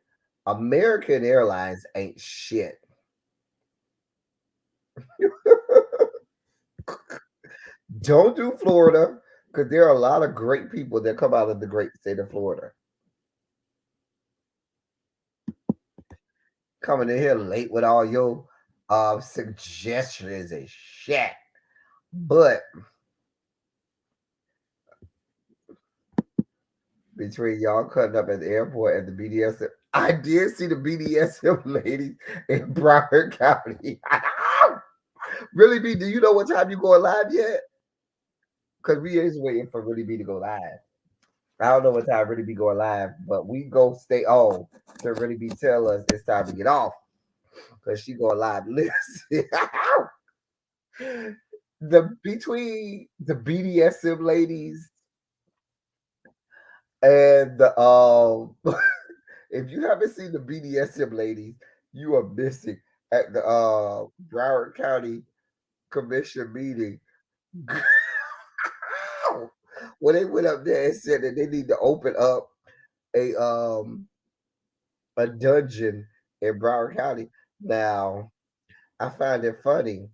American Airlines ain't shit. Don't do Florida because there are a lot of great people that come out of the great state of Florida. Coming in here late with all your suggestions and shit. But between y'all cutting up at the airport and the BDSM, I did see the BDSM ladies in Broward County. Really, B, do you know what time you going live yet? Because we is waiting for Really B to go live. I don't know what time Really be going live, but we go stay on to Really be tell us it's time to get off because she going live. Listen, the between the BDSM ladies and the if you haven't seen the BDSM ladies, you are missing at the Broward County Commission meeting. When they went up there and said that they need to open up a um a dungeon in Broward County. Now, I find it funny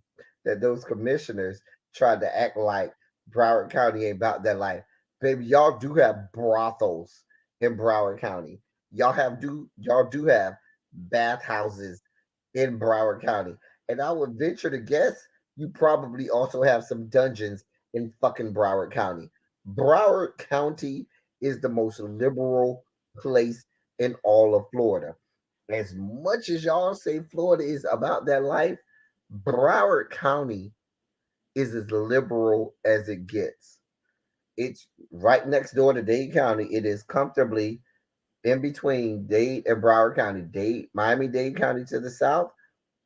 that those commissioners tried to act like Broward County ain't about that life. Baby, y'all do have brothels in Broward County. Y'all do have bathhouses in Broward County. And I would venture to guess you probably also have some dungeons in fucking Broward County. Broward County is the most liberal place in all of Florida. As much as y'all say Florida is about that life, Broward County is as liberal as it gets. It's right next door to Dade County. It is comfortably in between Dade and Broward County. Miami-Dade County to the south,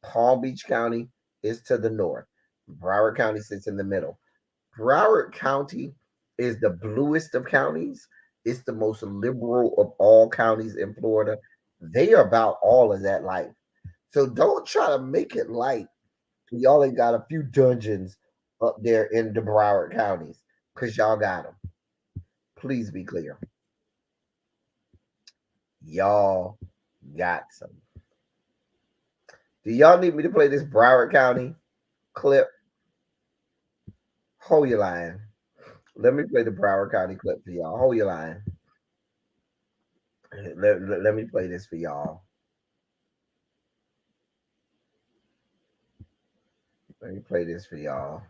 Palm Beach County is to the north. Broward County sits in the middle. Broward County is the bluest of counties. It's the most liberal of all counties in Florida. They are about all of that life. So don't try to make it light. Y'all ain't got a few dungeons up there in the Broward counties because y'all got them. Please be clear. Y'all got some. Do y'all need me to play this Broward County clip? Hold your line. Let me play the Broward County clip for y'all. Hold your line. Let me play this for y'all. Let me play this for y'all.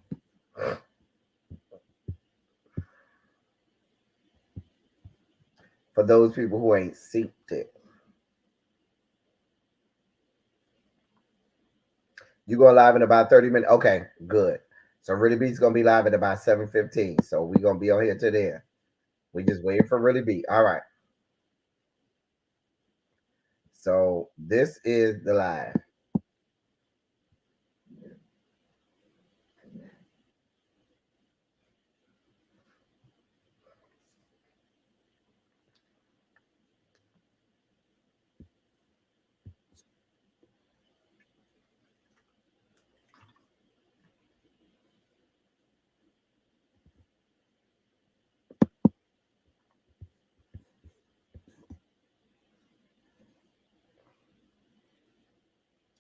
For those people who ain't synced it. You go live in about 30 minutes. Okay, good. So Really Beat's gonna be live at about 7:15. So we're gonna be on here till then. We just waiting for Really Beat. All right. So this is the live.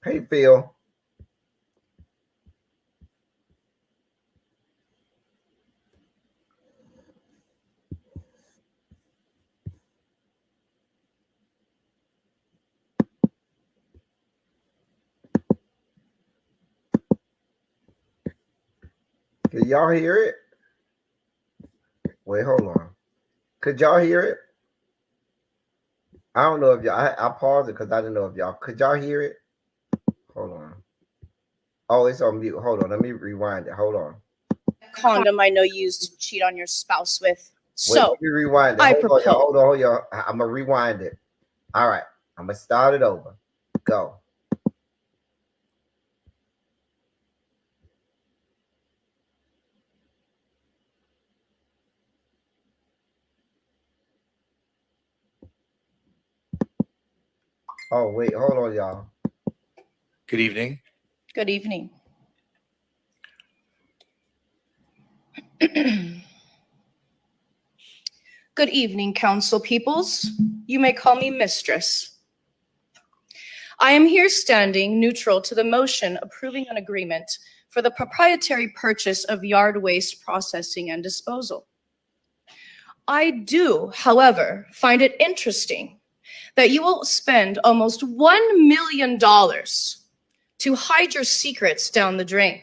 Hey, Phil. Can y'all hear it? Wait, hold on. Could y'all hear it? I don't know if y'all. I paused it because I didn't know if y'all. Could y'all hear it? Hold on. Oh, it's on mute. Hold on. Let me rewind it. Hold on. Condom I know you used to cheat on your spouse with. So let me rewind it. I Hold on, hold on. I'm gonna rewind it. All right. I'm gonna start it over. Go. Oh, wait, hold on, y'all. Good evening. Good evening. Good evening, council peoples. You may call me mistress. I am here standing neutral to the motion approving an agreement for the proprietary purchase of yard waste processing and disposal. I do, however, find it interesting that you will spend almost $1 million to hide your secrets down the drain.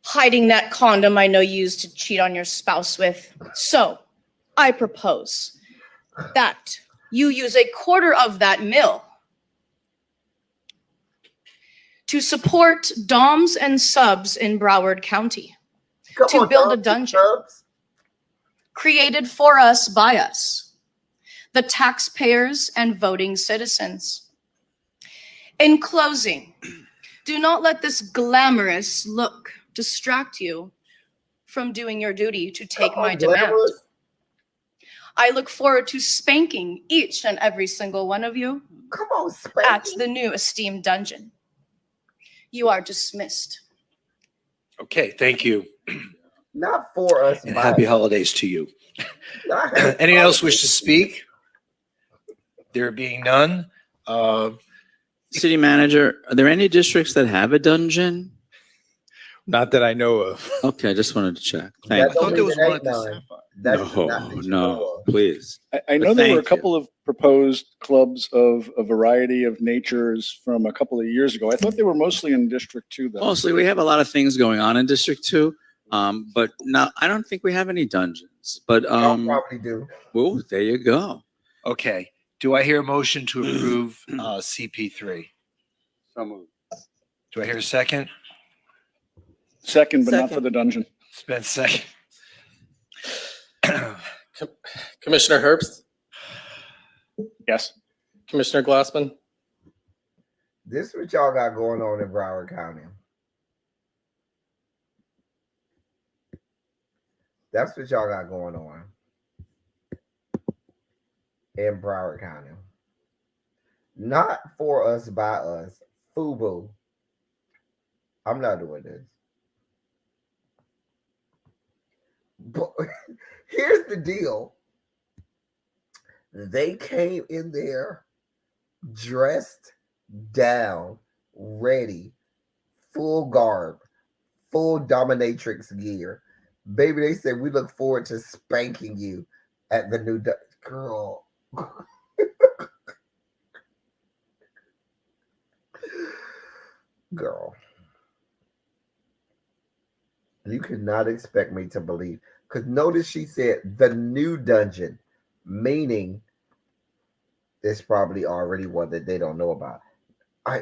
Hiding that condom I know you used to cheat on your spouse with. So I propose that you use a quarter of that mill to support doms and subs in Broward County to build a dungeon created for us by us, the taxpayers and voting citizens. In closing, do not let this glamorous look distract you from doing your duty to take my demand. I look forward to spanking each and every single one of you at the new esteemed dungeon. You are dismissed. Okay, thank you. Not for us. And happy holidays to you. Anyone else wish to speak? There being none. City manager, are there any districts that have a dungeon? Not that I know of. Okay, I just wanted to check. That Thank I don't thought mean there was it one ain't at the none. Sapphire. That's No, not that you no, know of. please. I know But there were a thank you. couple of proposed clubs of a variety of natures from a couple of years ago. I thought they were mostly in District 2, though. Mostly, we have a lot of things going on in District 2, but no, I don't think we have any dungeons. But Y'all probably do. well, there you go. Okay. Do I hear a motion to approve CP3? So moved. Do I hear a second? Second, but not for Second. the dungeon. Spence second. Commissioner Herbst, Yes. Commissioner Glassman, This is what y'all got going on in Broward County. That's what y'all got going on in Broward County. Not for us, by us. FUBU. I'm not doing this. But here's the deal. They came in there dressed down, ready, full garb, full dominatrix gear. Baby, they said we look forward to spanking you at the new girl. Girl. You cannot expect me to believe. Because notice she said the new dungeon, meaning there's probably already one that they don't know about.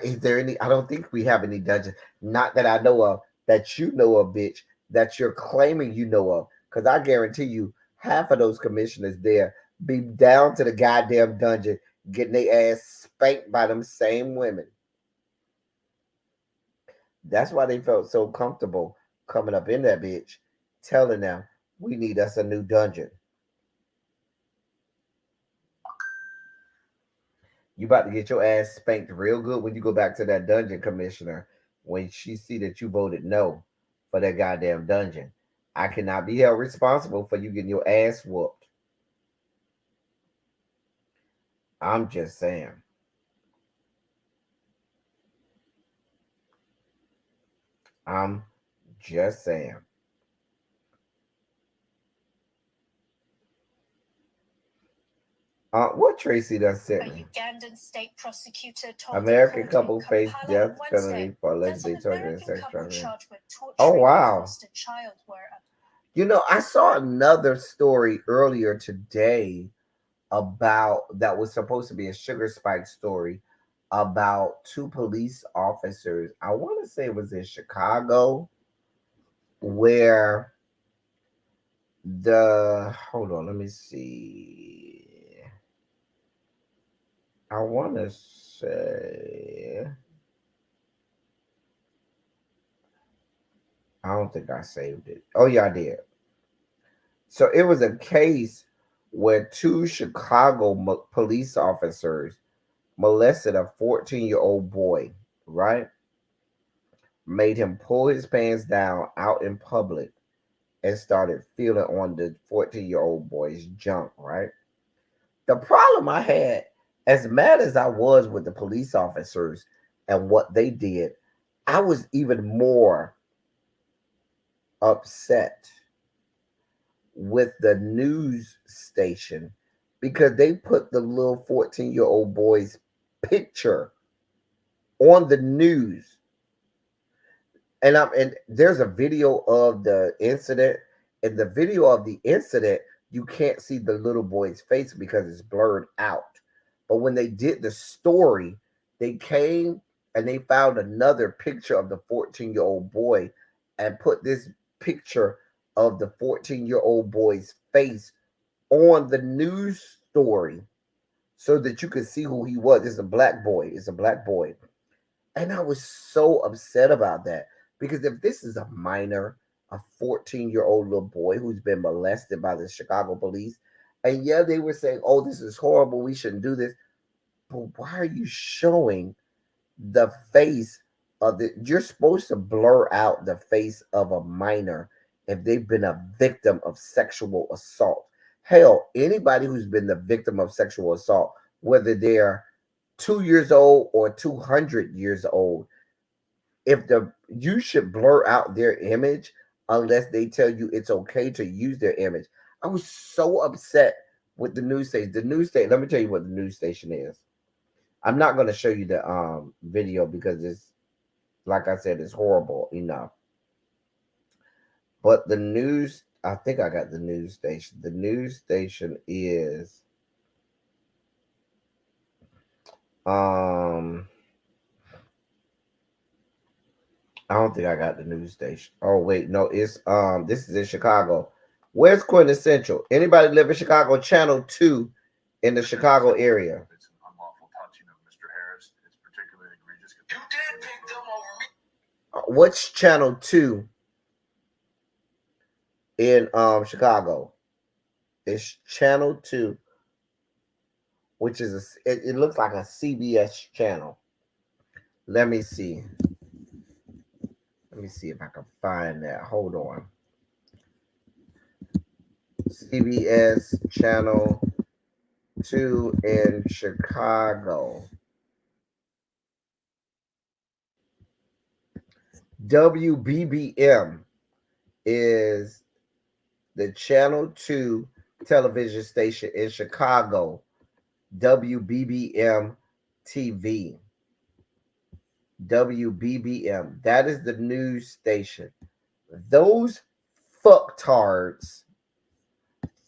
Is there any? I don't think we have any dungeons. Not that I know of, that you know of, bitch, that you're claiming you know of. Because I guarantee you, half of those commissioners there be down to the goddamn dungeon getting their ass spanked by them same women. That's why they felt so comfortable coming up in that bitch, telling them we need us a new dungeon. You about to get your ass spanked real good when you go back to that dungeon commissioner when she see that you voted no for that goddamn dungeon. I cannot be held responsible for you getting your ass whooped. I'm just saying. I'm just saying. What Tracy done sent me? Ugandan state prosecutor told American the court couple in face Kampala death on Wednesday penalty for that allegedly an torturing American sex couple trafficking. charged with torturing Oh, a wow. foster child were You know, I saw another story earlier today about that was supposed to be a sugar spike story about two police officers. I want to say it was in Chicago where hold on, let me see. I want to say, I don't think I saved it. Oh yeah, I did. So it was a case where two Chicago police officers molested a 14-year-old boy, right? Made him pull his pants down out in public and started feeling on the 14-year-old boy's junk, right? The problem I had, as mad as I was with the police officers and what they did, I was even more upset with the news station because they put the little 14-year-old boy's picture on the news. And there's a video of the incident. In the video of the incident, you can't see the little boy's face because it's blurred out. But when they did the story, they came and they found another picture of the 14-year-old boy and put this picture of the 14-year-old boy's face on the news story so that you could see who he was. It's a black boy. It's a black boy. And I was so upset about that because if this is a minor, a 14-year-old little boy who's been molested by the Chicago police, and yeah, they were saying, oh, this is horrible, we shouldn't do this. But why are you showing the face of the, you're supposed to blur out the face of a minor if they've been a victim of sexual assault. Hell, anybody who's been the victim of sexual assault, whether they're 2 years old or 200 years old, if the you should blur out their image unless they tell you it's okay to use their image. I was so upset with the news station. The news station, let me tell you what the news station is. I'm not going to show you the video because it's, like I said, it's horrible enough. But the news, I think I got the news station. The news station is I don't think I got the news station. Oh wait, no, it's this is in Chicago. Where's Quintessential? Anybody live in Chicago? Channel 2 in the Chicago area. It's an unlawful touching of Mr. Harris. It's particularly egregious. You did pick them over me. What's Channel 2 in Chicago? It's Channel 2, which is it looks like a CBS channel. Let me see. Let me see if I can find that. Hold on. CBS Channel 2 in Chicago. WBBM is the Channel 2 television station in Chicago. WBBM TV. WBBM. That is the news station. Those fucktards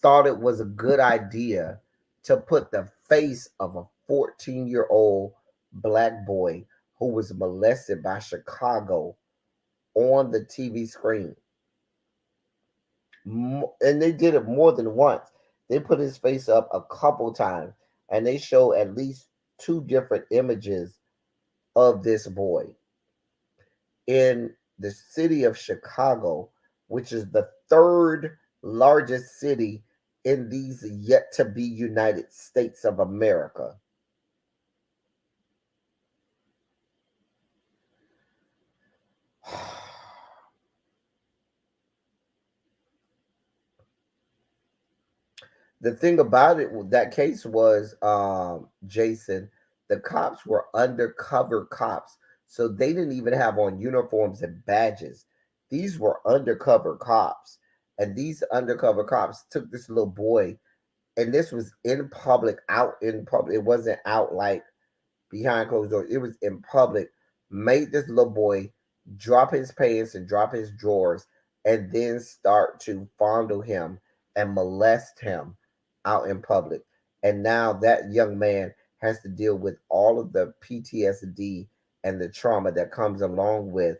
thought it was a good idea to put the face of a 14-year-old black boy who was molested by Chicago on the TV screen. And they did it more than once. They put his face up a couple times, and they show at least 2 different images of this boy in the city of Chicago, which is the 3rd largest city in these yet to be United States of America. The thing about it, that case was, Jason, the cops were undercover cops. So they didn't even have on uniforms and badges. These were undercover cops. And these undercover cops took this little boy, and this was in public, out in public. It wasn't out like behind closed doors. It was in public. Made this little boy drop his pants and drop his drawers, and then start to fondle him and molest him out in public. And now that young man has to deal with all of the PTSD and the trauma that comes along with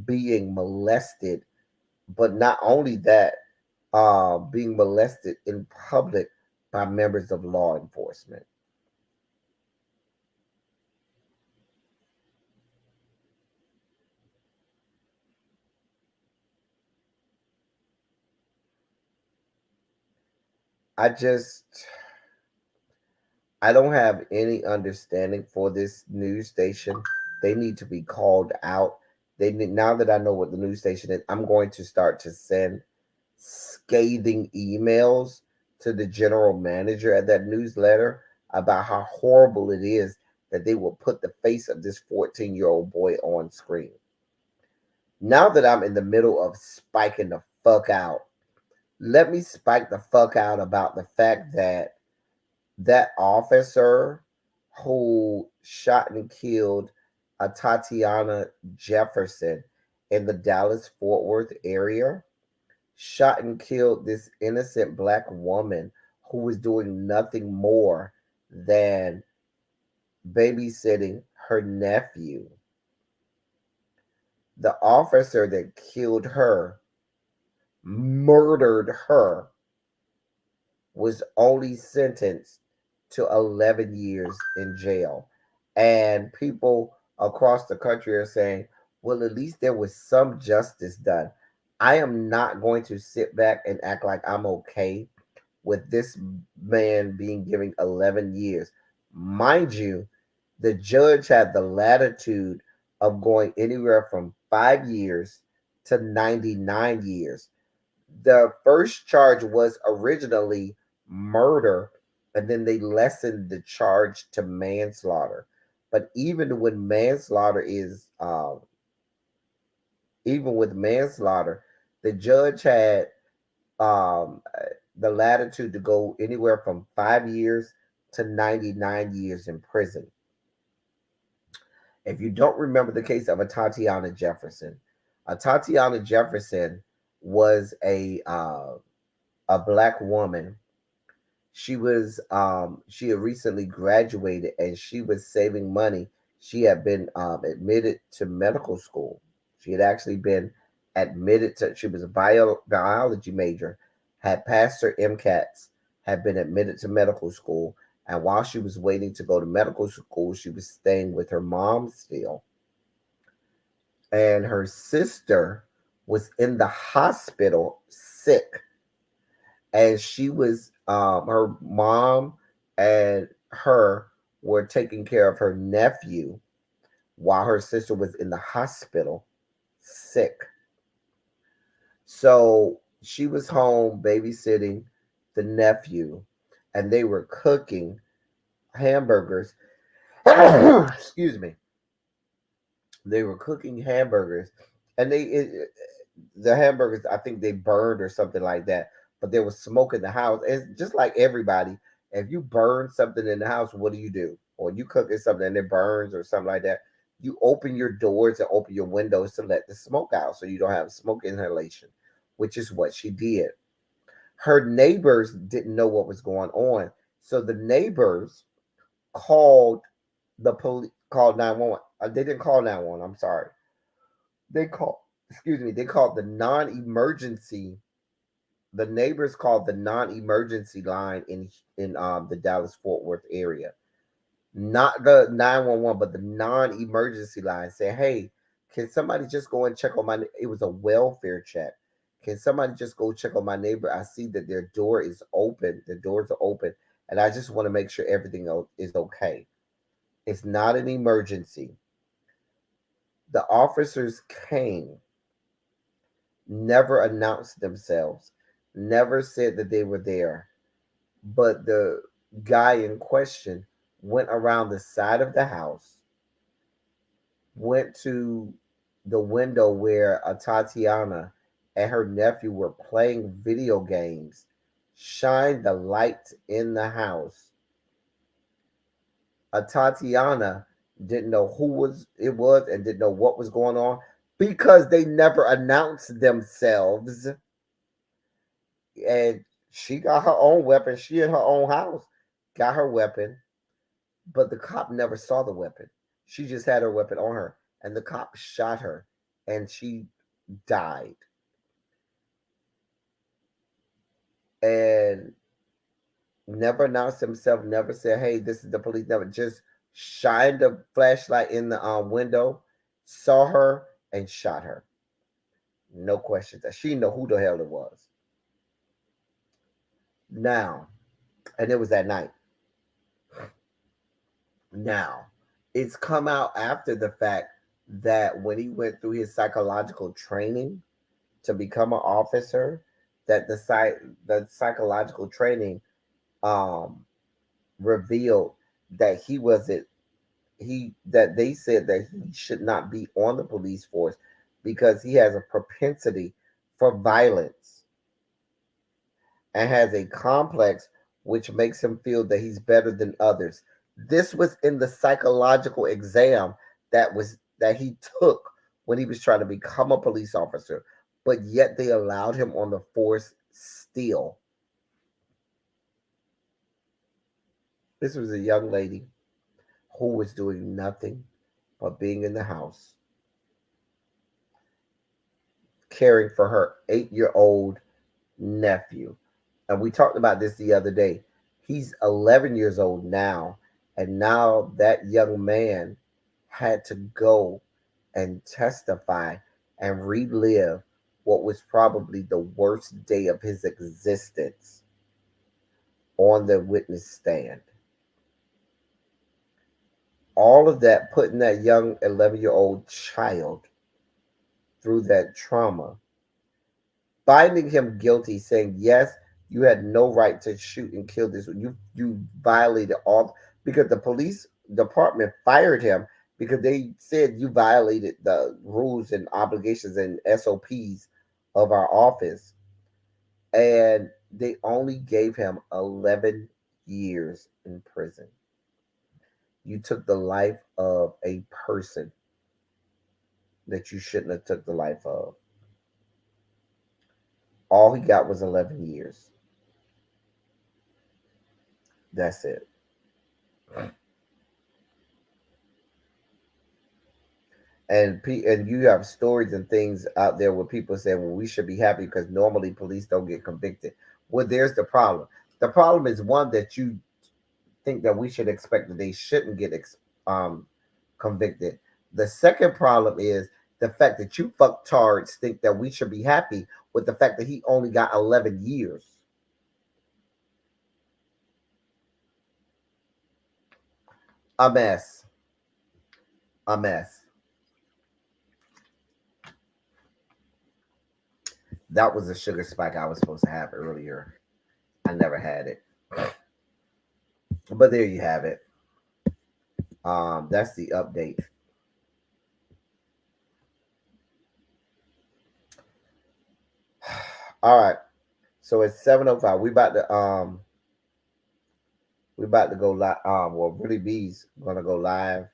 being molested. But not only that, being molested in public by members of law enforcement. I don't have any understanding for this news station. They need to be called out. Now that I know what the news station is, I'm going to start to send scathing emails to the general manager at that newsletter about how horrible it is that they will put the face of this 14-year-old boy on screen. Now that I'm in the middle of spiking the fuck out, let me spike the fuck out about the fact that that officer who shot and killed a Tatiana Jefferson in the Dallas-Fort Worth area, shot and killed this innocent black woman who was doing nothing more than babysitting her nephew. The officer that killed her, murdered her, was only sentenced to 11 years in jail. And people across the country are saying, well, at least there was some justice done. I am not going to sit back and act like I'm okay with this man being given 11 years. Mind you, the judge had the latitude of going anywhere from 5 years to 99 years. The first charge was originally murder, and then they lessened the charge to manslaughter. But even when manslaughter is even with manslaughter, the judge had um, the latitude to go anywhere from 5 years to 99 years in prison. If you don't remember the case of a Tatiana Jefferson was a black woman. She had recently graduated and she was saving money. She had been admitted to medical school. She had actually been admitted to. She was a biology major, had passed her MCATs, had been admitted to medical school, and while she was waiting to go to medical school, she was staying with her mom still, and her sister was in the hospital sick, and she was her mom and her were taking care of her nephew while her sister was in the hospital sick. So she was home babysitting the nephew, and they were cooking hamburgers. Excuse me. They were cooking hamburgers, and the hamburgers, I think they burned or something like that. But there was smoke in the house. And just like everybody, if you burn something in the house, what do? Or you cooking something and it burns or something like that, you open your doors and open your windows to let the smoke out so you don't have smoke inhalation, which is what she did. Her neighbors didn't know what was going on. So the neighbors called the police, called 911. They didn't call 911, I'm sorry. They called, excuse me, they called the neighbors called the non-emergency line in the Dallas Fort Worth area. Not the 911, but the non-emergency line. Say, hey, can somebody just go and check on it was a welfare check. Can somebody just go check on my neighbor? I see that their door is open. The doors are open, and I just want to make sure everything is okay. It's not an emergency. The officers came, never announced themselves, never said that they were there. But the guy in question went around the side of the house, went to the window where a Tatiana and her nephew were playing video games, shined the light in the house. A Tatiana didn't know who was it was and didn't know what was going on because they never announced themselves. And she got her own weapon. She in her own house got her weapon, but the cop never saw the weapon. She just had her weapon on her, and the cop shot her, and she died. And never announced himself, never said, "Hey, this is the police." Never, just shined a flashlight in the window, saw her, and shot her. No questions. She didn't know who the hell it was. Now, and it was at night. Now, it's come out after the fact that when he went through his psychological training to become an officer, that the psychological training um revealed that he wasn't he that they said that he should not be on the police force because he has a propensity for violence and has a complex which makes him feel that he's better than others. This was in the psychological exam that he took when he was trying to become a police officer, but yet they allowed him on the force still. This was a young lady who was doing nothing but being in the house, caring for her 8-year-old nephew. And we talked about this the other day. He's 11 years old now, and now that young man had to go and testify and relive what was probably the worst day of his existence on the witness stand. All of that, putting that young 11-year-old child through that trauma, finding him guilty, saying, yes, you had no right to shoot and kill this. You violated all, because the police department fired him because they said you violated the rules and obligations and SOPs of our office, and they only gave him 11 years in prison. You took the life of a person that you shouldn't have took the life of. All he got was 11 years. That's it. And you have stories and things out there where people say, well, we should be happy because normally police don't get convicted. Well, there's the problem. The problem is one that you think that we should expect that they shouldn't get um, convicted. The second problem is the fact that you fucktards think that we should be happy with the fact that he only got 11 years. A mess. A mess. That was a sugar spike I was supposed to have earlier. I never had it. But there you have it. That's the update. All right. So it's 7:05. We about to go live. Well, really B's gonna go live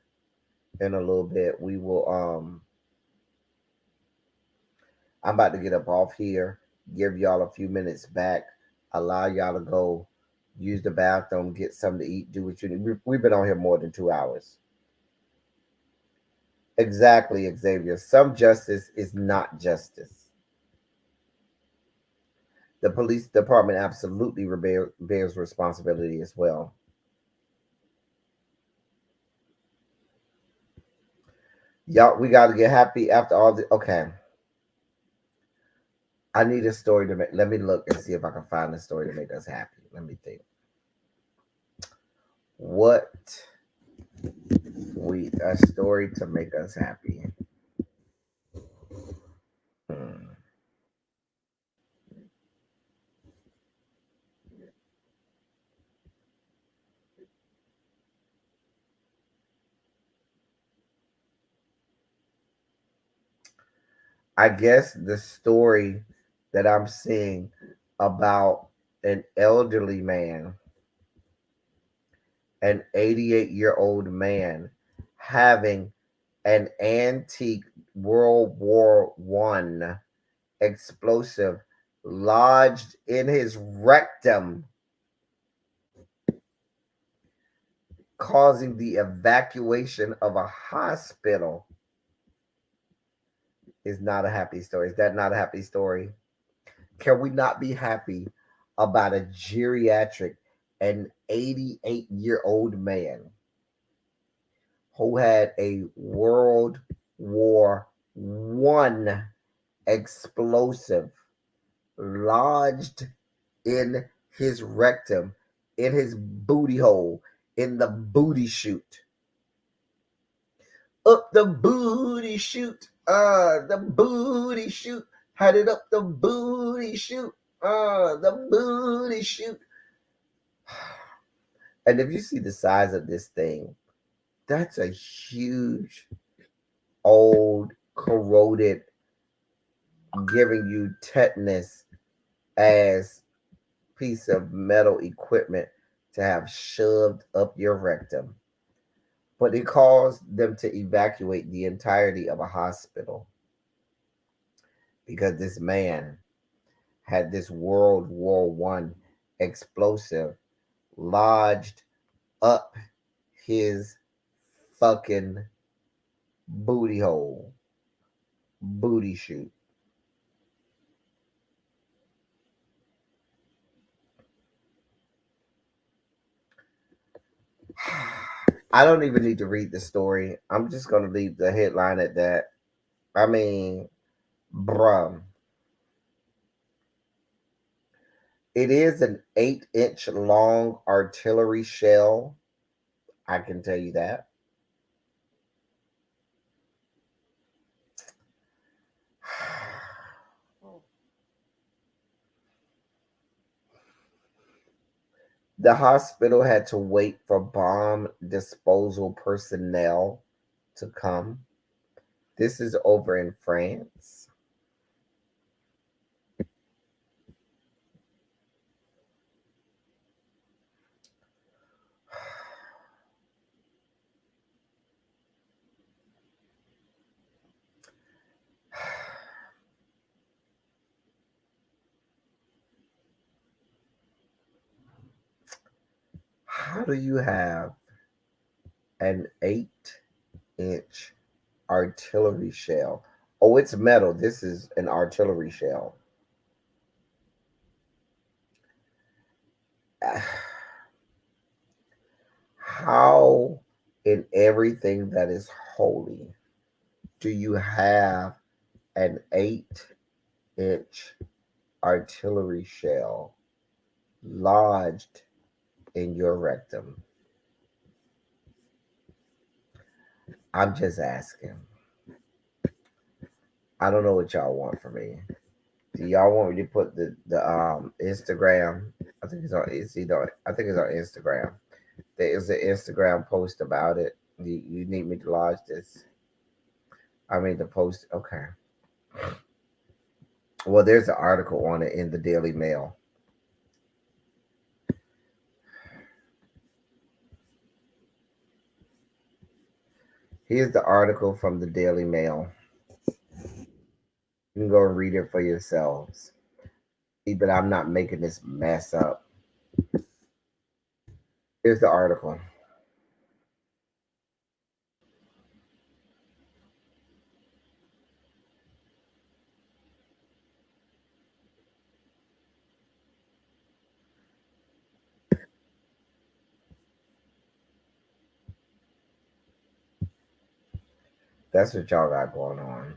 in a little bit. We will I'm about to get up off here, give y'all a few minutes back, allow y'all to go use the bathroom, get something to eat, do what you need. We've been on here more than 2 hours. Exactly, Xavier. Some justice is not justice. The police department absolutely bears responsibility as well. Y'all, we got to get happy after all the. Okay. I need a story to make. Let me look and see if I can find a story to make us happy. Let me think. What a story to make us happy. Hmm. I guess the story that I'm seeing about an elderly man, an 88-year-old man, having an antique World War One explosive lodged in his rectum, causing the evacuation of a hospital, is not a happy story. Is that not a happy story? Can we not be happy about a geriatric, an 88-year-old man who had a World War One explosive lodged in his rectum, in his booty hole, in the booty chute? Up the booty chute, the booty chute, had it up the booty chute, the booty chute. And if you see the size of this thing, that's a huge, old, corroded, giving you tetanus as piece of metal equipment to have shoved up your rectum. But it caused them to evacuate the entirety of a hospital because this man had this World War One explosive lodged up his fucking booty hole, booty chute. I don't even need to read the story. I'm just going to leave the headline at that. I mean, bruh. It is an 8-inch long artillery shell. I can tell you that. The hospital had to wait for bomb disposal personnel to come. This is over in France. How do you have an 8-inch artillery shell? Oh, it's metal. This is an artillery shell. How in everything that is holy do you have an 8-inch artillery shell lodged in your rectum? I'm just asking. I don't know what y'all want from me. Do y'all want me to put the Instagram? I think it's on. I think it's on Instagram. There is an Instagram post about it. You need me to lodge this? I mean, the post. Okay. Well, there's an article on it in the Daily Mail. Here's the article from the Daily Mail. You can go and read it for yourselves. But I'm not making this mess up. Here's the article. That's what y'all got going on.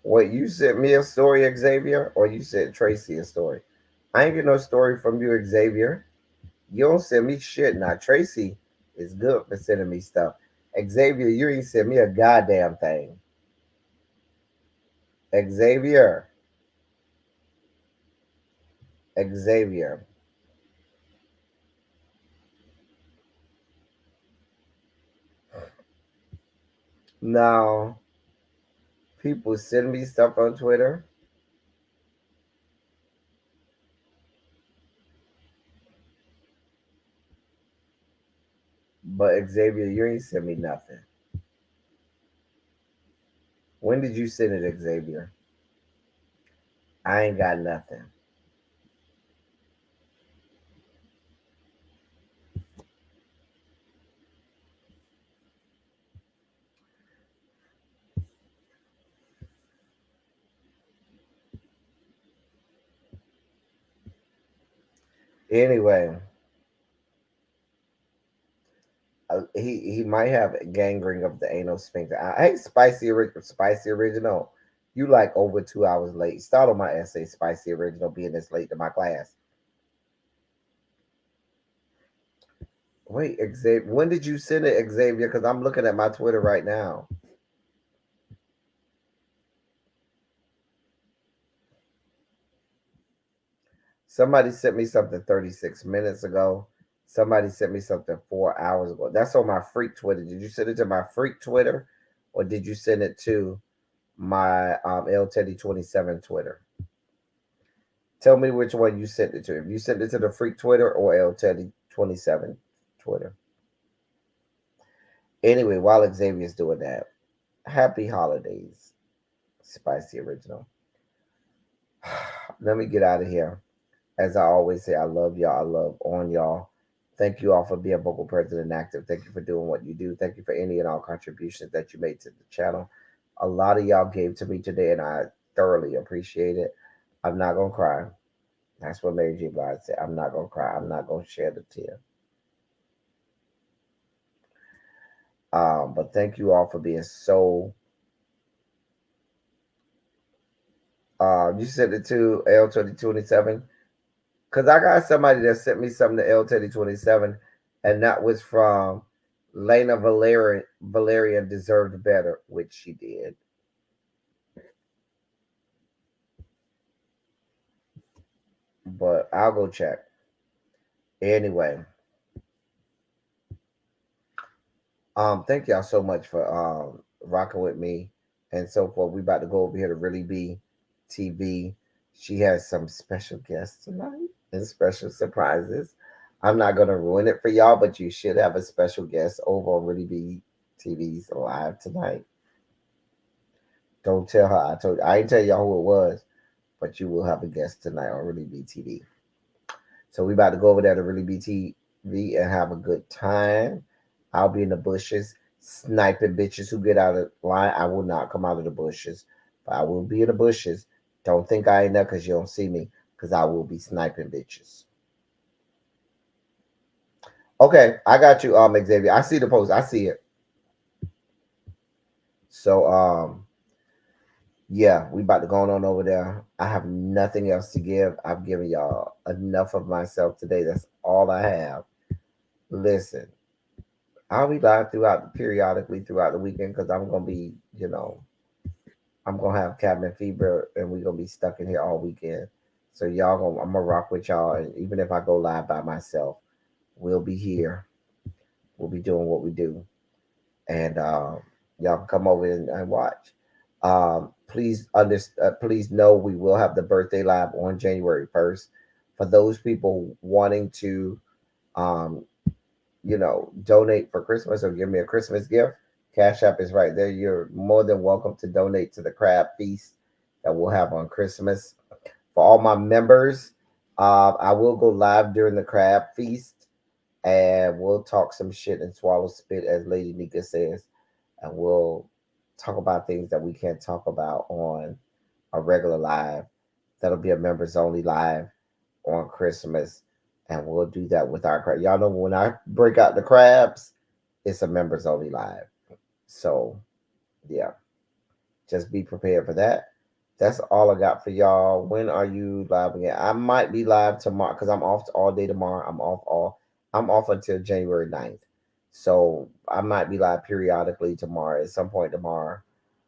What, you sent me a story, Xavier, or you sent Tracy a story? I ain't get no story from you, Xavier. You don't send me shit. Now, Tracy is good for sending me stuff. Xavier, you ain't sent me a goddamn thing. Xavier. Xavier. Now, people send me stuff on Twitter. But Xavier, you ain't sent me nothing. When did you send it, Xavier? I ain't got nothing. Anyway, he might have gangrene of the anal sphincter. Hey, spicy original. You like over 2 hours late. Start on my essay, spicy original, being this late to my class. Wait, Xavier, when did you send it, Xavier? Because I'm looking at my Twitter right now. Somebody sent me something 36 minutes ago. Somebody sent me something 4 hours ago. That's on my freak Twitter. Did you send it to my freak Twitter, or did you send it to my L Teddy 27 Twitter? Tell me which one you sent it to. If you sent it to the freak Twitter or L Teddy 27 Twitter. Anyway, while Xavier's doing that, happy holidays, spicy original. Let me get out of here. As I always say, I love y'all. I love on y'all. Thank you all for being vocal, present, and active. Thank you for doing what you do. Thank you for any and all contributions that you made to the channel. A lot of y'all gave to me today, and I thoroughly appreciate it. I'm not going to cry. That's what Mary J. Blige said. I'm not going to cry. I'm not going to shed a tear. But thank you all for being so... you sent it to L2027? Because I got somebody that sent me something to L3027, and that was from Lena Valerian Deserved Better, which she did. But I'll go check. Anyway, Thank y'all so much for rocking with me and so forth. We about to go over here to Really Be TV. She has some special guests tonight and special surprises. I'm not gonna ruin it for y'all, but you should have a special guest over on Really Be TV's live tonight. Don't tell her I told you. I ain't tell y'all who it was, but you will have a guest tonight on Really Be TV. So we about to go over there to Really Be TV and have a good time. I'll be in the bushes sniping bitches who get out of line. I will not come out of the bushes, but I will be in the bushes. Don't think I ain't there because you don't see me, because I will be sniping bitches. Okay, I got you, Xavier. I see the post. I see it. So, yeah, we about to go on over there. I have nothing else to give. I've given y'all enough of myself today. That's all I have. Listen, I'll be live periodically throughout the weekend because I'm gonna be, I'm gonna have cabin fever and we're gonna be stuck in here all weekend. So I'm gonna rock with y'all, and even if I go live by myself, we'll be here. We'll be doing what we do, and y'all can come over and watch. Please know we will have the birthday live on January 1st. For those people wanting to, um, donate for Christmas or give me a Christmas gift, Cash App is right there. You're more than welcome to donate to the crab feast that we'll have on Christmas. For all my members, I will go live during the crab feast and we'll talk some shit and swallow spit, as Lady Nika says, and we'll talk about things that we can't talk about on a regular live. That'll be a members only live on Christmas, and we'll do that with our crab. Y'all know when I break out the crabs, it's a members only live. So, yeah, just be prepared for that. That's all I got for y'all. When are you live again? I might be live tomorrow because I'm off all day tomorrow. I'm off until January 9th. So I might be live periodically tomorrow. At some point tomorrow,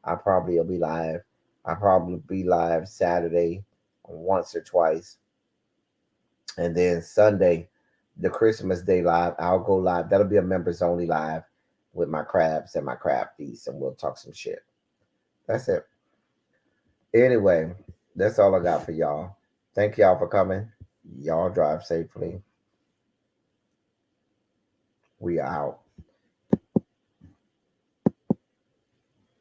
I probably will be live. I'll probably be live Saturday once or twice. And then Sunday, the Christmas Day live, I'll go live. That'll be a members only live with my crabs and my crab feast, and we'll talk some shit. That's it. Anyway, that's all I got for y'all. Thank y'all for coming. Y'all drive safely. We out.